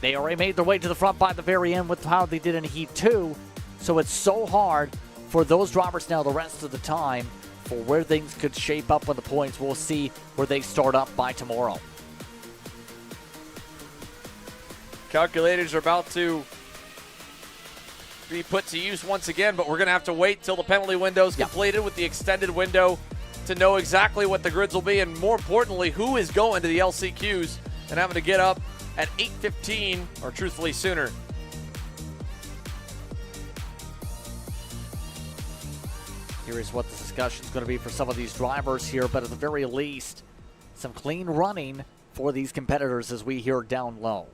they already made their way to the front by the very end with how they did in Heat 2. So it's so hard for those drivers now the rest of the time for where things could shape up on the points. We'll see where they start up by tomorrow. Calculators are about to be put to use once again, but we're going to have to wait till the penalty window is completed with the extended window to know exactly what the grids will be, and more importantly, who is going to the LCQs and having to get up at 8:15 or truthfully sooner. Here is what the discussion is going to be for some of these drivers here, but at the very least, some clean running for these competitors as we hear down low.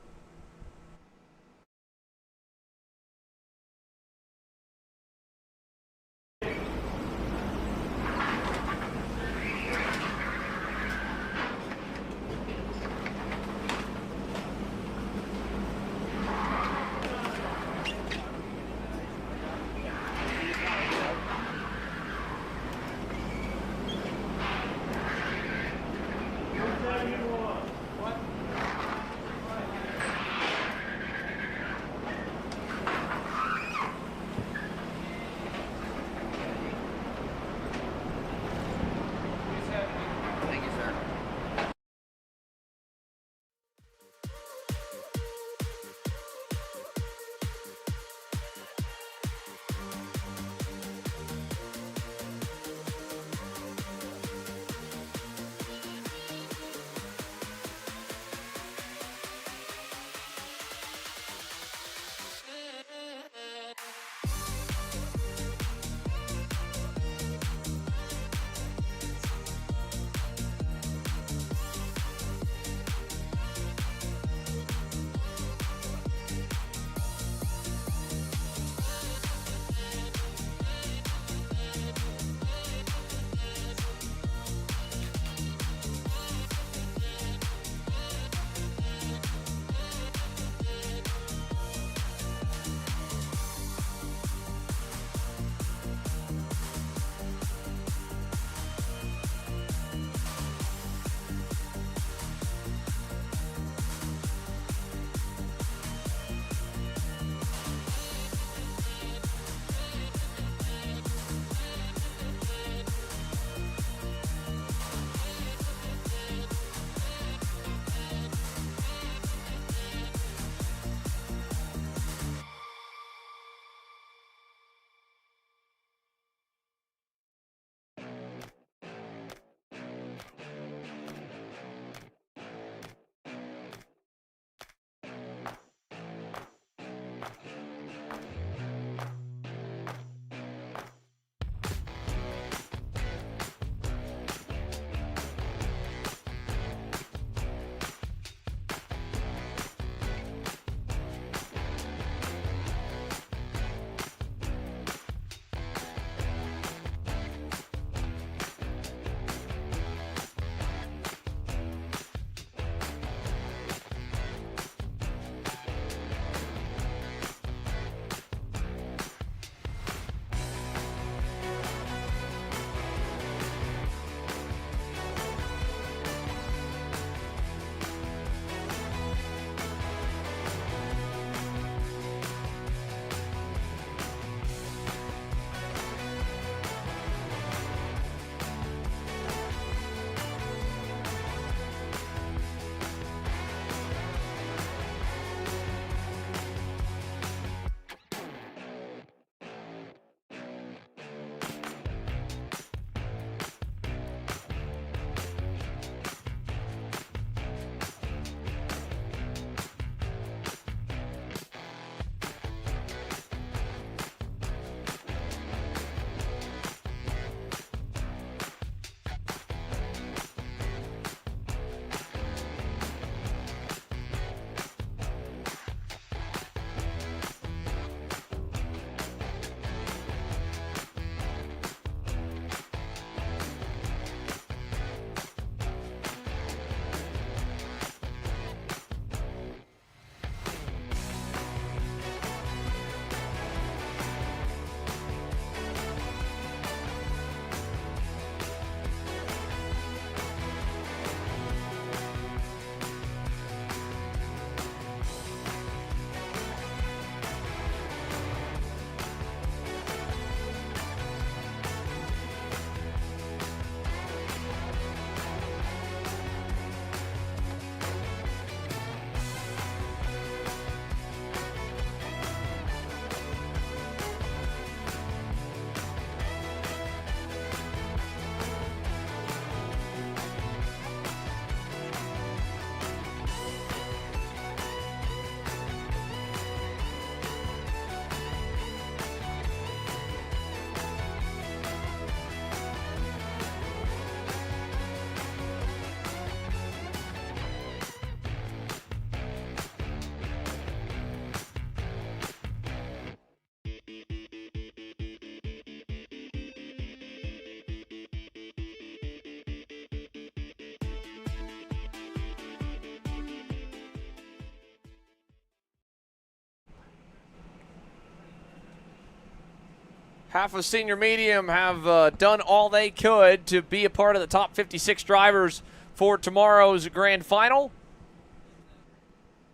half of senior medium have done all they could to be a part of the top 56 drivers for tomorrow's grand final.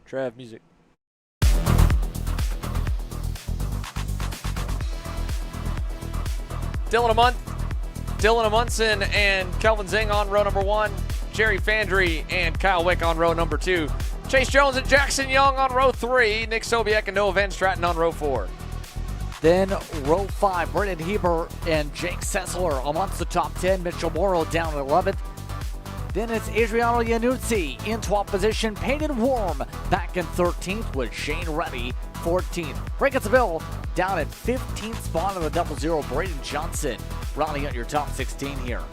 Trav, music. Dylan Amundsen and Kelvin Zing on row number 1. Jerry Fandry and Kyle Wick on row number 2. Chase Jones and Jackson Young on row 3. Nick Sobiek and Noah Van Straten on row 4. Then row 5, Brendan Heber and Jake Sessler amongst the top 10. Mitchell Morrow down at 11th. Then it's Adriano Iannuzzi in 12th position. Peyton Worm back in 13th with Shane Reddy 14th. Breaketsville down at 15th spot of the 00. Braden Johnson rounding out your top 16 here.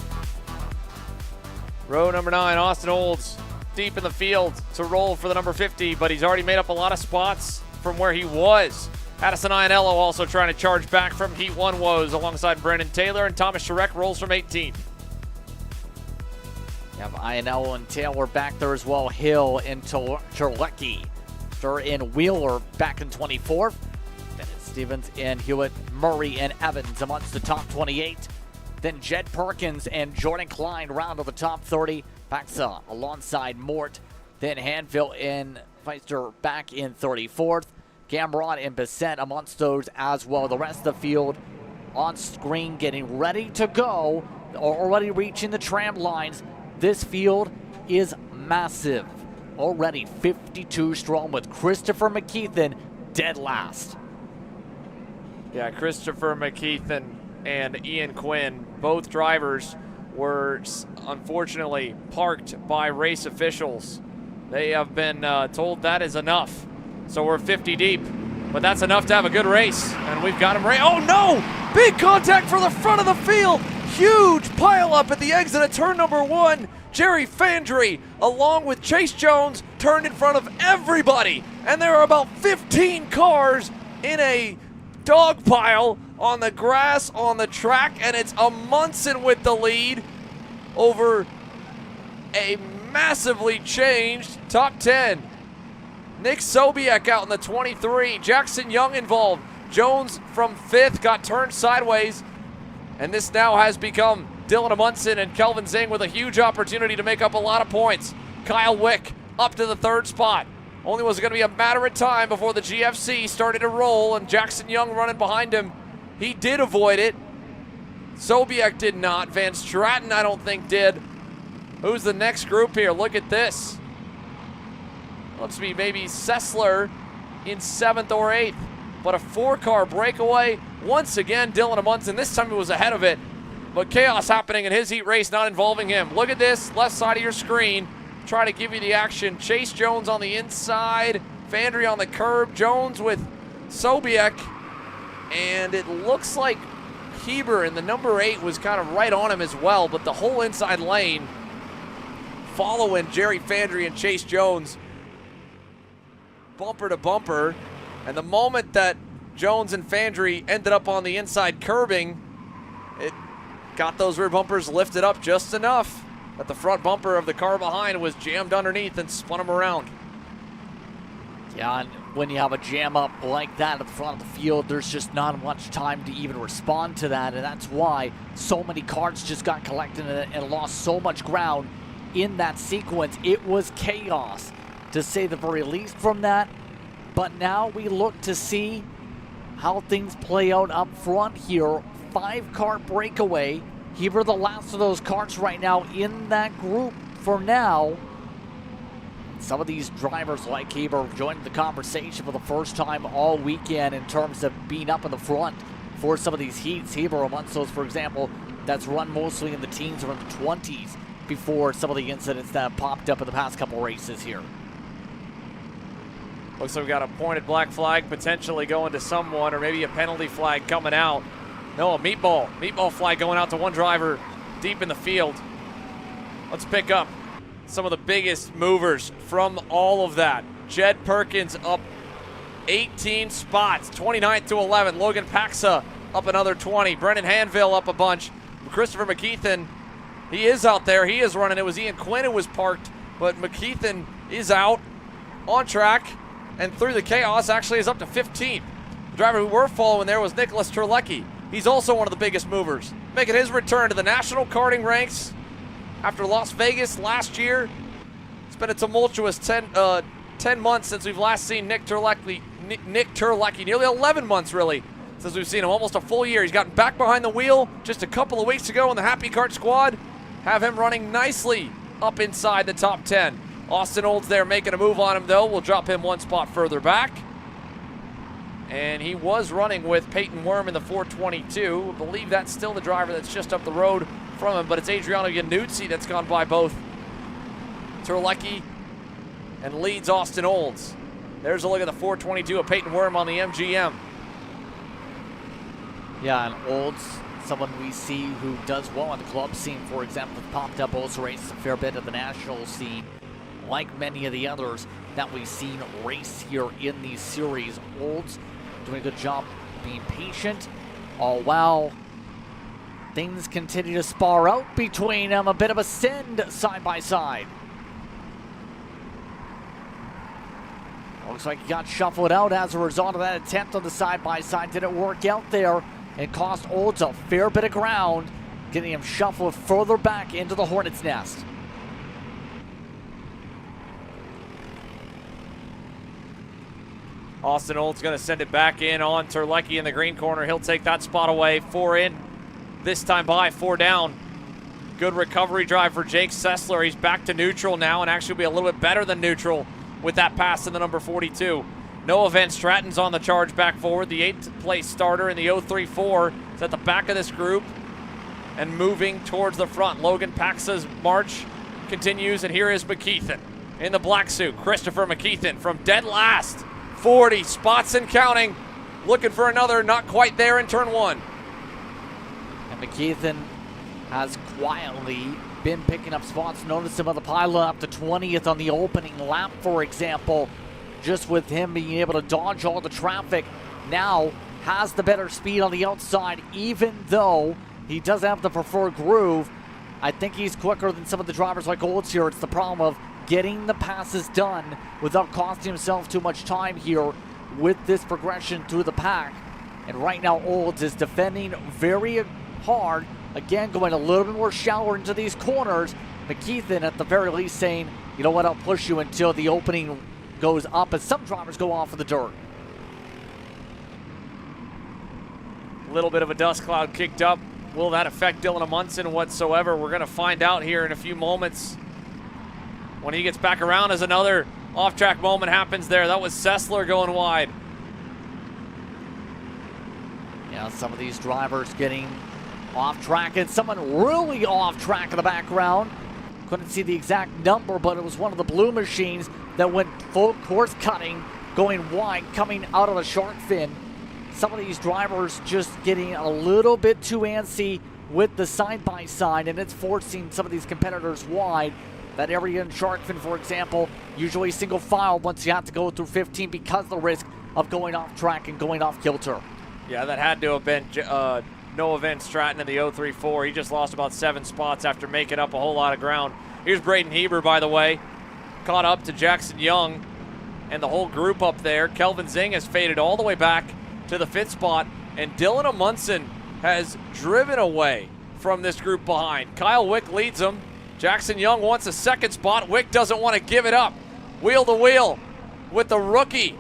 Row number 9, Austin Olds deep in the field to roll for the number 50, but he's already made up a lot of spots from where he was. Addison Iannello also trying to charge back from Heat 1 woes alongside Brendan Taylor, and Thomas Sharek rolls from 18th. You have Iannello and Taylor back there as well. Hill and Terlecki. Stir and Wheeler back in 24th. Then it's Stevens and Hewitt, Murray and Evans amongst the top 28. Then Jed Perkins and Jordan Klein round to the top 30. Paxa alongside Mort. Then Hanville and Feister back in 34th. Gamrod and Bissett amongst those as well. The rest of the field on screen getting ready to go. Already reaching the tram lines. This field is massive. Already 52 strong with Christopher McKeithen dead last. Yeah, Christopher McKeithen and Ian Quinn, both drivers, were unfortunately parked by race officials. They have been told that is enough. So we're 50 deep, but that's enough to have a good race. And we've got him oh no! Big contact for the front of the field. Huge pile up at the exit of turn number 1. Jerry Fandry, along with Chase Jones, turned in front of everybody. And there are about 15 cars in a dog pile on the grass on the track, and it's Amundsen with the lead over a massively changed top 10. Nick Sobiek out in the 23. Jackson Young involved. Jones from 5th got turned sideways. And this now has become Dylan Amundsen and Kelvin Zing with a huge opportunity to make up a lot of points. Kyle Wick up to the 3rd spot. Only was it going to be a matter of time before the GFC started to roll, and Jackson Young running behind him. He did avoid it. Sobiek did not. Van Straten, I don't think, did. Who's the next group here? Look at this. Looks to be maybe Sessler in 7th or 8th. But a 4-car breakaway. Once again, Dylan Amundsen. This time he was ahead of it. But chaos happening in his heat race, not involving him. Look at this, left side of your screen. Try to give you the action. Chase Jones on the inside. Fandry on the curb. Jones with Sobiek. And it looks like Heber in the number 8 was kind of right on him as well. But the whole inside lane following Jerry Fandry and Chase Jones. Bumper to bumper. And the moment that Jones and Fandry ended up on the inside curbing, it got those rear bumpers lifted up just enough that the front bumper of the car behind was jammed underneath and spun them around. Yeah, and when you have a jam up like that at the front of the field, there's just not much time to even respond to that, and that's why so many cars just got collected and lost so much ground in that sequence. It was chaos, to say the very least, from that. But now we look to see how things play out up front here. 5-car breakaway. Heber the last of those carts right now in that group for now. Some of these drivers like Heber joined the conversation for the first time all weekend in terms of being up in the front for some of these heats. Heber amongst those, for example, that's run mostly in the teens or in the 20s before some of the incidents that have popped up in the past couple races here. Looks like we've got a pointed black flag potentially going to someone, or maybe a penalty flag coming out. No, a meatball flag going out to one driver deep in the field. Let's pick up some of the biggest movers from all of that. Jed Perkins up 18 spots, 29th to 11. Logan Paxa up another 20. Brendan Hanville up a bunch. Christopher McKeithen, he is out there. He is running. It was Ian Quinn who was parked, but McKeithen is out on track. And through the chaos, actually is up to 15th. The driver who we're following there was Nicholas Terlecki. He's also one of the biggest movers, making his return to the national karting ranks after Las Vegas last year. It's been a tumultuous 10 months since we've last seen Nick Terlecki. Nearly 11 months, really, since we've seen him. Almost a full year. He's gotten back behind the wheel just a couple of weeks ago in the Happy Kart squad. Have him running nicely up inside the top 10. Austin Olds there making a move on him, though. We'll drop him one spot further back. And he was running with Peyton Worm in the 422. I believe that's still the driver that's just up the road from him, but it's Adriano Iannuzzi that's gone by both Terlecki and leads Austin Olds. There's a look at the 422 of Peyton Worm on the MGM. Yeah, and Olds, someone we see who does well on the club scene, for example, popped up, also races a fair bit of the national scene, like many of the others that we've seen race here in these series. Olds doing a good job being patient, all while things continue to spar out between them. A bit of a send side by side. Looks like he got shuffled out as a result of that attempt on the side by side. Didn't work out there and cost Olds a fair bit of ground, getting him shuffled further back into the hornet's nest. Austin Olds going to send it back in on Terlecki in the green corner. He'll take that spot away. 4 in, this time by, 4 down. Good recovery drive for Jake Sessler. He's back to neutral now and actually will be a little bit better than neutral with that pass in the number 42. Noah Van Stratton's on the charge back forward. The 8th place starter in the 034 is at the back of this group and moving towards the front. Logan Paxa's march continues, and here is McKeithen in the black suit. Christopher McKeithen from dead last. 40 spots and counting. Looking for another, not quite there in turn 1. And McKeithen has quietly been picking up spots. Notice him on the pylon up to 20th on the opening lap, for example. Just with him being able to dodge all the traffic, now has the better speed on the outside, even though he does have the preferred groove. I think he's quicker than some of the drivers like Olds here. It's the problem of getting the passes done without costing himself too much time here with this progression through the pack. And right now Olds is defending very hard. Again, going a little bit more shallow into these corners. McKeithen at the very least saying, you know what, I'll push you until the opening goes up, and some drivers go off of the dirt. A little bit of a dust cloud kicked up. Will that affect Dylan Amundsen whatsoever? We're going to find out here in a few moments. When he gets back around as another off-track moment happens there. That was Sessler going wide. Yeah, some of these drivers getting off track, and someone really off track in the background. Couldn't see the exact number, but it was one of the blue machines that went full course cutting, going wide, coming out of the shark fin. Some of these drivers just getting a little bit too antsy with the side-by-side, and it's forcing some of these competitors wide. That area in shark fin, for example, usually single file once you have to go through 15 because of the risk of going off track and going off kilter. Yeah, that had to have been Noah Van Stratton in the 034. He just lost about 7 spots after making up a whole lot of ground. Here's Braden Heber, by the way, caught up to Jackson Young and the whole group up there. Kelvin Zing has faded all the way back to the 5th spot, and Dylan Amundsen has driven away from this group behind. Kyle Wick leads him. Jackson Young wants a 2nd spot. Wick doesn't want to give it up. Wheel to wheel with the rookie.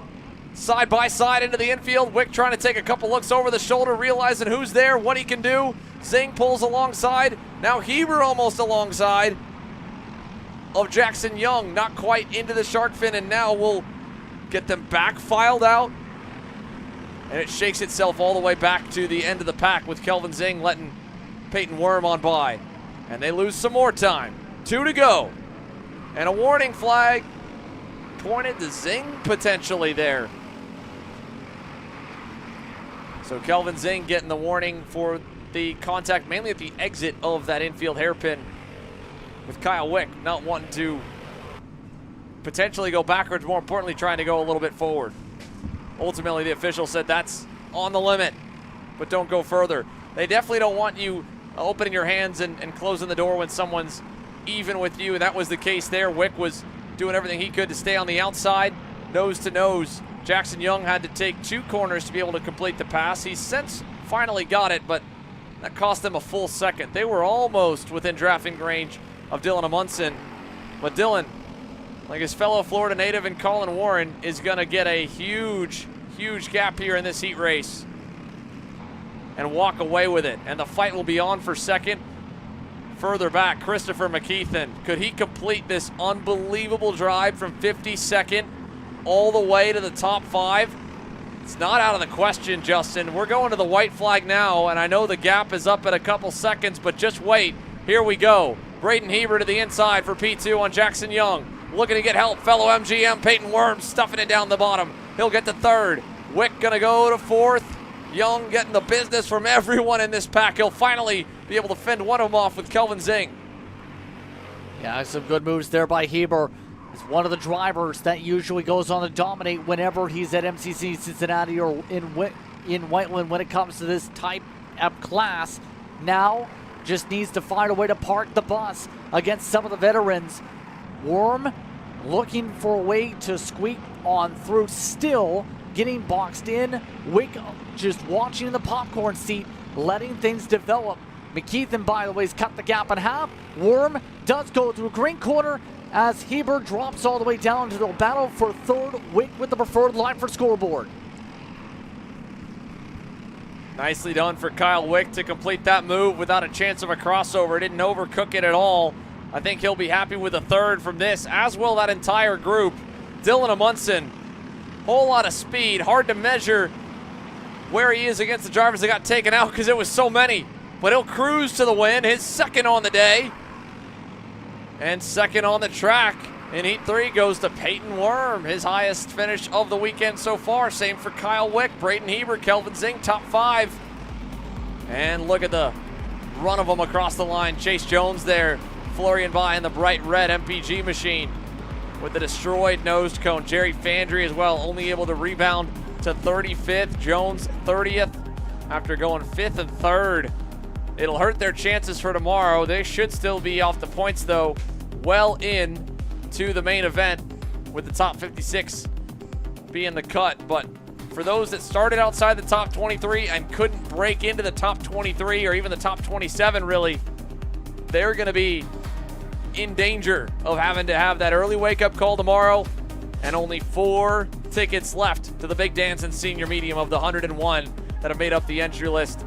Side by side into the infield. Wick trying to take a couple looks over the shoulder, realizing who's there, what he can do. Zing pulls alongside. Now Heber almost alongside of Jackson Young. Not quite into the shark fin, and now we'll get them back filed out. And it shakes itself all the way back to the end of the pack with Kelvin Zing letting Peyton Worm on by. And they lose some more time. 2 to go. And a warning flag pointed to Zing potentially there. So Kelvin Zing getting the warning for the contact mainly at the exit of that infield hairpin, with Kyle Wick not wanting to potentially go backwards, more importantly trying to go a little bit forward. Ultimately the official said that's on the limit, but don't go further. They definitely don't want you opening your hands and closing the door when someone's even with you, and that was the case there. Wick was doing everything he could to stay on the outside, nose to nose. Jackson Young had to take 2 corners to be able to complete the pass. He's since finally got it, but that cost them a full second. They were almost within drafting range of Dylan Amundsen, but Dylan, like his fellow Florida native and Colin Warren, is going to get a huge, huge gap here in this heat race and walk away with it. And the fight will be on for second. Further back, Christopher McKeithen. Could he complete this unbelievable drive from 52nd all the way to the top 5? It's not out of the question, Justin. We're going to the white flag now, and I know the gap is up at a couple seconds, but just wait. Here we go. Braden Heber to the inside for P2 on Jackson Young. Looking to get help. Fellow MGM Peyton Worms stuffing it down the bottom. He'll get to third. Wick going to go to fourth. Young getting the business from everyone in this pack. He'll finally be able to fend one of them off with Kelvin Zing. Yeah, some good moves there by Heber. He's one of the drivers that usually goes on to dominate whenever he's at MCC Cincinnati or in Whiteland when it comes to this type of class. Now, just needs to find a way to park the bus against some of the veterans. Worm looking for a way to squeak on through, still getting boxed in. Wick just watching in the popcorn seat, letting things develop. McKeithen, by the way, has cut the gap in half. Worm does go through green corner as Heber drops all the way down to the battle for third. Wick with the preferred line for scoreboard. Nicely done for Kyle Wick to complete that move without a chance of a crossover. Didn't overcook it at all. I think he'll be happy with a third from this, as will that entire group. Dylan Amundsen, whole lot of speed. Hard to measure where he is against the drivers that got taken out because it was so many. But he'll cruise to the win, his second on the day. And second on the track in Heat 3 goes to Peyton Worm, his highest finish of the weekend so far. Same for Kyle Wick, Braden Heber, Kelvin Zing, top 5. And look at the run of them across the line. Chase Jones there, Florian by in the bright red MPG machine with the destroyed nose cone. Jerry Fandry as well, only able to rebound to 35th. Jones 30th after going 5th and 3rd. It'll hurt their chances for tomorrow. They should still be off the points though, well in to the main event with the top 56 being the cut. But for those that started outside the top 23 and couldn't break into the top 23 or even the top 27 really, they're gonna be in danger of having to have that early wake-up call tomorrow, and only 4 tickets left to the Big Dance and Senior Medium of the 101 that have made up the entry list.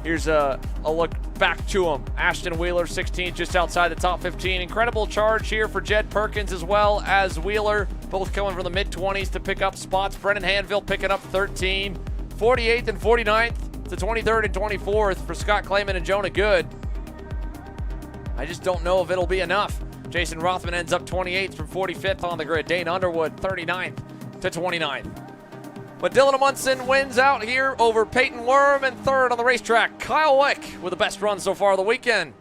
Here's a look back to them. Ashton Wheeler, 16th, just outside the top 15. Incredible charge here for Jed Perkins as well as Wheeler, both coming from the mid-20s to pick up spots. Brennan Hanville picking up 13. 48th and 49th to 23rd and 24th for Scott Clayman and Jonah Good. I just don't know if it'll be enough. Jason Rothman ends up 28th from 45th on the grid. Dane Underwood, 39th to 29th. But Dylan Amundsen wins out here over Peyton Worm, and third on the racetrack, Kyle Wick with the best run so far of the weekend.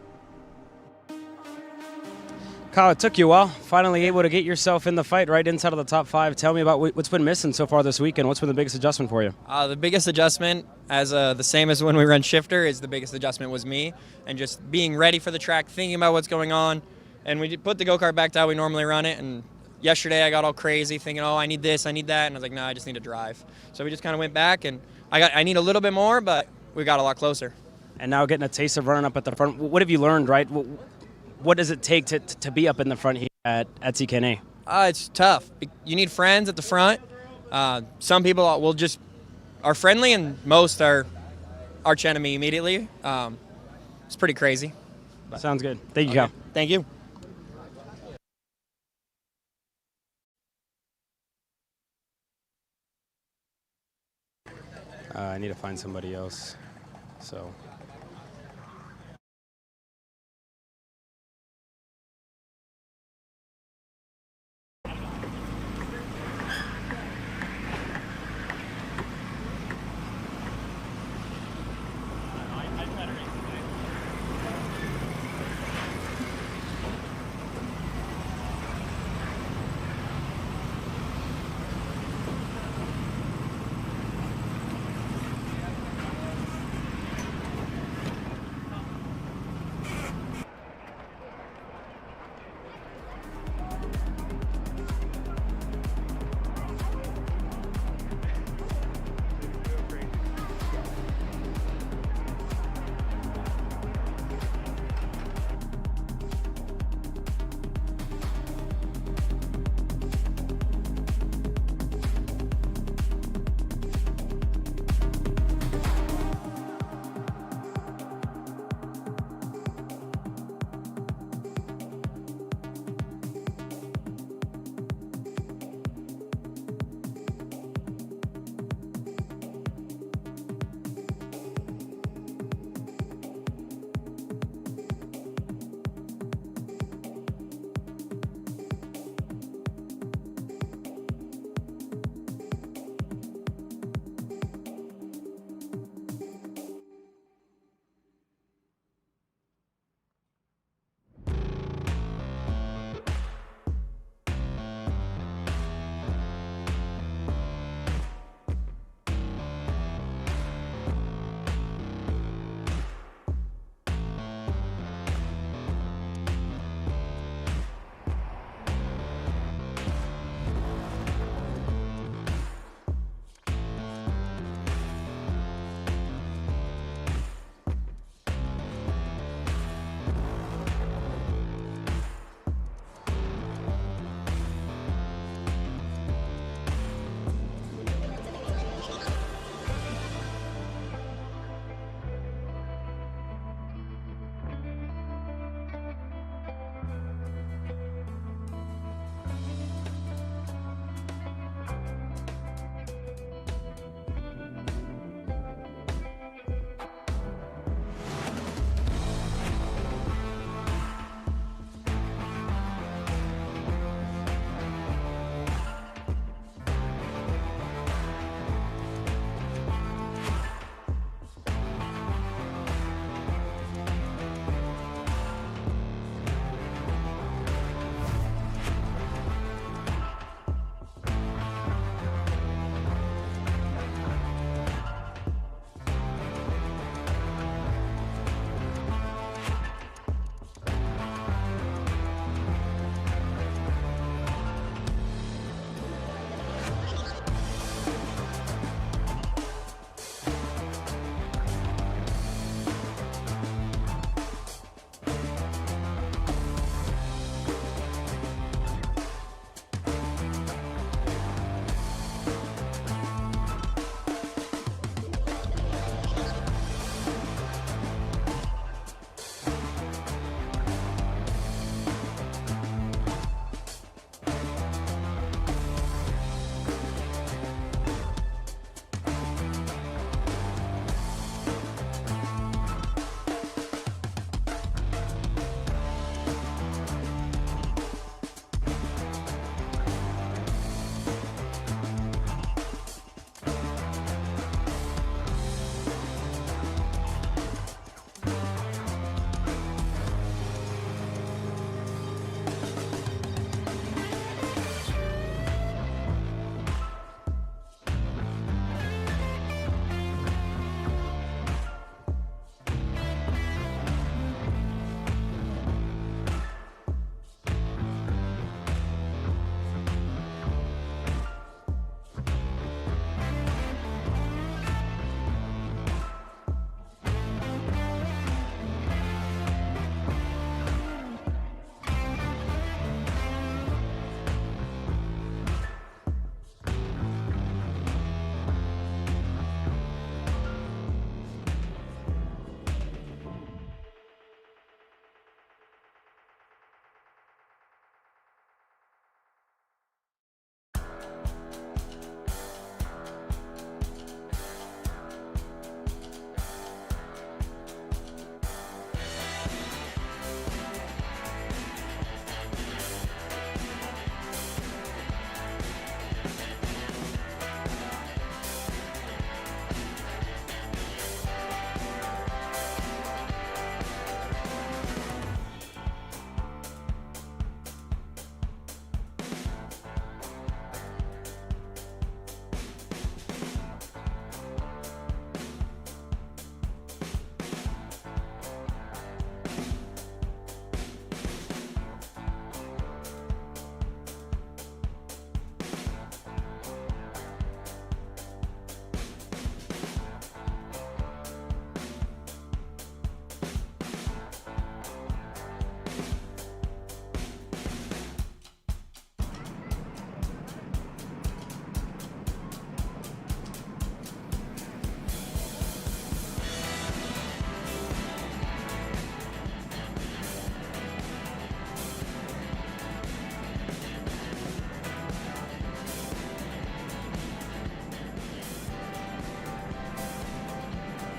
Kyle, it took you a while. Finally able to get yourself in the fight right inside of the top 5. Tell me about what's been missing so far this weekend. What's been the biggest adjustment for you? The biggest adjustment, as the same as when we run shifter, is the biggest adjustment was me, and just being ready for the track, thinking about what's going on. And we put the go-kart back to how we normally run it, and yesterday I got all crazy thinking, oh, I need this, I need that, and I was like, no, I just need to drive. So we just kind of went back, and I need a little bit more, but we got a lot closer. And now getting a taste of running up at the front, what have you learned, right? What does it take to be up in the front here at CKNA? It's tough. You need friends at the front. Some people are friendly, and most are arch enemy immediately. It's pretty crazy. But. Sounds good. Thank you, Kyle. Thank you. I need to find somebody else. So.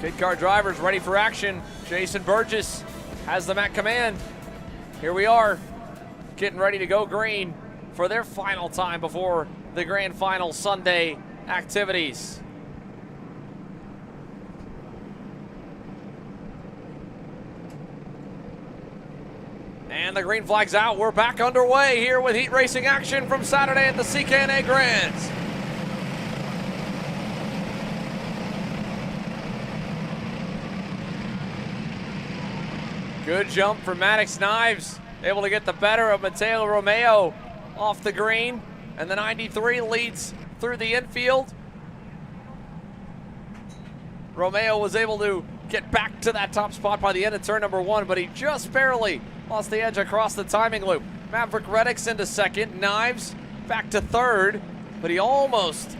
Kid car drivers ready for action. Jason Burgess has them at command. Here we are, getting ready to go green for their final time before the grand final Sunday activities. And the green flag's out. We're back underway here with heat racing action from Saturday at the CKNA Grands. Good jump for Maddox Knives, able to get the better of Mateo Romeo off the green, and the 93 leads through the infield. Romeo was able to get back to that top spot by the end of turn number 1, but he just barely lost the edge across the timing loop. Maverick Reddick's into second, Knives back to third, but he almost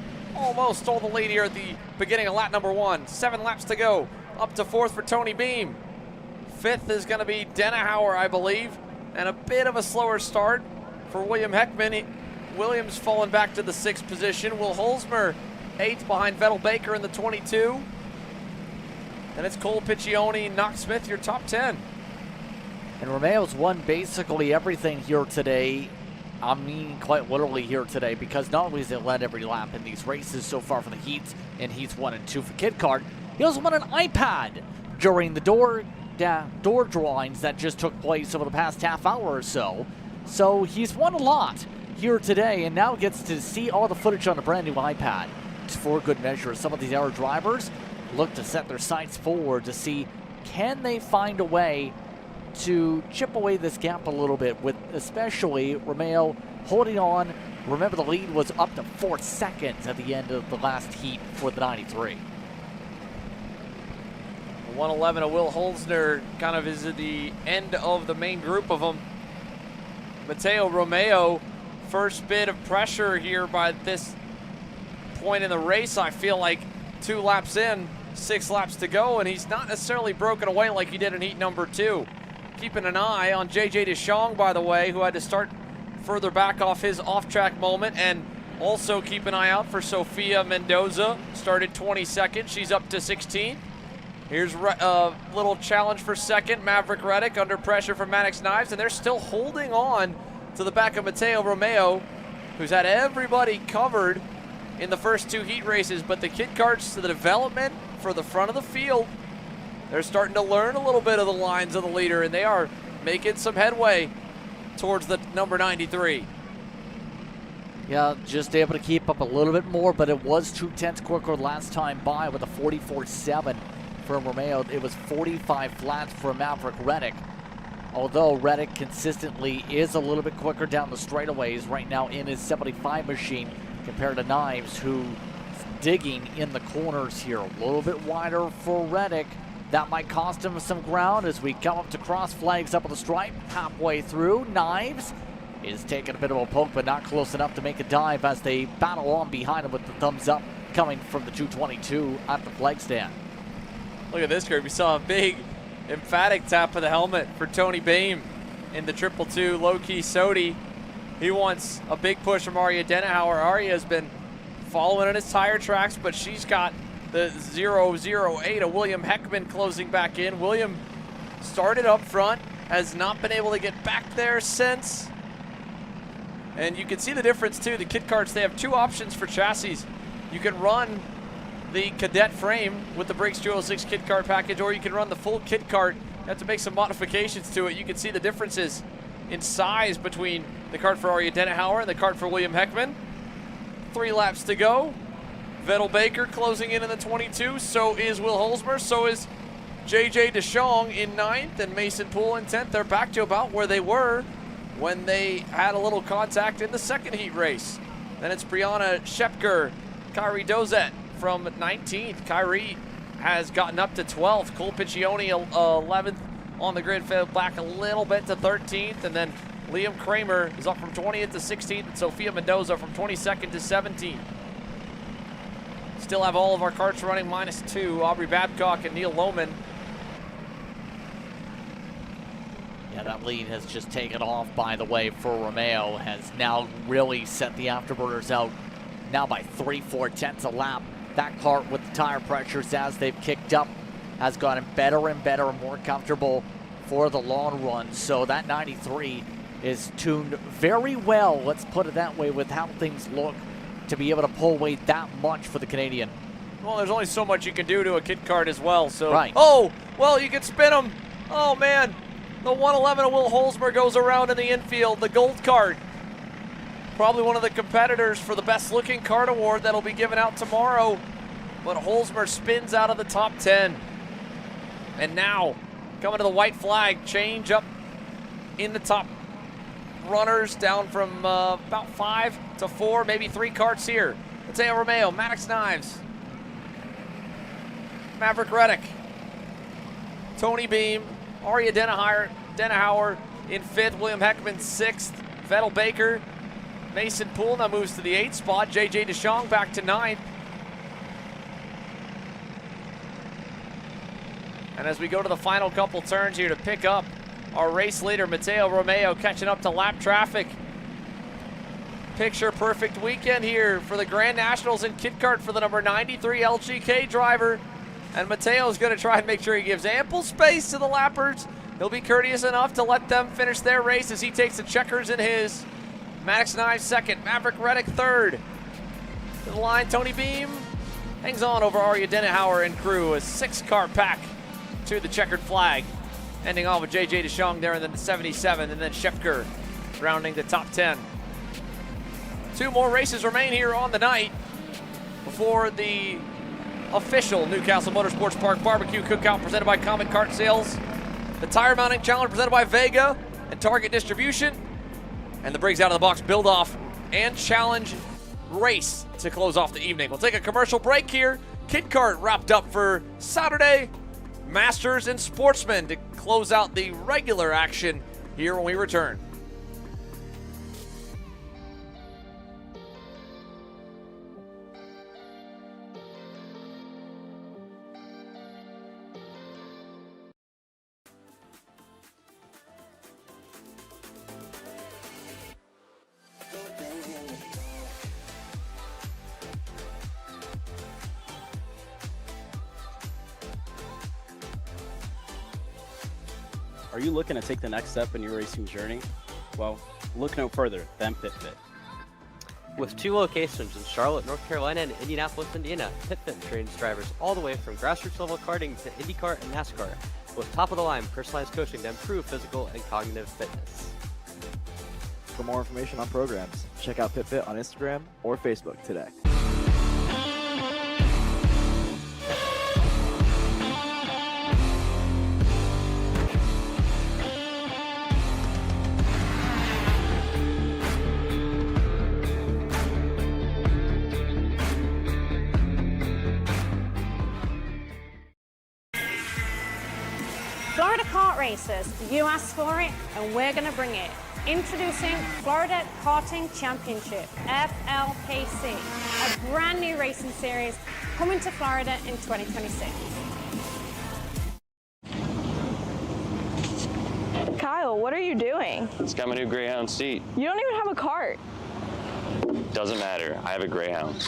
stole the lead here at the beginning of lap number 1. 7 laps to go, up to 4th for Tony Beam. 5th is going to be Denahauer, I believe, and a bit of a slower start for William Heckman. Williams falling back to the 6th position. Will Holzmer 8th behind Vettel Baker in the 22. And it's Cole Piccioni, Knox Smith, your top 10. And Romeo's won basically everything here today. I mean, quite literally here today, because not only has he led every lap in these races so far for the Heat, in Heats 1 and 2 for Kid Kart, he also won an iPad during the door drawings that just took place over the past half hour or so. So he's won a lot here today, and now gets to see all the footage on a brand new iPad. For good measure, some of these other drivers look to set their sights forward to see, can they find a way to chip away this gap a little bit, with especially Romeo holding on. Remember, the lead was up to 4 seconds at the end of the last heat for the 93. 111 of Will Holzner kind of is at the end of the main group of them. Mateo Romeo, first bit of pressure here by this point in the race. I feel like 2 laps in, 6 laps to go, and he's not necessarily broken away like he did in heat number 2. Keeping an eye on JJ DeShong, by the way, who had to start further back off his off-track moment, and also keep an eye out for Sofia Mendoza, started 22nd. She's up to 16th. Here's a little challenge for second. Maverick Reddick under pressure from Maddox Knives, and they're still holding on to the back of Mateo Romeo, who's had everybody covered in the first 2 heat races. But the Kid Karts to the development for the front of the field, they're starting to learn a little bit of the lines of the leader, and they are making some headway towards the number 93. Yeah, just able to keep up a little bit more, but it was 2/10 quicker last time by with a 44.7 from Romeo. It was 45 flats for Maverick Reddick. Although Reddick consistently is a little bit quicker down the straightaways right now in his 75 machine compared to Knives, who's digging in the corners here. A little bit wider for Reddick. That might cost him some ground as we come up to cross flags up on the stripe. Halfway through, Knives is taking a bit of a poke, but not close enough to make a dive as they battle on behind him with the thumbs up coming from the 222 at the flag stand. Look at this curve. We saw a big emphatic tap of the helmet for Tony Beam in the 222 low-key Sodi. He wants a big push from Aria Denahauer. Aria has been following in his tire tracks, but she's got the 008 of William Heckman closing back in. William started up front, has not been able to get back there since. And you can see the difference too. The Kid Karts, they have 2 options for chassis. You can run the Cadet frame with the Brakes 206 Kid Kart package, or you can run the full Kid Kart. You have to make some modifications to it. You can see the differences in size between the kart for Aria Denahauer and the kart for William Heckman. 3 laps to go. Vettel Baker closing in the 22. So is Will Holzmer. So is JJ DeShong in 9th and Mason Poole in 10th. They're back to about where they were when they had a little contact in the second heat race. Then it's Brianna Shepker, Kyrie Dozet from 19th. Kyrie has gotten up to 12th. Cole Piccioni 11th on the grid, fell back a little bit to 13th. And then Liam Kramer is up from 20th to 16th, and Sofia Mendoza from 22nd to 17th. Still have all of our karts running -2. Aubrey Babcock and Neil Lohman. Yeah, that lead has just taken off, by the way, for Romeo. Has now really set the afterburners out now by 3/4 tenths a lap. That kart with the tire pressures as they've kicked up has gotten better and better and more comfortable for the long run. So that 93 is tuned very well, let's put it that way, with how things look to be able to pull weight that much for the Canadian. Well, there's only so much you can do to a kit kart as well. So, right. Oh, well, you can spin them. Oh, man. The 111 of Will Holzmer goes around in the infield, the gold cart. Probably one of the competitors for the best looking kart award that'll be given out tomorrow. But Holzmer spins out of the top 10. And now, coming to the white flag, change up in the top runners, down from about 5 to 4, maybe 3 karts here. Mateo Romeo, Maddox Knives, Maverick Reddick, Tony Beam, Arya Denahauer in 5th, William Heckman 6th, Vettel Baker, Mason Poole now moves to the 8th spot, JJ DeShong back to 9th. And as we go to the final couple turns here to pick up our race leader, Mateo Romeo, catching up to lap traffic. Picture perfect weekend here for the Grand Nationals in kit kart for the number 93 LGK driver. And Mateo's going to try and make sure he gives ample space to the lappers. He'll be courteous enough to let them finish their race as he takes the checkers in his. Maddox Knives 2nd, Maverick Reddick 3rd. To the line, Tony Beam hangs on over Arya Denahauer and crew. A 6-car pack to the checkered flag. Ending off with JJ DeShong there in the 77, and then Schepker rounding the top 10. 2 more races remain here on the night before the official Newcastle Motorsports Park Barbecue Cookout presented by Comet Kart Sales, the Tire Mounting Challenge presented by Vega and Target Distribution, and the Briggs Out of the Box Build-Off and Challenge race to close off the evening. We'll take a commercial break here. Kit Kart wrapped up for Saturday. Masters and Sportsman to close out the regular action here when we return. Are you looking to take the next step in your racing journey? Well, look no further than PitFit. With 2 locations in Charlotte, North Carolina and Indianapolis, Indiana, PitFit trains drivers all the way from grassroots level karting to IndyCar and NASCAR with top-of-the-line personalized coaching to improve physical and cognitive fitness. For more information on programs, check out PitFit on Instagram or Facebook today. Florida Kart Racers, you asked for it and we're going to bring it. Introducing Florida Karting Championship, FLKC, a brand new racing series coming to Florida in 2026. Kyle, what are you doing? It's got my new Greyhound seat. You don't even have a cart. Doesn't matter. I have a Greyhound.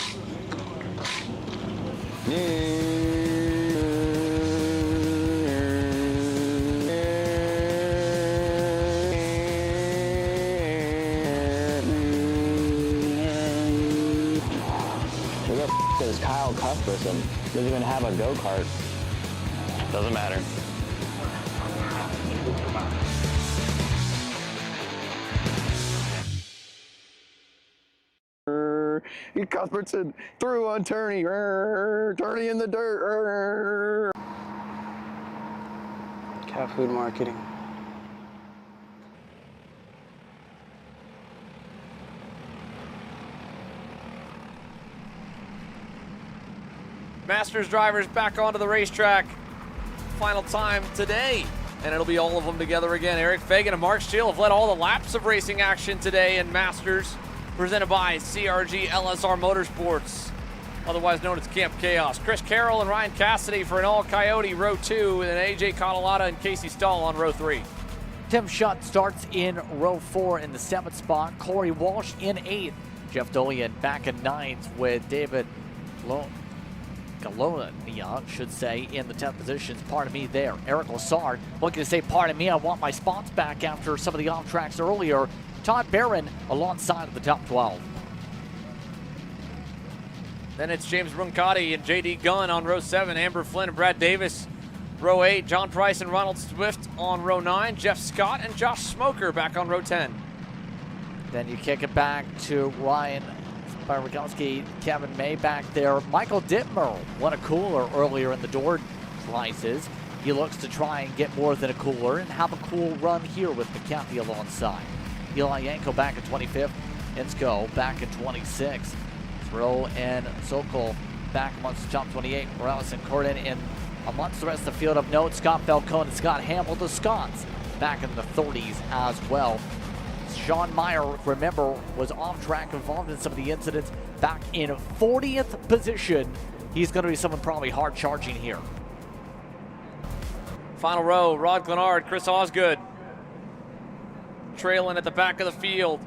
Is Kyle Cuthbertson doesn't even have a go-kart. Doesn't matter. Cuthbertson threw on Turney. Turney in the dirt. Cat food marketing. Masters drivers back onto the racetrack. Final time today, and it'll be all of them together again. Eric Fagan and Mark Steele have led all the laps of racing action today in Masters, presented by CRG LSR Motorsports, otherwise known as Camp Chaos. Chris Carroll and Ryan Cassidy for an all-Coyote row 2, and AJ Catalata and Casey Stahl on row 3. Tim Schutt starts in row 4 in the 7th spot. Corey Walsh in 8th. Jeff Dolian back in 9th with David Colonia, should say, in the 10th positions. Pardon me there. Eric Lassard looking to say, pardon me, I want my spots back after some of the off tracks earlier. Todd Barron alongside of the top 12. Then it's James Bruncati and J.D. Gunn on row 7. Amber Flynn and Brad Davis, row 8. John Price and Ronald Swift on row 9. Jeff Scott and Josh Smoker back on row 10. Then you kick it back to Ryan Spyragowski, Kevin May back there. Michael Dittmer won a cooler earlier in the door prizes. He looks to try and get more than a cooler and have a cool run here with McCaffrey alongside. Eli Yanko back at 25th. Insko back at 26th. Throw and Sokol back amongst the top 28. Morales and Corden in amongst the rest of the field of note. Scott Falcone and Scott Hamill, the Scots, back in the 30s as well. Sean Meyer, remember, was off track, involved in some of the incidents, back in 40th position. He's going to be someone probably hard charging here. Final row, Rod Glenard, Chris Osgood trailing at the back of the field.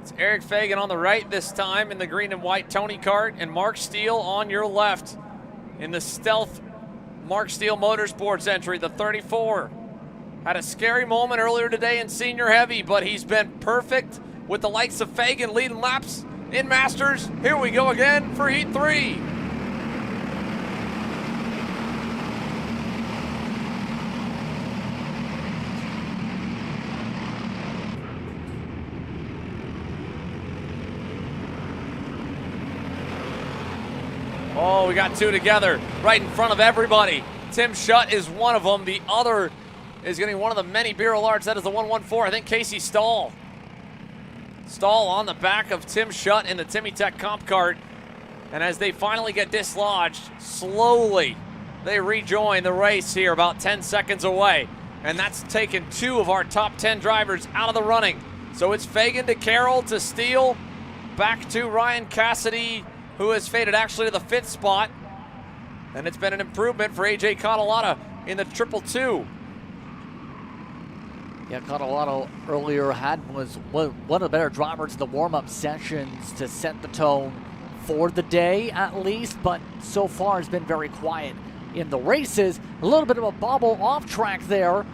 It's Eric Fagan on the right this time in the green and white Tony Kart, and Mark Steele on your left in the stealth Mark Steele Motorsports entry, the 34. Had a scary moment earlier today in senior heavy, but he's been perfect with the likes of Fagan leading laps in Masters. Here we go again for Heat 3. Oh, we got two together right in front of everybody. Tim Shutt is one of them. The other is getting one of the many beer alerts. That is the 114. I think Casey Stahl. Stahl on the back of Tim Shutt in the Timmy Tech Comp Kart. And as they finally get dislodged, slowly they rejoin the race here about 10 seconds away. And that's taken two of our top 10 drivers out of the running. So it's Fagan to Carroll to Steele, back to Ryan Cassidy, who has faded actually to the 5th spot. And it's been an improvement for AJ Catalata in the 222. Yeah, Catalata earlier was one of the better drivers in the warm-up sessions to set the tone for the day at least, but so far has been very quiet in the races. A little bit of a bobble off track there.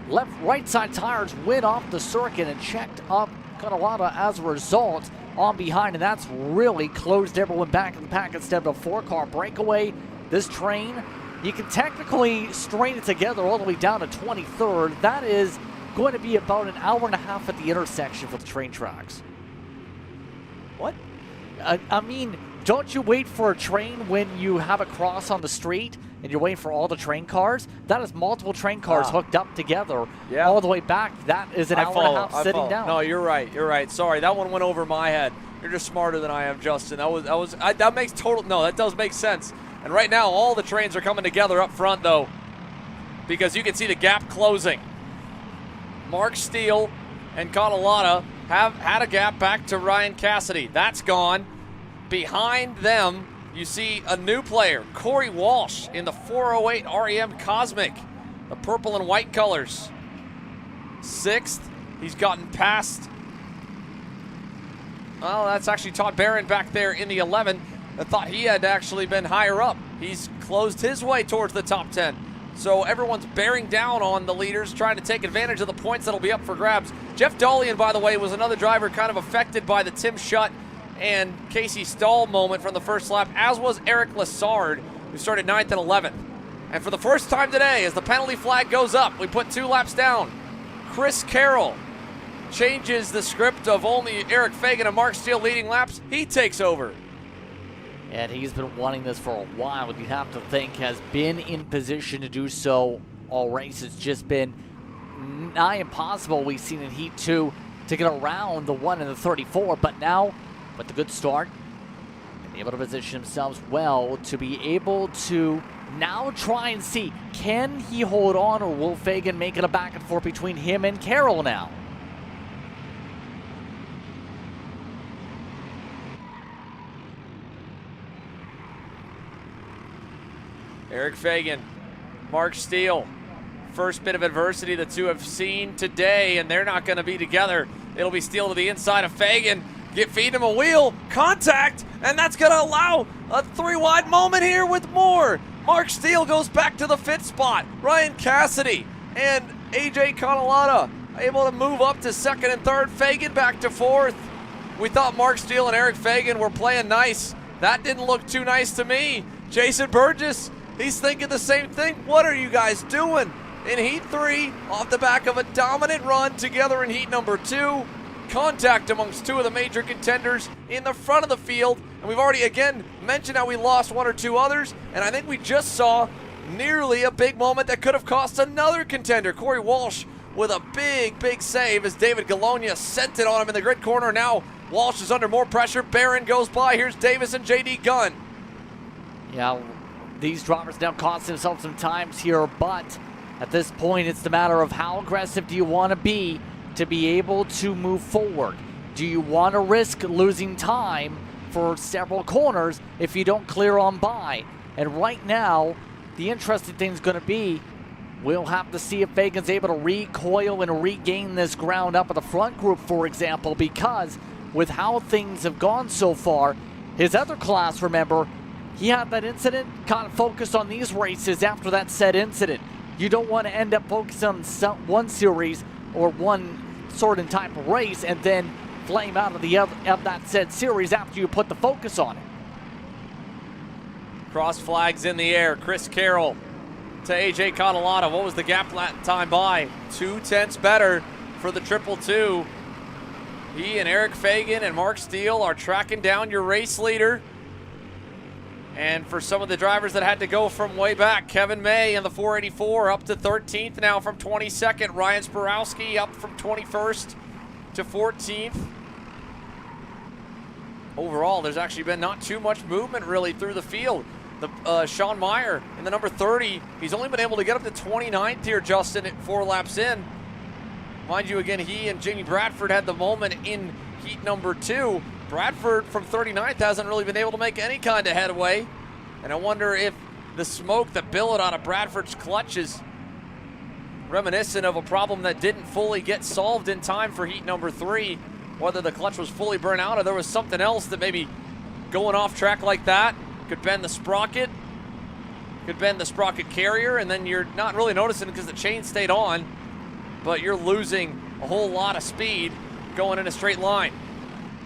Right side tires went off the circuit and checked up Catalata as a result on behind, and that's really closed everyone back in the pack instead of a 4-car breakaway. This train, you can technically strain it together all the way down to 23rd. That is going to be about an hour and a half at the intersection for the train tracks. What? I mean, don't you wait for a train when you have a cross on the street and you're waiting for all the train cars? That is multiple train cars hooked up together all the way back. That is an hour and a half sitting down. No, you're right. You're right. Sorry, that one went over my head. You're just smarter than I am, Justin. That makes total. No, that does make sense. And right now, all the trains are coming together up front, though, because you can see the gap closing. Mark Steele and Catalata have had a gap back to Ryan Cassidy. That's gone. Behind them, you see a new player, Corey Walsh, in the 408 REM Cosmic, the purple and white colors. 6th, he's gotten past. Well, that's actually Todd Barron back there in the 11. I thought he had actually been higher up. He's closed his way towards the top 10. So everyone's bearing down on the leaders, trying to take advantage of the points that'll be up for grabs. Jeff Dolian, by the way, was another driver kind of affected by the Tim Shutt and Casey Stahl moment from the first lap, as was Eric Lassard, who started 9th and 11th. And for the first time today, as the penalty flag goes up, we put 2 laps down. Chris Carroll changes the script of only Eric Fagan and Mark Steele leading laps. He takes over. And he's been wanting this for a while, you have to think, has been in position to do so all race. It's just been nigh impossible, we've seen in Heat 2, to get around the 1 and the 34, but now, with the good start, been able to position themselves well to be able to now try and see, can he hold on, or will Fagan make it a back and forth between him and Carroll now? Eric Fagan, Mark Steele. First bit of adversity the two have seen today, and they're not going to be together. It'll be Steele to the inside of Fagan. feed him a wheel, contact, and that's going to allow a 3-wide moment here with more. Mark Steele goes back to the 5th spot. Ryan Cassidy and AJ Catalata able to move up to 2nd and 3rd. Fagan back to 4th. We thought Mark Steele and Eric Fagan were playing nice. That didn't look too nice to me. Jason Burgess, he's thinking the same thing. What are you guys doing? In Heat 3, off the back of a dominant run together in Heat number 2. Contact amongst 2 of the major contenders in the front of the field. And we've already, again, mentioned how we lost 1 or 2 others. And I think we just saw nearly a big moment that could have cost another contender. Corey Walsh with a big save as David Galonia sent it on him in the grid corner. Now Walsh is under more pressure. Barron goes by. Here's Davis and J.D. Gunn. Yeah, these drivers now cost themselves some times here, but at this point, it's the matter of how aggressive do you want to be able to move forward. Do you want to risk losing time for several corners if you don't clear on by? And right now, the interesting thing is going to be, we'll have to see if Fagan's able to recoil and regain this ground up at the front group, for example, because with how things have gone so far, his other class, remember, he had that incident, kind of focused on these races after that said incident. You don't want to end up focusing on one series or one certain type of race and then flame out of that said series after you put the focus on it. Cross flags in the air. Chris Carroll to AJ Catalata. What was the gap time by? 2/10 better for the 222. He and Eric Fagan and Mark Steele are tracking down your race leader. And for some of the drivers that had to go from way back, Kevin May in the 484 up to 13th now from 22nd. Ryan Sporowski up from 21st to 14th. Overall, there's actually been not too much movement really through the field. Sean Meyer in the number 30, he's only been able to get up to 29th here, Justin, at 4 laps in. Mind you, again, he and Jamie Bradford had the moment in Heat number 2. Bradford from 39th hasn't really been able to make any kind of headway. And I wonder if the smoke that billowed out of Bradford's clutch is reminiscent of a problem that didn't fully get solved in time for Heat number 3. Whether the clutch was fully burnt out or there was something else that maybe going off track like that could bend the sprocket, could bend the sprocket carrier, and then you're not really noticing it because the chain stayed on, but you're losing a whole lot of speed going in a straight line.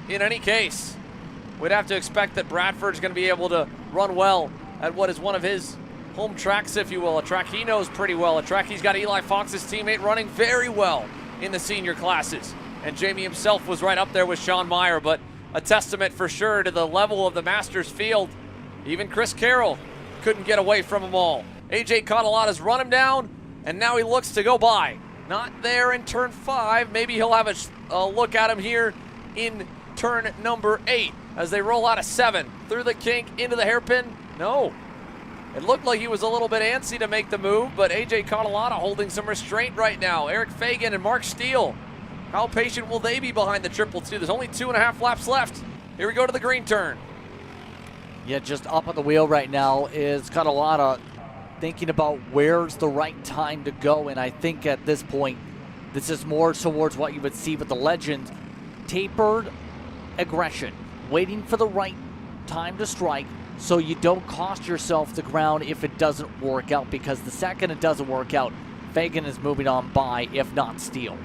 In any case, we'd have to expect that Bradford's going to be able to run well at what is one of his home tracks, if you will, a track he knows pretty well, a track he's got Eli Fox's teammate running very well in the senior classes. And Jamie himself was right up there with Sean Meyer, but a testament for sure to the level of the Masters field. Even Chris Carroll couldn't get away from them all. AJ Catalata's run him down, and now he looks to go by. Not there in turn 5. Maybe he'll have a look at him here in turn number 8 as they roll out of 7 through the kink into the hairpin. No, it looked like he was a little bit antsy to make the move, but AJ Catalata holding some restraint right now. Eric Fagan and Mark Steele, how patient will they be behind the 222? There's only 2.5 laps left. Here we go to the green turn. Yeah, just up on the wheel right now is Catalata thinking about where's the right time to go, and I think at this point this is more towards what you would see with the legend. Tapered aggression, waiting for the right time to strike so you don't cost yourself the ground if it doesn't work out, because the second it doesn't work out, Fagan is moving on by, if not Steele.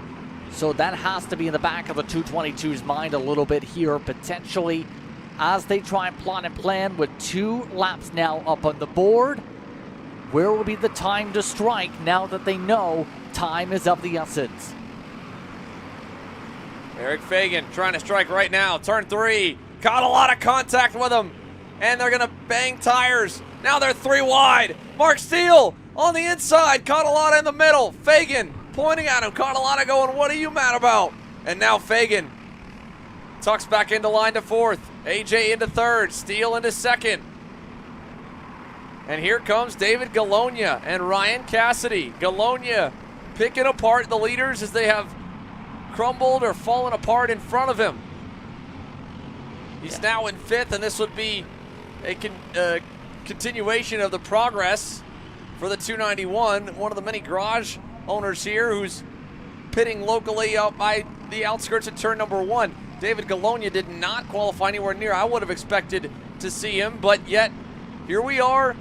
So that has to be in the back of the 222's mind a little bit here, potentially, as they try and plot and plan with 2 laps now up on the board. Where will be the time to strike now that they know time is of the essence? Eric Fagan trying to strike right now. Turn 3. Got a lot of contact with him. And they're going to bang tires. Now they're 3 wide. Mark Steele on the inside. Catalata in the middle. Fagan pointing at him. Catalata going, what are you mad about? And now Fagan tucks back into line to 4th. AJ into 3rd. Steele into 2nd. And here comes David Galonia and Ryan Cassidy. Galonia picking apart the leaders as they have crumbled or fallen apart in front of him. He's now in 5th, and this would be a continuation of the progress for the 291. One of the many garage owners here who's pitting locally out by the outskirts of turn number 1. David Galonia did not qualify anywhere near. I would have expected to see him, but yet here we are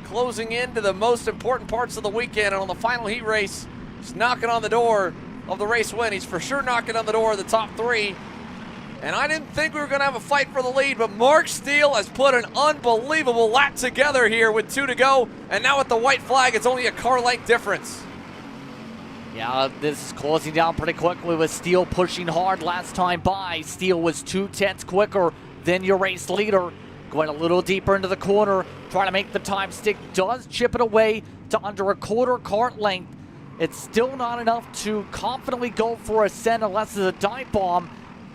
closing into the most important parts of the weekend, and on the final heat race, he's knocking on the door of the race win. He's for sure knocking on the door of the top 3. And I didn't think we were going to have a fight for the lead, but Mark Steele has put an unbelievable lap together here with 2 to go. And now with the white flag, it's only a car length difference. Yeah, this is closing down pretty quickly with Steele pushing hard last time by. Steele was 2/10 quicker than your race leader. Going a little deeper into the corner, trying to make the time stick. Does chip it away to under a quarter kart length. It's still not enough to confidently go for a send unless it's a dive bomb.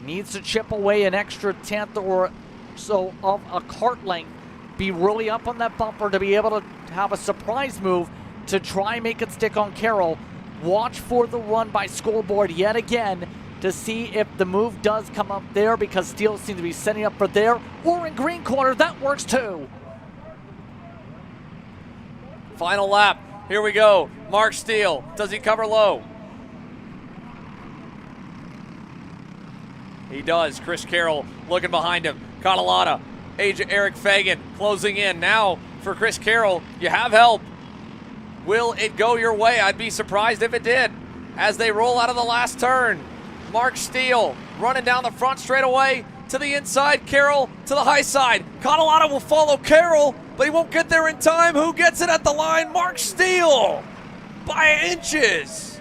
Needs to chip away an extra 10th or so of a kart length. Be really up on that bumper to be able to have a surprise move to try and make it stick on Carroll. Watch for the run by scoreboard yet again to see if the move does come up there, because Steele seems to be setting up for there or in green corner. That works too. Final lap. Here we go. Mark Steele. Does he cover low? He does. Chris Carroll looking behind him. Catalana, Eric Fagan closing in. Now for Chris Carroll, you have help. Will it go your way? I'd be surprised if it did. As they roll out of the last turn, Mark Steele running down the front straightaway to the inside. Carroll to the high side. Catalana will follow Carroll, but he won't get there in time. Who gets it at the line? Mark Steele by inches.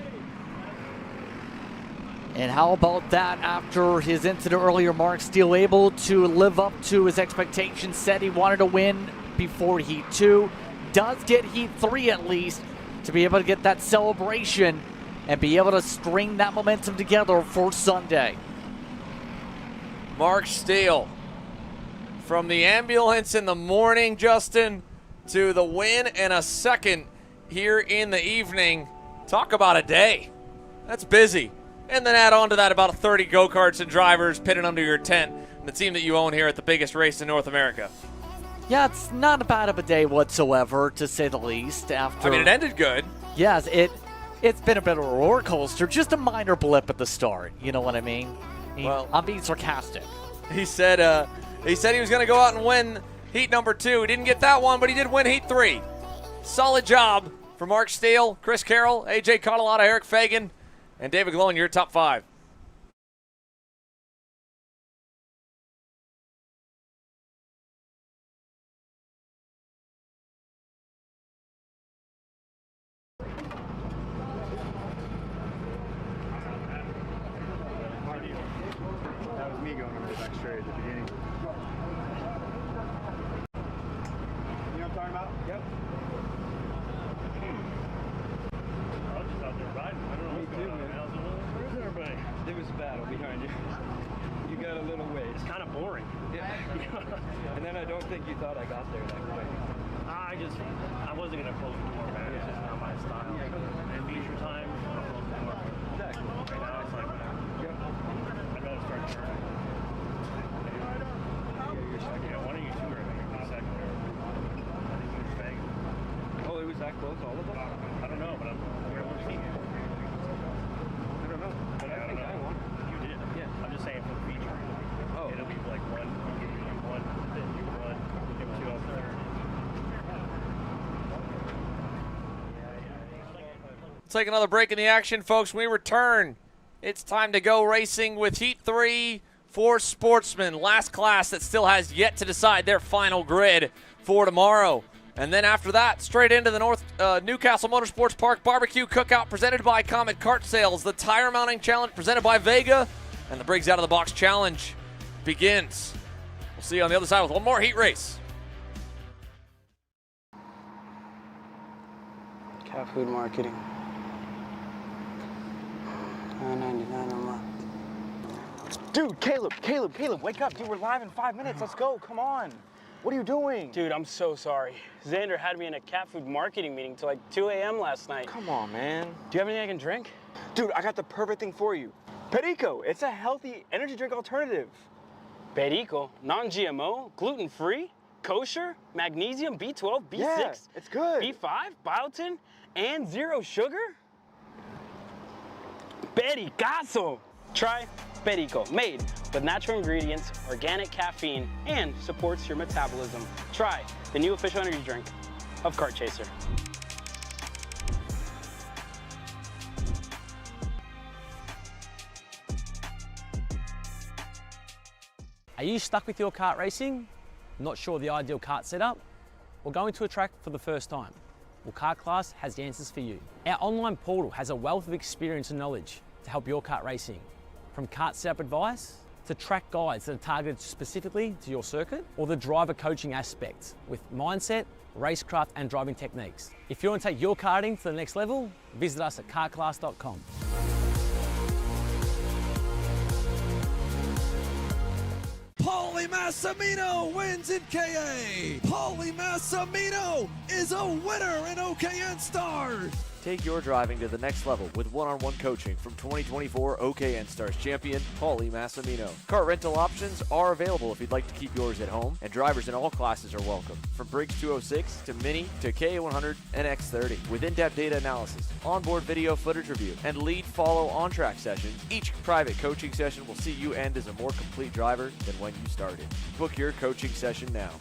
And how about that after his incident earlier? Mark Steele able to live up to his expectations. Said he wanted to win before Heat 2. Does get Heat 3 at least to be able to get that celebration and be able to string that momentum together for Sunday. Mark Steele from the ambulance in the morning, Justin, to the win in a second here in the evening. Talk about a day. That's busy. And then add on to that about 30 go-karts and drivers pitted under your tent, and the team that you own here at the biggest race in North America. Yeah, it's not bad of a day whatsoever, to say the least. After, I mean, it ended good. Yes, it's been a bit of a roller coaster, just a minor blip at the start. You know what I mean? Well, I'm being sarcastic. He said he was going to go out and win Heat number 2. He didn't get that one, but he did win Heat 3. Solid job for Mark Steele, Chris Carroll, AJ Catalana, Eric Fagan, and David Glone, your top 5. That was me going over the back straight at the beginning. You know what I'm talking about? Yep. I was just out there riding. I don't know what's going on. Where's everybody? There was a battle behind you. You got a little ways. It's kind of boring. Yeah. And then I don't think you thought I got there that quick. I wasn't going to close the door, man. It's just not my style. And feature time, I'll close the door. Exactly. Right now, it's like, yep. I'd rather start turning. Yeah, one of you two are going to be second. I think it was Fang. Oh, it was that close, all of them? I don't know, but where was he? I don't know. But I think I won. You did? Yeah. I'm just saying for the feature. Oh. It'll be like one, I'll give you one, then you one, give two on third. Take another break in the action, folks. When we return, it's time to go racing with Heat 3 for Sportsman. Last class that still has yet to decide their final grid for tomorrow. And then after that, straight into the Newcastle Motorsports Park Barbecue Cookout presented by Comet Kart Sales. The Tire Mounting Challenge presented by Vega. And the Briggs Out of the Box Challenge begins. We'll see you on the other side with one more heat race. Cat food marketing. $9.99 a month. Dude, Caleb, wake up. Dude, we're live in 5 minutes. Let's go. Come on. What are you doing? Dude, I'm so sorry. Xander had me in a cat food marketing meeting till like 2 a.m. last night. Come on, man. Do you have anything I can drink? Dude, I got the perfect thing for you. Perico. It's a healthy energy drink alternative. Perico? Non-GMO? Gluten-free? Kosher? Magnesium? B12? B6? Yeah, it's good. B5? Biotin? And zero sugar? Pericazo! Try Perico, made with natural ingredients, organic caffeine, and supports your metabolism. Try the new official energy drink of Kart Chaser. Are you stuck with your kart racing? Not sure the ideal kart setup? Or going to a track for the first time? Well, Kart Class has the answers for you. Our online portal has a wealth of experience and knowledge to help your kart racing. From kart setup advice to track guides that are targeted specifically to your circuit, or the driver coaching aspects with mindset, racecraft and driving techniques. If you want to take your karting to the next level, visit us at kartclass.com. Paulie Massimino wins in KA. Paulie Massimino is a winner in OKN Stars. Take your driving to the next level with one-on-one coaching from 2024 OKN Stars champion Paulie Massimino. Kart rental options are available if you'd like to keep yours at home, and drivers in all classes are welcome, from Briggs 206 to Mini to KA100 and X30. With in-depth data analysis, onboard video footage review, and lead follow on-track sessions, each private coaching session will see you end as a more complete driver than when you started. Book your coaching session now.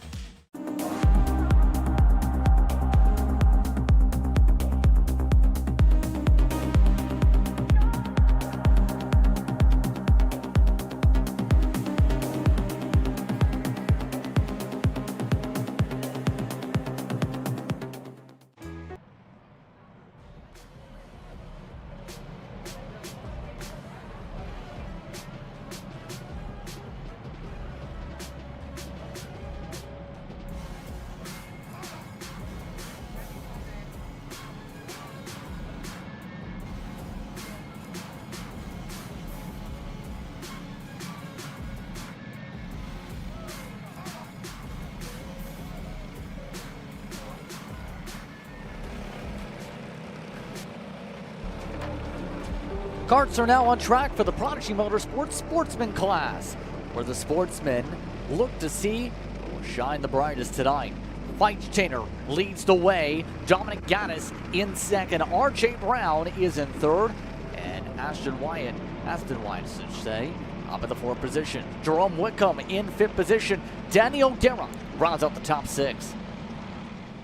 Karts are now on track for the Prodigy Motorsports Sportsman class, where the sportsmen look to see who will shine the brightest tonight. Feinsteiner leads the way. Dominic Gaddis in second. R.J. Brown is in third. And Aston Wyatt, I should say, up in the fourth position. Jerome Wickham in fifth position. Danny O'Dara rounds out the top six.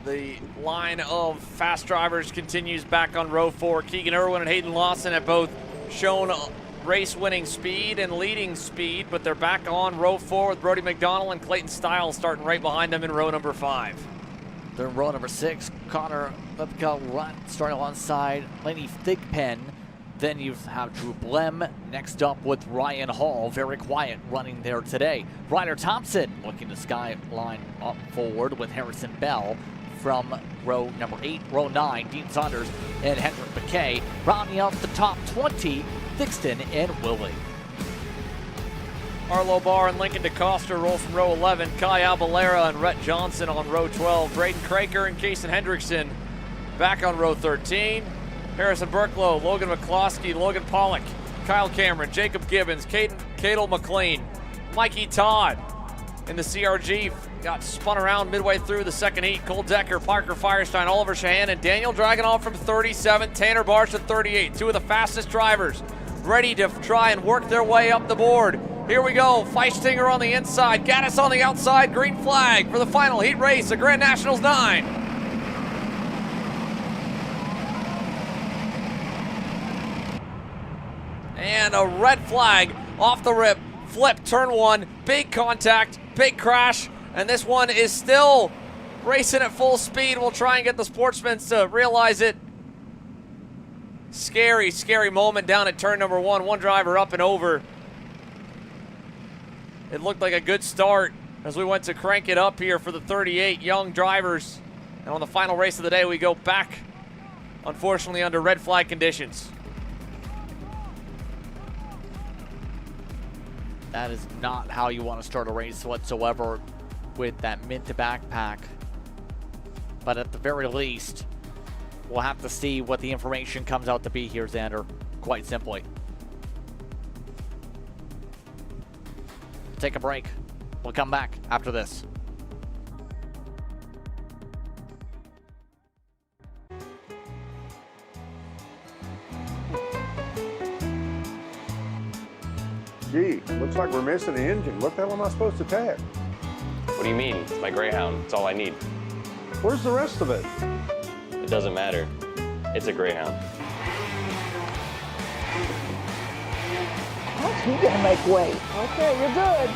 The line of fast drivers continues back on row 4. Keegan Irwin and Hayden Lawson have both shown race-winning speed and leading speed, but they're back on row 4 with Brody McDonald and Clayton Stiles starting right behind them in row number 5. They're in row number 6. Connor Lepka starting alongside Laney Thigpen. Then you have Drew Blem next up with Ryan Hall. Very quiet running there today. Ryder Thompson looking to skyline up forward with Harrison Bell from row number 8. Row 9, Dean Saunders and Hendrick McKay. Rounding out the top 20, Thixton and Willie. Arlo Barr and Lincoln DeCosta roll from row 11. Kai Albalera and Rhett Johnson on row 12. Braden Craker and Kason Hendrickson back on row 13. Harrison Burklow, Logan McCloskey, Logan Pollock, Kyle Cameron, Jacob Gibbons, Cadel McLean, Mikey Todd in the CRG got spun around midway through the second heat. Cole Decker, Parker Firestein, Oliver Shahan, and Daniel Dragunov from 37, Tanner Barsh at 38. Two of the fastest drivers ready to try and work their way up the board. Here we go, Feistinger on the inside, Gaddis on the outside, green flag for the final heat race of Grand Nationals 9. And a red flag off the rip. Flip, turn 1, big contact, big crash, and this one is still racing at full speed. We'll try and get the sportsmen to realize it. Scary, scary moment down at turn number 1. One driver up and over. It looked like a good start as we went to crank it up here for the 38 young drivers. And on the final race of the day, we go back, unfortunately, under red flag conditions. That is not how you want to start a race whatsoever with that mid to backpack. But at the very least, we'll have to see what the information comes out to be here, Xander, quite simply. Take a break. We'll come back after this. Gee, looks like we're missing the engine. What the hell am I supposed to tag? What do you mean? It's my Greyhound. It's all I need. Where's the rest of it? It doesn't matter. It's a Greyhound. You gotta make way. Okay, you're good.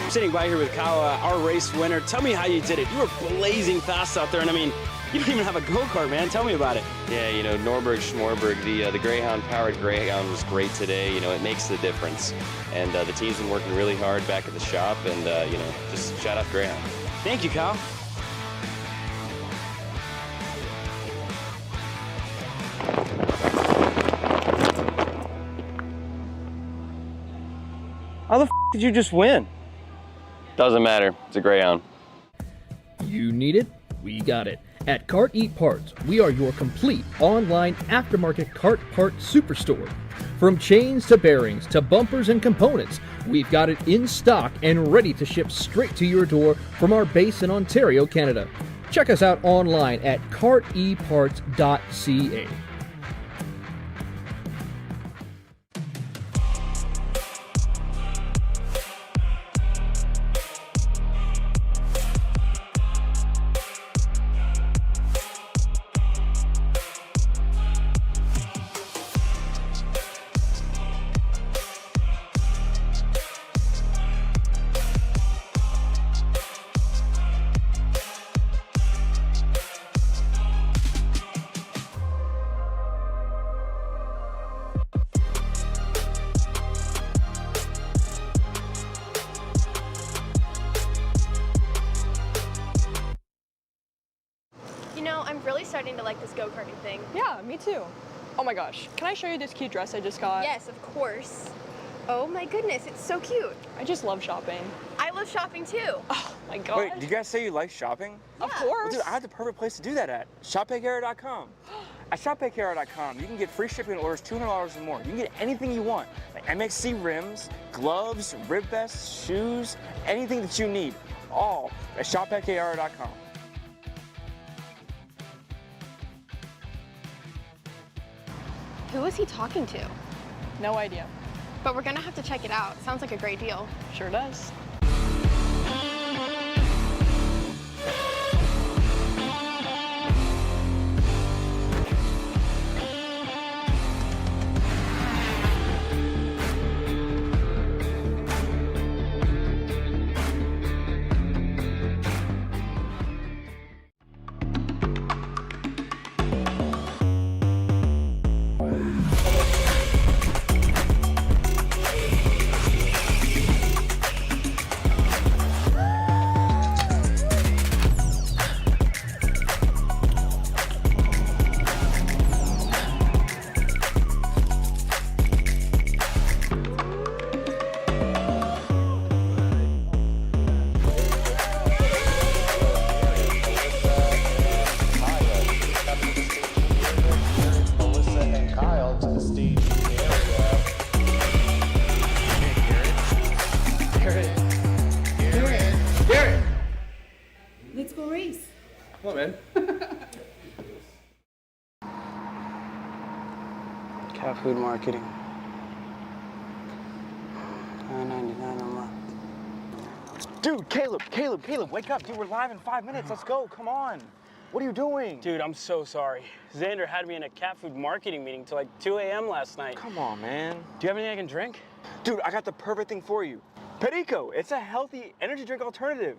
I'm sitting by here with Kyle, our race winner. Tell me how you did it. You were blazing fast out there, and I mean, you don't even have a go-kart, man. Tell me about it. Yeah, you know, Norberg, Schmorberg, the Greyhound-powered Greyhound was great today. You know, it makes the difference. And the team's been working really hard back at the shop, and, you know, just shout out Greyhound. Thank you, Kyle. How the f did you just win? Doesn't matter. It's a Greyhound. You need it? We got it. At Kart Heat Parts, we are your complete online aftermarket kart part superstore. From chains to bearings to bumpers and components, we've got it in stock and ready to ship straight to your door from our base in Ontario, Canada. Check us out online at karteparts.ca. You know, I'm really starting to like this go-karting thing. Yeah, me too. Oh my gosh, can I show you this cute dress I just got? Yes, of course. Oh my goodness, it's so cute. I just love shopping. I love shopping too. Oh my gosh. Wait, did you guys say you like shopping? Of course. Well, dude, I have the perfect place to do that at. ShopPayCara.com. At ShopPayCara.com, you can get free shipping on orders $200 or more. You can get anything you want, like MXC rims, gloves, rib vests, shoes, anything that you need, all at ShopPayCara.com. Who is he talking to? No idea. But we're gonna have to check it out. Sounds like a great deal. Sure does. Let's go race. Come on, man. Cat food marketing. $9.99 a month. Dude, Caleb, wake up. Dude, we're live in 5 minutes. Let's go, come on. What are you doing? Dude, I'm so sorry. Xander had me in a cat food marketing meeting till like 2 a.m. last night. Come on, man. Do you have anything I can drink? Dude, I got the perfect thing for you. Perico, it's a healthy energy drink alternative.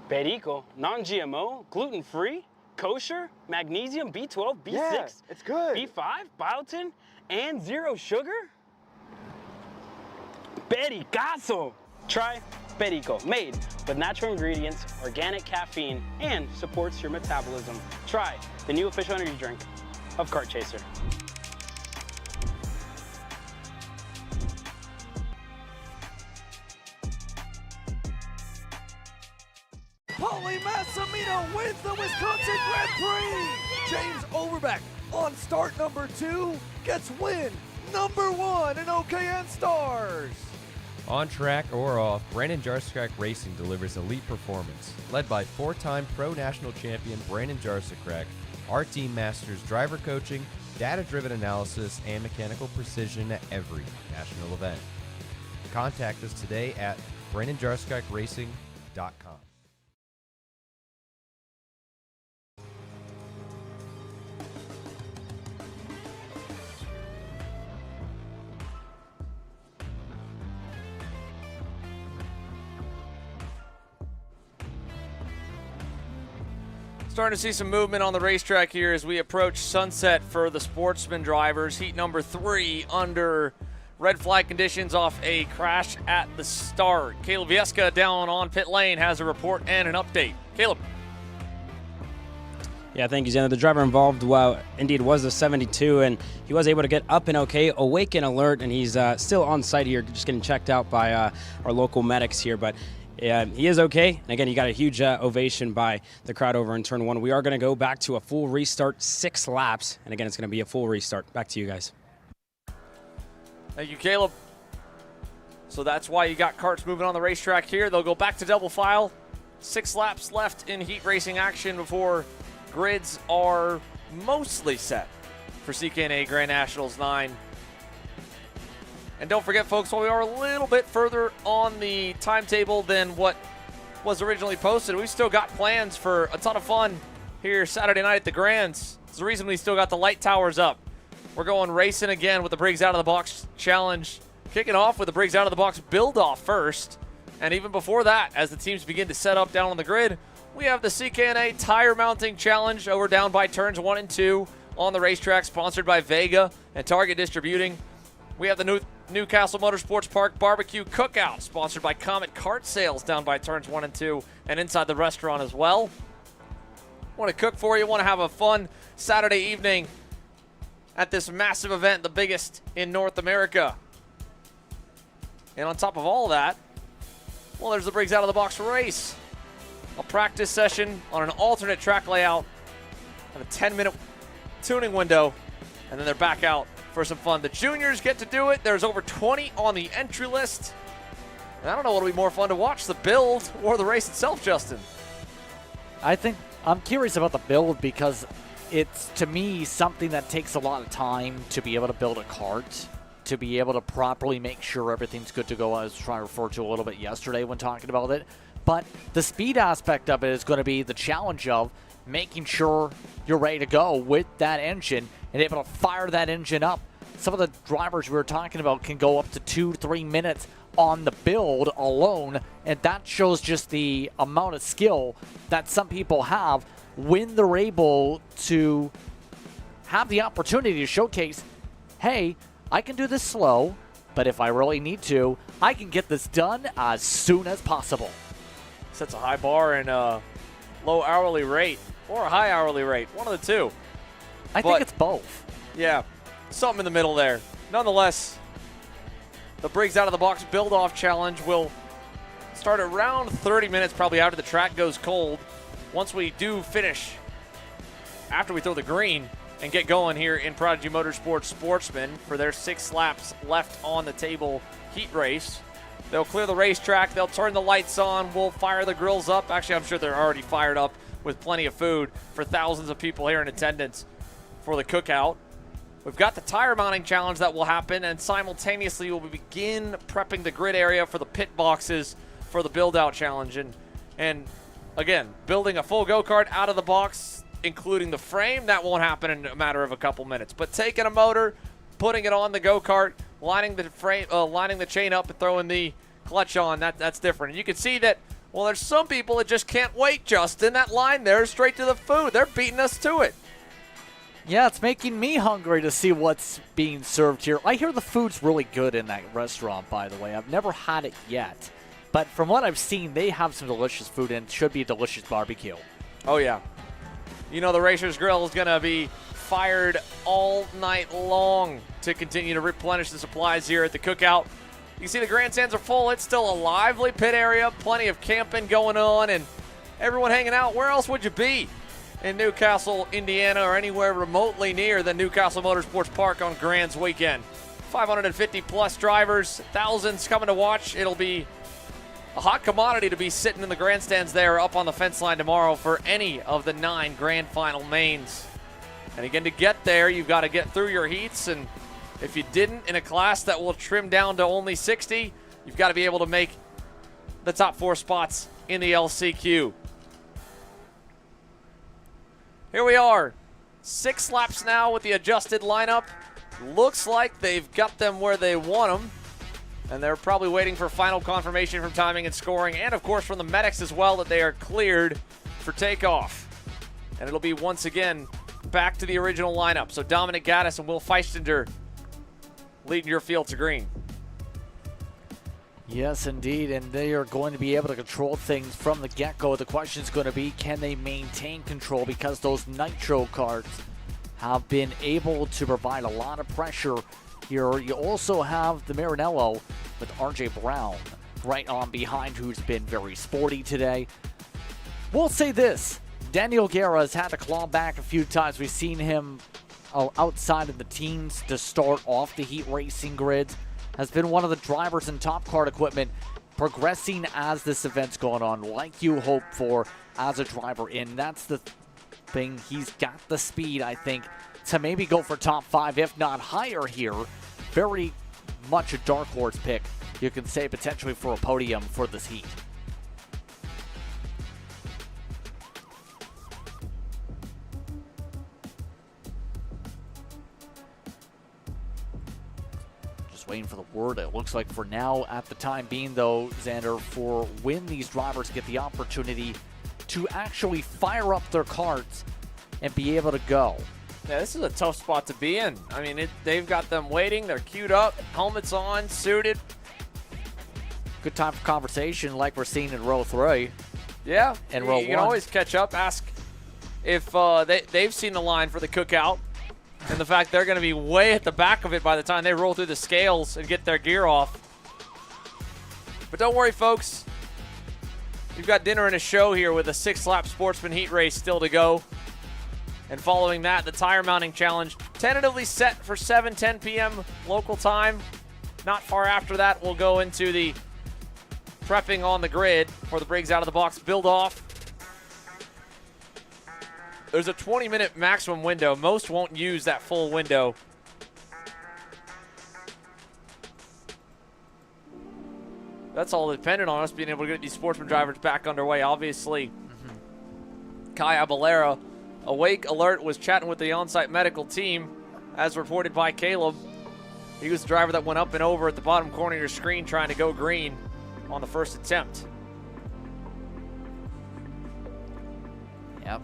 Perico, non-GMO, gluten-free, kosher, magnesium, B12, B6, Yeah, it's good. B5, biotin, and zero sugar? Pericazo! Try Perico, made with natural ingredients, organic caffeine, and supports your metabolism. Try the new official energy drink of Kart Chaser. Paulie Massimino wins the Wisconsin Grand Prix. James Overbeck on start number 2 gets win number 1 in OKN Stars. On track or off, Brandon Jarsekrak Racing delivers elite performance. Led by 4-time Pro National Champion Brandon Jarsekrak, our team masters driver coaching, data-driven analysis, and mechanical precision at every national event. Contact us today at BrandonJarskakRacing.com. Starting to see some movement on the racetrack here as we approach sunset for the Sportsman drivers. Heat number 3 under red flag conditions off a crash at the start. Caleb Vieska down on pit lane has a report and an update. Caleb. Yeah, thank you, Xander. The driver involved, indeed, was the 72, and he was able to get up and okay, awake and alert, and he's still on site here, just getting checked out by our local medics here. But he is okay. And again, he got a huge ovation by the crowd over in turn 1. We are going to go back to a full restart, 6 laps. And again, it's going to be a full restart. Back to you guys. Thank you, Caleb. So that's why you got karts moving on the racetrack here. They'll go back to double file. 6 laps left in heat racing action before grids are mostly set for CKNA Grand Nationals 9. And don't forget, folks, while we are a little bit further on the timetable than what was originally posted, we've still got plans for a ton of fun here Saturday night at the Grands. It's the reason we still got the light towers up. We're going racing again with the Briggs Out of the Box Challenge, kicking off with the Briggs Out of the Box build-off first. And even before that, as the teams begin to set up down on the grid, we have the CKNA Tire Mounting Challenge over down by turns 1 and 2 on the racetrack, sponsored by Vega and Target Distributing. We have the Newcastle Motorsports Park Barbecue Cookout, sponsored by Comet Kart Sales down by turns 1 and 2 and inside the restaurant as well. Want to cook for you, want to have a fun Saturday evening at this massive event, the biggest in North America. And on top of all that, well, there's the Briggs Out of the Box race. A practice session on an alternate track layout and a 10-minute tuning window, and then they're back out for some fun. The juniors get to do it. There's over 20 on the entry list. And I don't know what'll be more fun to watch, the build or the race itself, Justin. I think I'm curious about the build because it's, to me, something that takes a lot of time to be able to build a kart, to be able to properly make sure everything's good to go. I was trying to refer to a little bit yesterday when talking about it. But the speed aspect of it is going to be the challenge of making sure you're ready to go with that engine and able to fire that engine up. Some of the drivers we were talking about can go up to 2-3 minutes on the build alone, and that shows just the amount of skill that some people have when they're able to have the opportunity to showcase, hey, I can do this slow, but if I really need to, I can get this done as soon as possible. Sets a high bar and a low hourly rate or a high hourly rate, one of the two. I think it's both. Yeah, something in the middle there. Nonetheless, the Briggs Out of the Box build-off challenge will start around 30 minutes, probably after the track goes cold. Once we do finish, after we throw the green and get going here in Prodigy Motorsports Sportsman for their 6 laps left on the table heat race. They'll clear the racetrack. They'll turn the lights on. We'll fire the grills up. Actually, I'm sure they're already fired up with plenty of food for thousands of people here in attendance for the cookout. We've got the tire mounting challenge that will happen, and simultaneously we'll begin prepping the grid area for the pit boxes for the build-out challenge. And again, building a full go-kart out of the box, including the frame, that won't happen in a matter of a couple minutes. But taking a motor, putting it on the go-kart, lining the frame, lining the chain up, and throwing the clutch on, that's different. And you can see that, well, there's some people that just can't wait, Justin. That line there is straight to the food. They're beating us to it. Yeah, it's making me hungry to see what's being served here. I hear the food's really good in that restaurant, by the way. I've never had it yet. But from what I've seen, they have some delicious food and it should be a delicious barbecue. Oh, yeah. You know the Racers Grill is going to be fired all night long to continue to replenish the supplies here at the cookout. You can see the grandstands are full. It's still a lively pit area. Plenty of camping going on and everyone hanging out. Where else would you be in Newcastle, Indiana, or anywhere remotely near the Newcastle Motorsports Park on Grands weekend? 550-plus drivers, thousands coming to watch. It'll be a hot commodity to be sitting in the grandstands there up on the fence line tomorrow for any of the 9 grand final mains. And again, to get there, you've got to get through your heats, and if you didn't in a class that will trim down to only 60, you've got to be able to make the top 4 spots in the LCQ. Here we are, 6 laps now with the adjusted lineup. Looks like they've got them where they want them, and they're probably waiting for final confirmation from timing and scoring, and of course from the medics as well, that they are cleared for takeoff. And it'll be once again back to the original lineup. So Dominic Gaddis and Will Feistinger leading your field to green. Yes, indeed, and they are going to be able to control things from the get-go. The question is going to be, can they maintain control, because those nitro carts have been able to provide a lot of pressure here. You also have the Marinello with RJ Brown right on behind, who's been very sporty today. We'll say this, Daniel Guerra has had to claw back a few times. We've seen him outside of the teams to start off the heat racing grids. Has been one of the drivers in Top Kart equipment, progressing as this event's going on, like you hope for as a driver. And that's the thing. He's got the speed, I think, to maybe go for top 5, if not higher here. Very much a dark horse pick, you can say, potentially for a podium for this heat. Waiting for the word. It looks like for now, at the time being though, Xander, for when these drivers get the opportunity to actually fire up their carts and be able to go. Yeah, this is a tough spot to be in. I mean, they've got them waiting. They're queued up, helmets on, suited. Good time for conversation like we're seeing in row 3. Yeah, and row 1. You can always catch up, ask if they've seen the line for the cookout. And the fact they're going to be way at the back of it by the time they roll through the scales and get their gear off. But don't worry, folks. We've got dinner and a show here with a 6-lap Sportsman Heat race still to go. And following that, the tire mounting challenge tentatively set for 7:10 p.m. local time. Not far after that, we'll go into the prepping on the grid for the Briggs out-of-the-box build-off. There's a 20-minute maximum window. Most won't use that full window. That's all dependent on us being able to get these sportsman drivers back underway. Obviously, Kai Abalera, awake, alert, was chatting with the on-site medical team, as reported by Caleb. He was the driver that went up and over at the bottom corner of your screen trying to go green on the first attempt. Yep.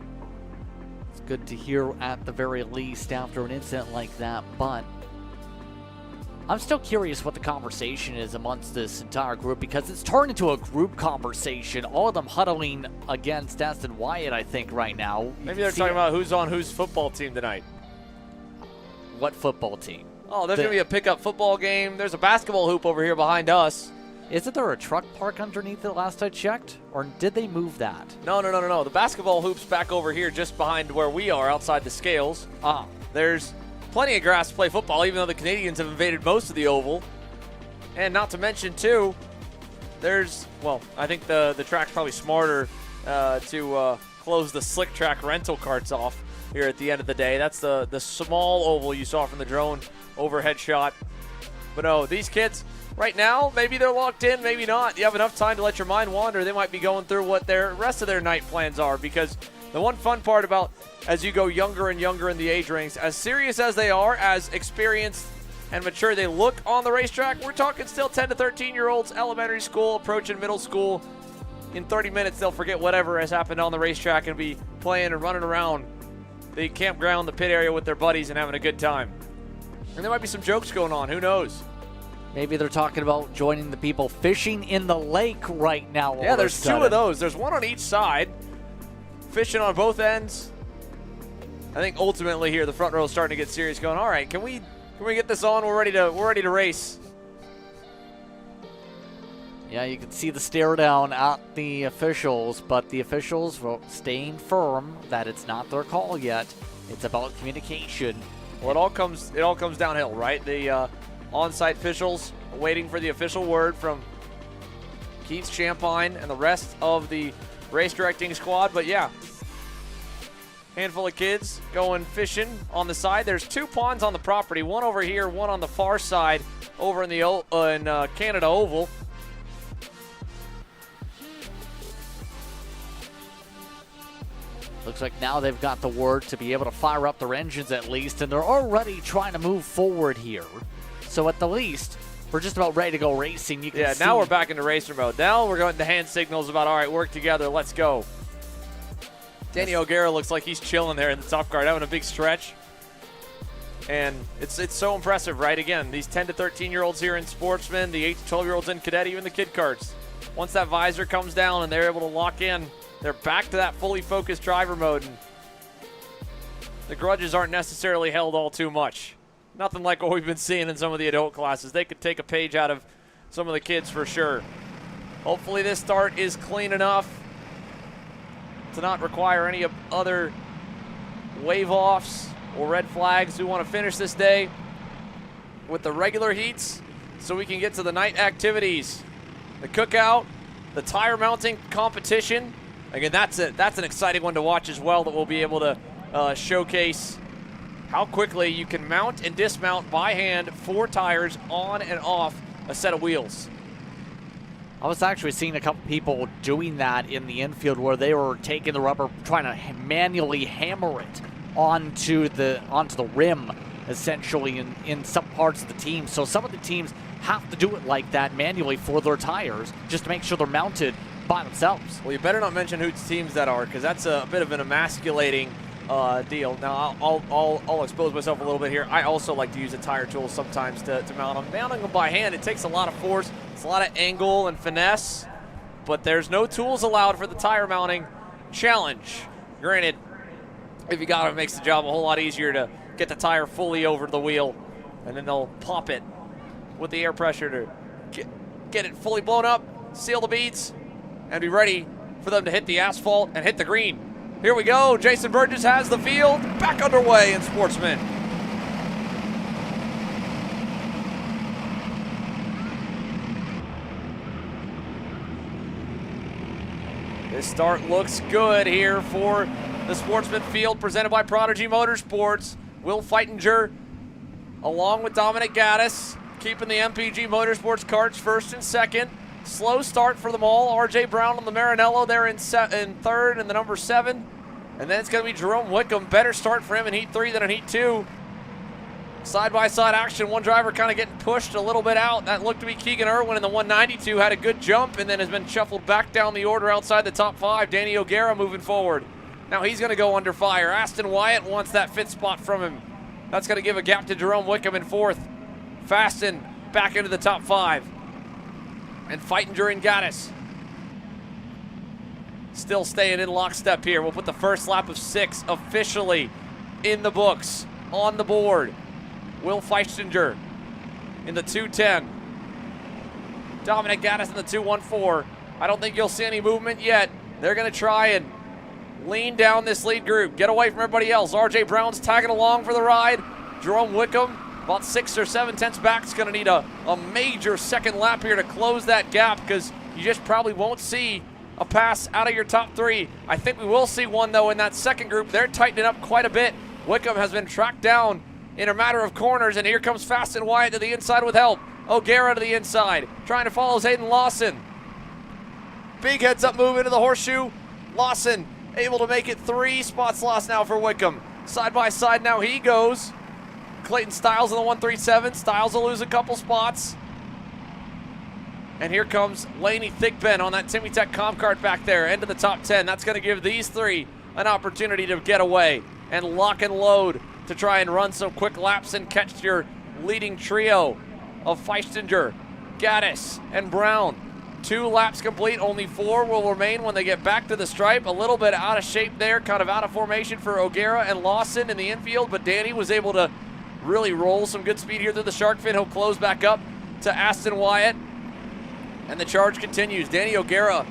Good to hear at the very least after an incident like that, but I'm still curious what the conversation is amongst this entire group, because it's turned into a group conversation, all of them huddling against Aston Wyatt, I think, right now. Maybe they're talking about who's on whose football team tonight. What football team? Oh, there's going to be a pickup football game. There's a basketball hoop over here behind us. Isn't there a truck park underneath it last I checked? Or did they move that? No. The basketball hoop's back over here just behind where we are outside the scales. There's plenty of grass to play football, even though the Canadians have invaded most of the oval. And not to mention, too, there's, well, I think the track's probably smarter to close the slick track rental carts off here at the end of the day. That's the small oval you saw from the drone overhead shot. But no, these kids, right now, maybe they're locked in, maybe not. You have enough time to let your mind wander. They might be going through what their rest of their night plans are, because the one fun part about as you go younger and younger in the age ranks, as serious as they are, as experienced and mature they look on the racetrack, we're talking still 10 to 13-year-olds, elementary school, approaching middle school. In 30 minutes, they'll forget whatever has happened on the racetrack and be playing and running around the campground, the pit area with their buddies and having a good time. And there might be some jokes going on. Who knows? Maybe they're talking about joining the people fishing in the lake right now. Yeah, there's 2 of those. There's one on each side. Fishing on both ends. I think ultimately here the front row is starting to get serious, going, all right, can we get this on? We're ready to race. Yeah, you can see the stare down at the officials, but the officials were staying firm that it's not their call yet. It's about communication. Well, it all comes downhill, right? The on-site officials waiting for the official word from Keith Champagne and the rest of the race directing squad. But yeah, handful of kids going fishing on the side. There's 2 ponds on the property, one over here, one on the far side over in the Canada Oval. Looks like now they've got the word to be able to fire up their engines at least, and they're already trying to move forward here. So at the least, we're just about ready to go racing. You can see. Now we're back into racer mode. Now we're going to hand signals about, all right, work together, let's go. Danny O'Gara looks like he's chilling there in the top card, having a big stretch. And it's so impressive, right? Again, these 10 to 13-year-olds here in Sportsman, the 8 to 12-year-olds in Cadet, even the kid karts. Once that visor comes down and they're able to lock in, they're back to that fully focused driver mode. And the grudges aren't necessarily held all too much. Nothing like what we've been seeing in some of the adult classes. They could take a page out of some of the kids for sure. Hopefully this start is clean enough to not require any other wave-offs or red flags. We want to finish this day with the regular heats so we can get to the night activities. The cookout, the tire mounting competition. Again, that's an exciting one to watch as well, that we'll be able to showcase how quickly you can mount and dismount by hand 4 tires on and off a set of wheels. I was actually seeing a couple people doing that in the infield where they were taking the rubber, trying to manually hammer it onto the rim, essentially in some parts of the team. So some of the teams have to do it like that manually for their tires, just to make sure they're mounted by themselves. Well, you better not mention whose teams that are, because that's a bit of an emasculating deal. Now, I'll expose myself a little bit here. I also like to use a tire tool sometimes to mount them. Mounting them by hand, it takes a lot of force. It's a lot of angle and finesse, but there's no tools allowed for the tire mounting challenge. Granted, if you got it, it makes the job a whole lot easier to get the tire fully over the wheel, and then they'll pop it with the air pressure to get it fully blown up, seal the beads, and be ready for them to hit the asphalt and hit the green. Here we go. Jason Burgess has the field back underway in Sportsman. This start looks good here for the Sportsman field presented by Prodigy Motorsports. Will Feitinger along with Dominic Gaddis keeping the MPG Motorsports karts first and second. Slow start for them all. RJ Brown on the Maranello there in third and the number 7. And then it's going to be Jerome Wickham. Better start for him in Heat 3 than in Heat 2. Side-by-side action. One driver kind of getting pushed a little bit out. That looked to be Keegan Irwin in the 192. Had a good jump and then has been shuffled back down the order outside the top 5. Danny O'Gara moving forward. Now he's going to go under fire. Aston Wyatt wants that 5th spot from him. That's going to give a gap to Jerome Wickham in 4th. Fasten back into the top 5. And Feitinger and Gaddis still staying in lockstep here. We'll put the first lap of 6 officially in the books, on the board. Will Feitinger in the 210. Dominic Gaddis in the 214. I don't think you'll see any movement yet. They're going to try and lean down this lead group, get away from everybody else. RJ Brown's tagging along for the ride. Jerome Wickham about 6 or 7 tenths back. Is going to need a major second lap here to close that gap, because you just probably won't see a pass out of your top 3. I think we will see one, though, in that second group. They're tightening up quite a bit. Wickham has been tracked down in a matter of corners, and here comes Fast and Wyatt to the inside with help. O'Gara to the inside, trying to follow Hayden Lawson. Big heads-up move into the horseshoe. Lawson able to make it 3 spots lost now for Wickham. Side by side now he goes. Clayton Stiles in the 137. Stiles will lose a couple spots. And here comes Laney Thickben on that Timmy Tech Comcart back there, end of the top 10. That's going to give these 3 an opportunity to get away and lock and load to try and run some quick laps and catch your leading trio of Feitinger, Gaddis, and Brown. 2 laps complete, only 4 will remain when they get back to the stripe. A little bit out of shape there, kind of out of formation for O'Gara and Lawson in the infield, but Danny was able to really roll some good speed here through the shark fin. He'll close back up to Aston Wyatt, and the charge continues. Danny O'Gara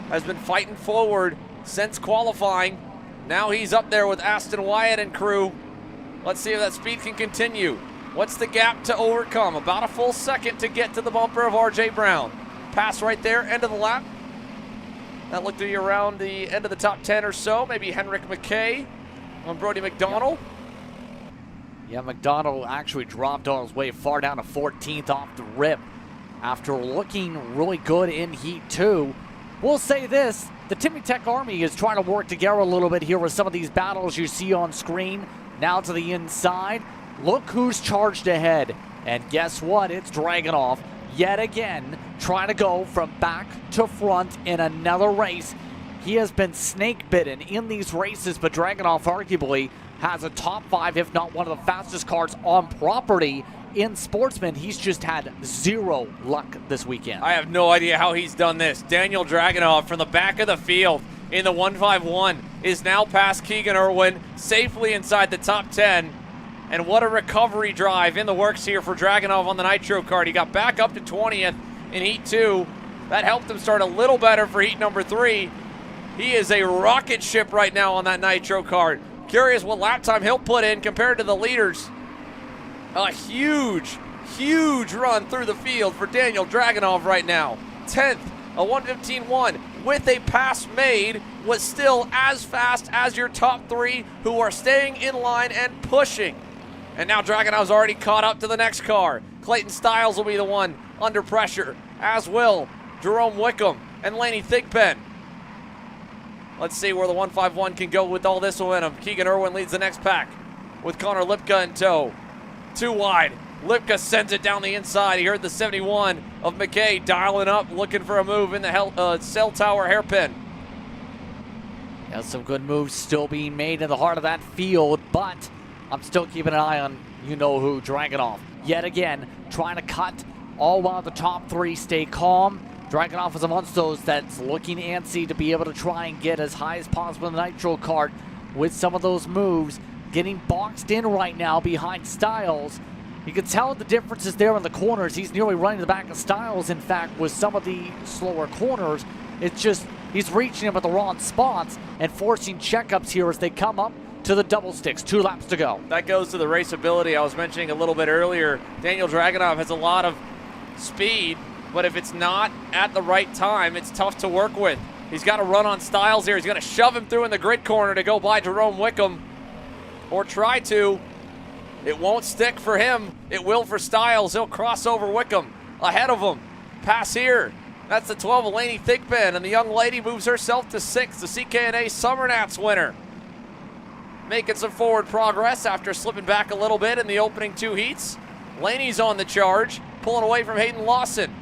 has been fighting forward since qualifying. Now he's up there with Aston Wyatt and crew. Let's see if that speed can continue. What's the gap to overcome? About a full second to get to the bumper of RJ Brown. Pass right there, end of the lap. That looked to be around the end of the top 10 or so. Maybe Henrik McKay on Brody McDonald. Yeah, McDonald actually dropped on his way far down to 14th off the rip after looking really good in Heat 2. We'll say this, the Timmy Tech Army is trying to work together a little bit here with some of these battles you see on screen. Now to the inside. Look who's charged ahead. And guess what? It's Dragunov yet again, trying to go from back to front in another race. He has been snake bitten in these races, but Dragunov arguably has a top 5, if not one of the fastest cars on property in Sportsman. He's just had zero luck this weekend. I have no idea how he's done this. Daniel Dragunov from the back of the field in the 151 is now past Keegan Irwin, safely inside the top 10. And what a recovery drive in the works here for Dragunov on the Nitro kart. He got back up to 20th in Heat 2. That helped him start a little better for Heat number 3. He is a rocket ship right now on that Nitro kart. Curious what lap time he'll put in compared to the leaders. A huge, huge run through the field for Daniel Dragunov right now. 10th, a 1:15.1 with a pass made, was still as fast as your top 3 who are staying in line and pushing. And now Dragunov's already caught up to the next car. Clayton Stiles will be the one under pressure, as will Jerome Wickham and Laney Thigpen. Let's see where the 151 can go with all this momentum. Keegan Irwin leads the next pack with Connor Lipka in tow. Too wide. Lipka sends it down the inside. He heard the 71 of McKay dialing up, looking for a move in the cell tower hairpin. Yeah, some good moves still being made in the heart of that field, but I'm still keeping an eye on you-know-who, Dragunov. Yet again, trying to cut all while the top 3 stay calm. Dragunov is amongst those that's looking antsy to be able to try and get as high as possible in the Nitro kart with some of those moves. Getting boxed in right now behind Stiles. You can tell the differences there in the corners. He's nearly running the back of Stiles, in fact, with some of the slower corners. It's just he's reaching him at the wrong spots and forcing checkups here as they come up to the double sticks. 2 laps to go. That goes to the raceability I was mentioning a little bit earlier. Daniel Dragunov has a lot of speed, but if it's not at the right time, it's tough to work with. He's got to run on Stiles here. He's going to shove him through in the grid corner to go by Jerome Wickham, or try to. It won't stick for him. It will for Stiles. He'll cross over Wickham ahead of him. Pass here. That's the 12 of Laney Thigpen, and the young lady moves herself to 6th, the CKNA Summer Nats winner. Making some forward progress after slipping back a little bit in the opening 2 heats. Laney's on the charge, pulling away from Hayden Lawson.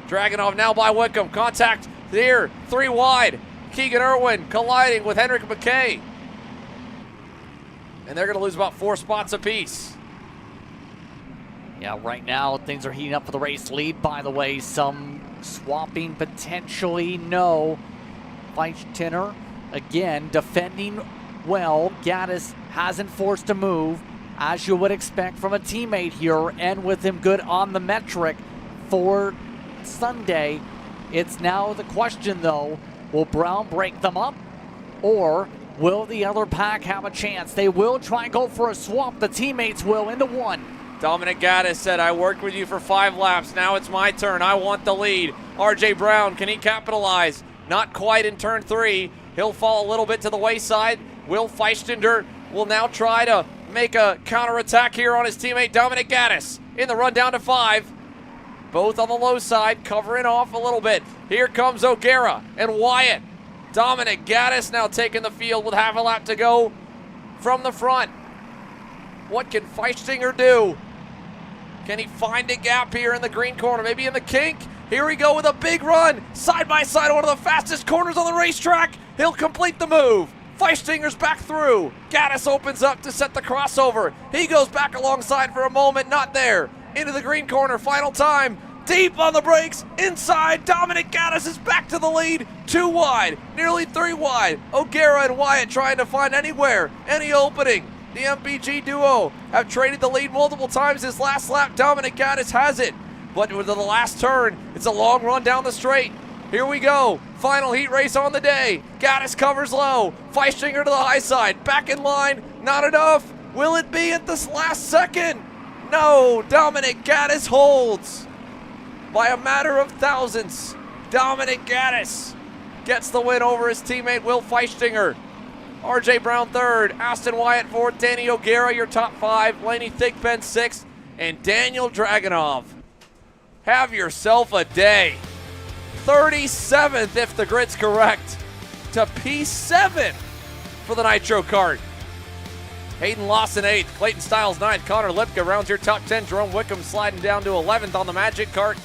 Dragunov now by Wickham. Contact here, 3 wide. Keegan Irwin colliding with Henrik McKay. And they're going to lose about 4 spots apiece. Yeah, right now things are heating up for the race lead. By the way, some swapping potentially. No. Feichtiner again defending well. Gaddis hasn't forced a move, as you would expect from a teammate here, and with him good on the metric for Sunday. It's now the question, though, will Brown break them up, or will the other pack have a chance? They will try and go for a swap. The teammates will into 1. Dominic Gaddis said, I worked with you for 5 laps. Now it's my turn. I want the lead. RJ Brown, can he capitalize? Not quite in turn 3. He'll fall a little bit to the wayside. Will Feichtender will now try to make a counterattack here on his teammate Dominic Gaddis in the run down to 5. Both on the low side, covering off a little bit. Here comes O'Gara and Wyatt. Dominic Gaddis now taking the field with half a lap to go from the front. What can Feichtender do? Can he find a gap here in the green corner, maybe in the kink? Here we go with a big run, side by side, one of the fastest corners on the racetrack. He'll complete the move. Feichtener's back through. Gaddis opens up to set the crossover. He goes back alongside for a moment, not there. Into the green corner, final time. Deep on the brakes, inside. Dominic Gaddis is back to the lead. 2 wide, nearly 3 wide. O'Gara and Wyatt trying to find anywhere, any opening. The MPG duo have traded the lead multiple times this last lap. Dominic Gaddis has it, but with the last turn, it's a long run down the straight. Here we go, final heat race on the day. Gaddis covers low, Feichtender to the high side, back in line, not enough. Will it be at this last second? No, Dominic Gaddis holds by a matter of thousandths. Dominic Gaddis gets the win over his teammate Will Feichtender. RJ Brown third, Aston Wyatt fourth, Danny O'Gara your top 5, Laney Thigpen 6th, and Daniel Dragunov. Have yourself a day. 37th, if the grid's correct, to P7 for the Nitro Kart. Hayden Lawson 8th, Clayton Stiles 9th, Connor Lipka rounds your top 10, Jerome Wickham sliding down to 11th on the Magic Kart,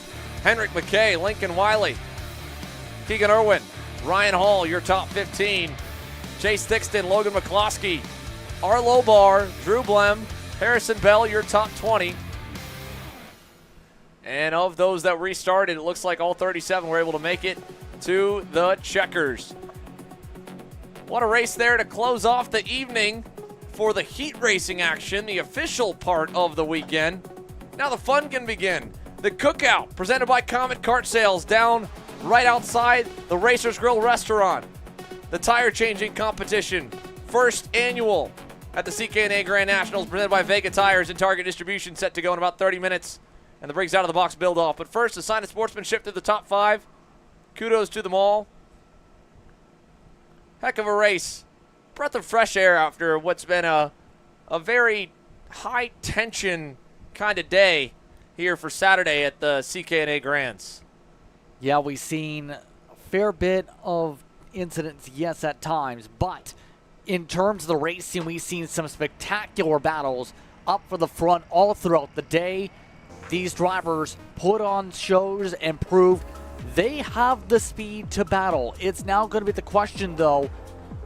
Henrik McKay, Lincoln Wiley, Keegan Irwin, Ryan Hall your top 15, Chase Thixton, Logan McCloskey, Arlo Barr, Drew Blem, Harrison Bell your top 20. And of those that restarted, it looks like all 37 were able to make it to the checkers. What a race there to close off the evening for the heat racing action, the official part of the weekend. Now the fun can begin. The cookout presented by Comet Kart Sales down right outside the Racers Grill restaurant. The tire changing competition, first annual at the CKNA Grand Nationals presented by Vega Tires and Target Distribution, set to go in about 30 minutes. And the Briggs out of the box build off. But first, a sign of sportsmanship to the top 5. Kudos to them all. Heck of a race. Breath of fresh air after what's been a very high tension kind of day here for Saturday at the CKNA Grands. Yeah, we've seen a fair bit of incidents, yes, at times, but in terms of the racing, we've seen some spectacular battles up for the front all throughout the day. These drivers put on shows and proved they have the speed to battle. It's now going to be the question, though,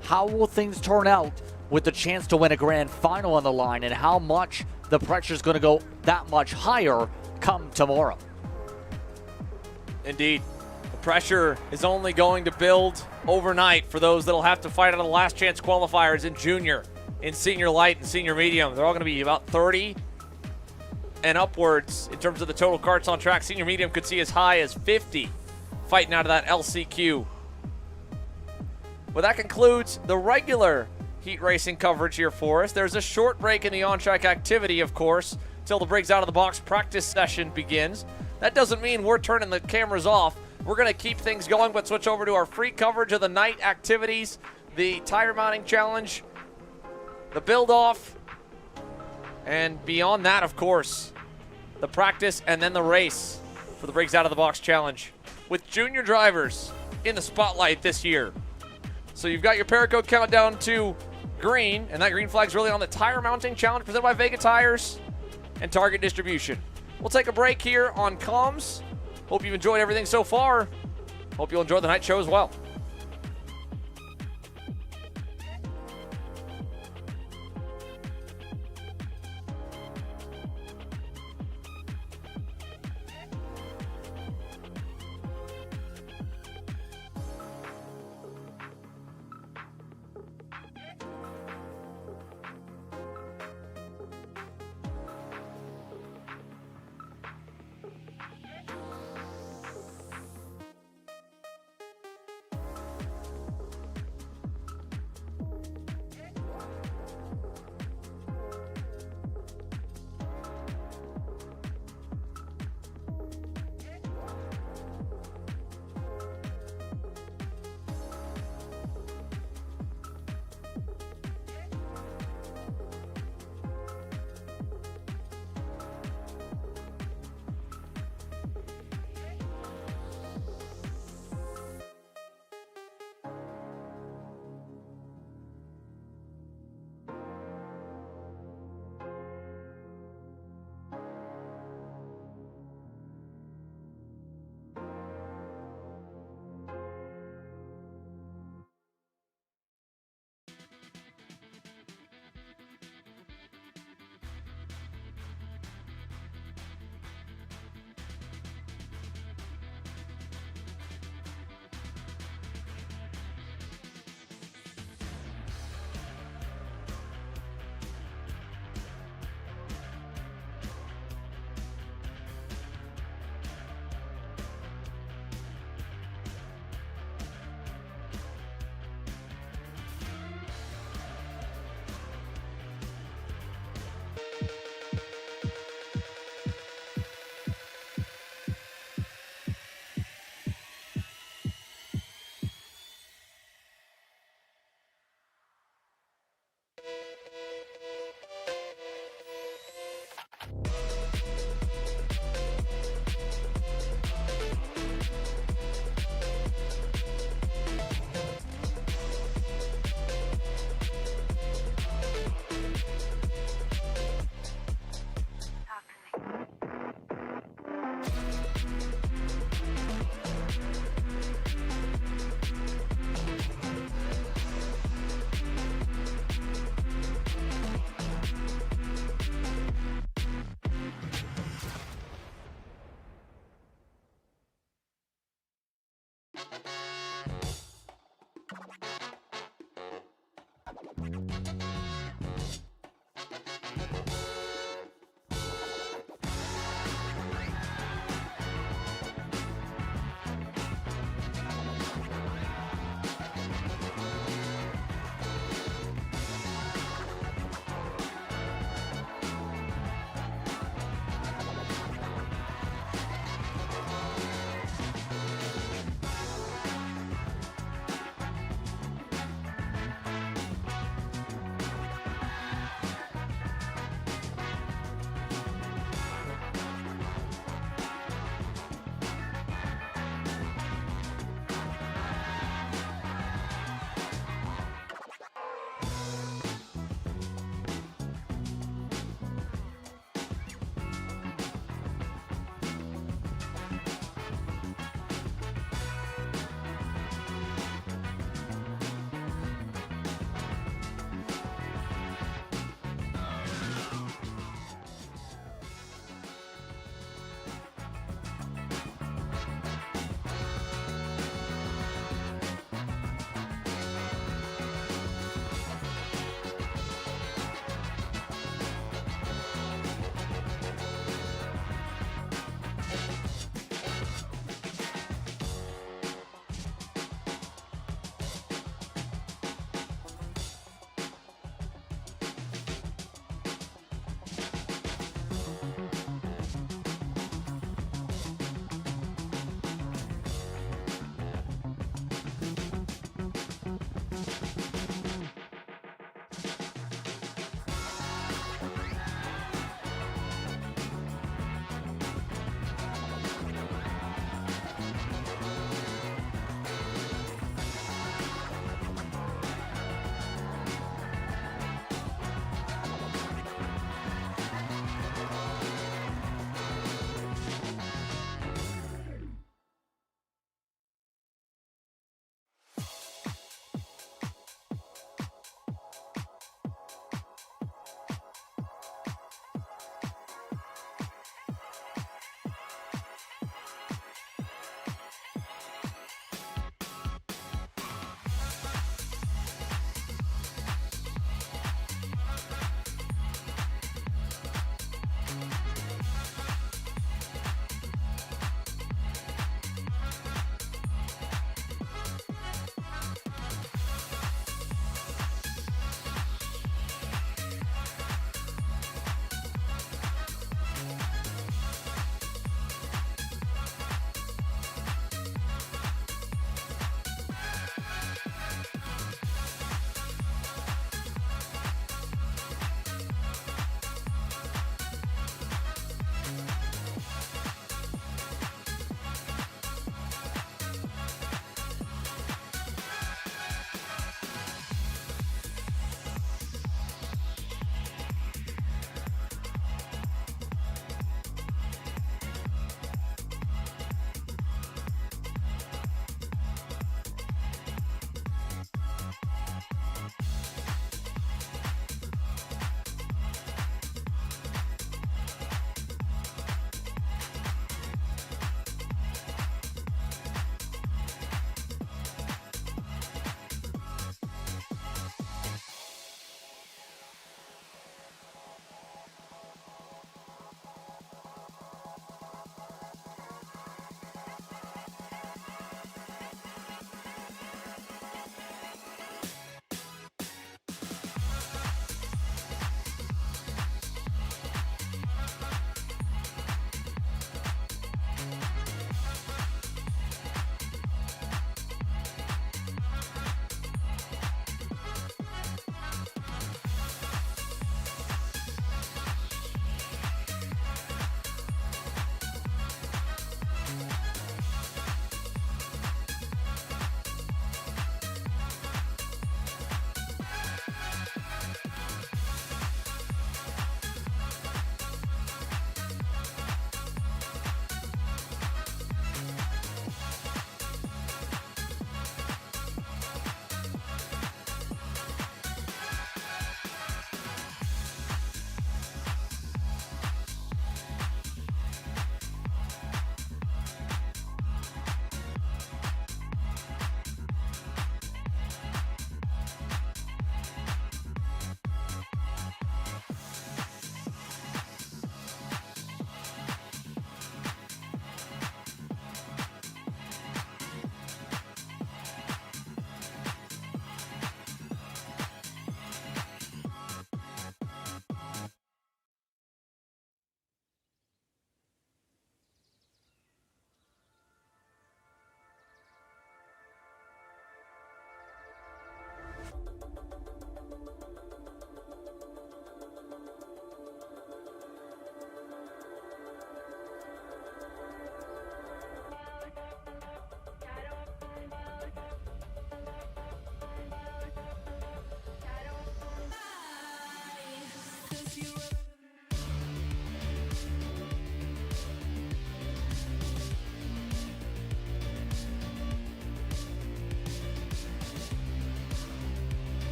how will things turn out with the chance to win a grand final on the line, and how much the pressure is going to go that much higher come tomorrow. Indeed. The pressure is only going to build overnight for those that'll have to fight out of the last chance qualifiers in junior, in senior light, and senior medium. They're all going to be about 30 and upwards in terms of the total karts on track. Senior medium could see as high as 50 fighting out of that LCQ. Well, that concludes the regular heat racing coverage here for us. There's a short break in the on-track activity, of course, till the Briggs out of the box practice session begins. That doesn't mean we're turning the cameras off. We're going to keep things going, but switch over to our free coverage of the night activities, the tire mounting challenge, the build-off, and beyond that, of course, the practice and then the race for the Briggs out of the box challenge with junior drivers in the spotlight this year. So you've got your Paracord countdown to green, and that green flag's really on the tire mounting challenge presented by Vega Tires and Target Distribution. We'll take a break here on comms. Hope you've enjoyed everything so far. Hope you'll enjoy the night show as well.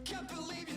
can't believe you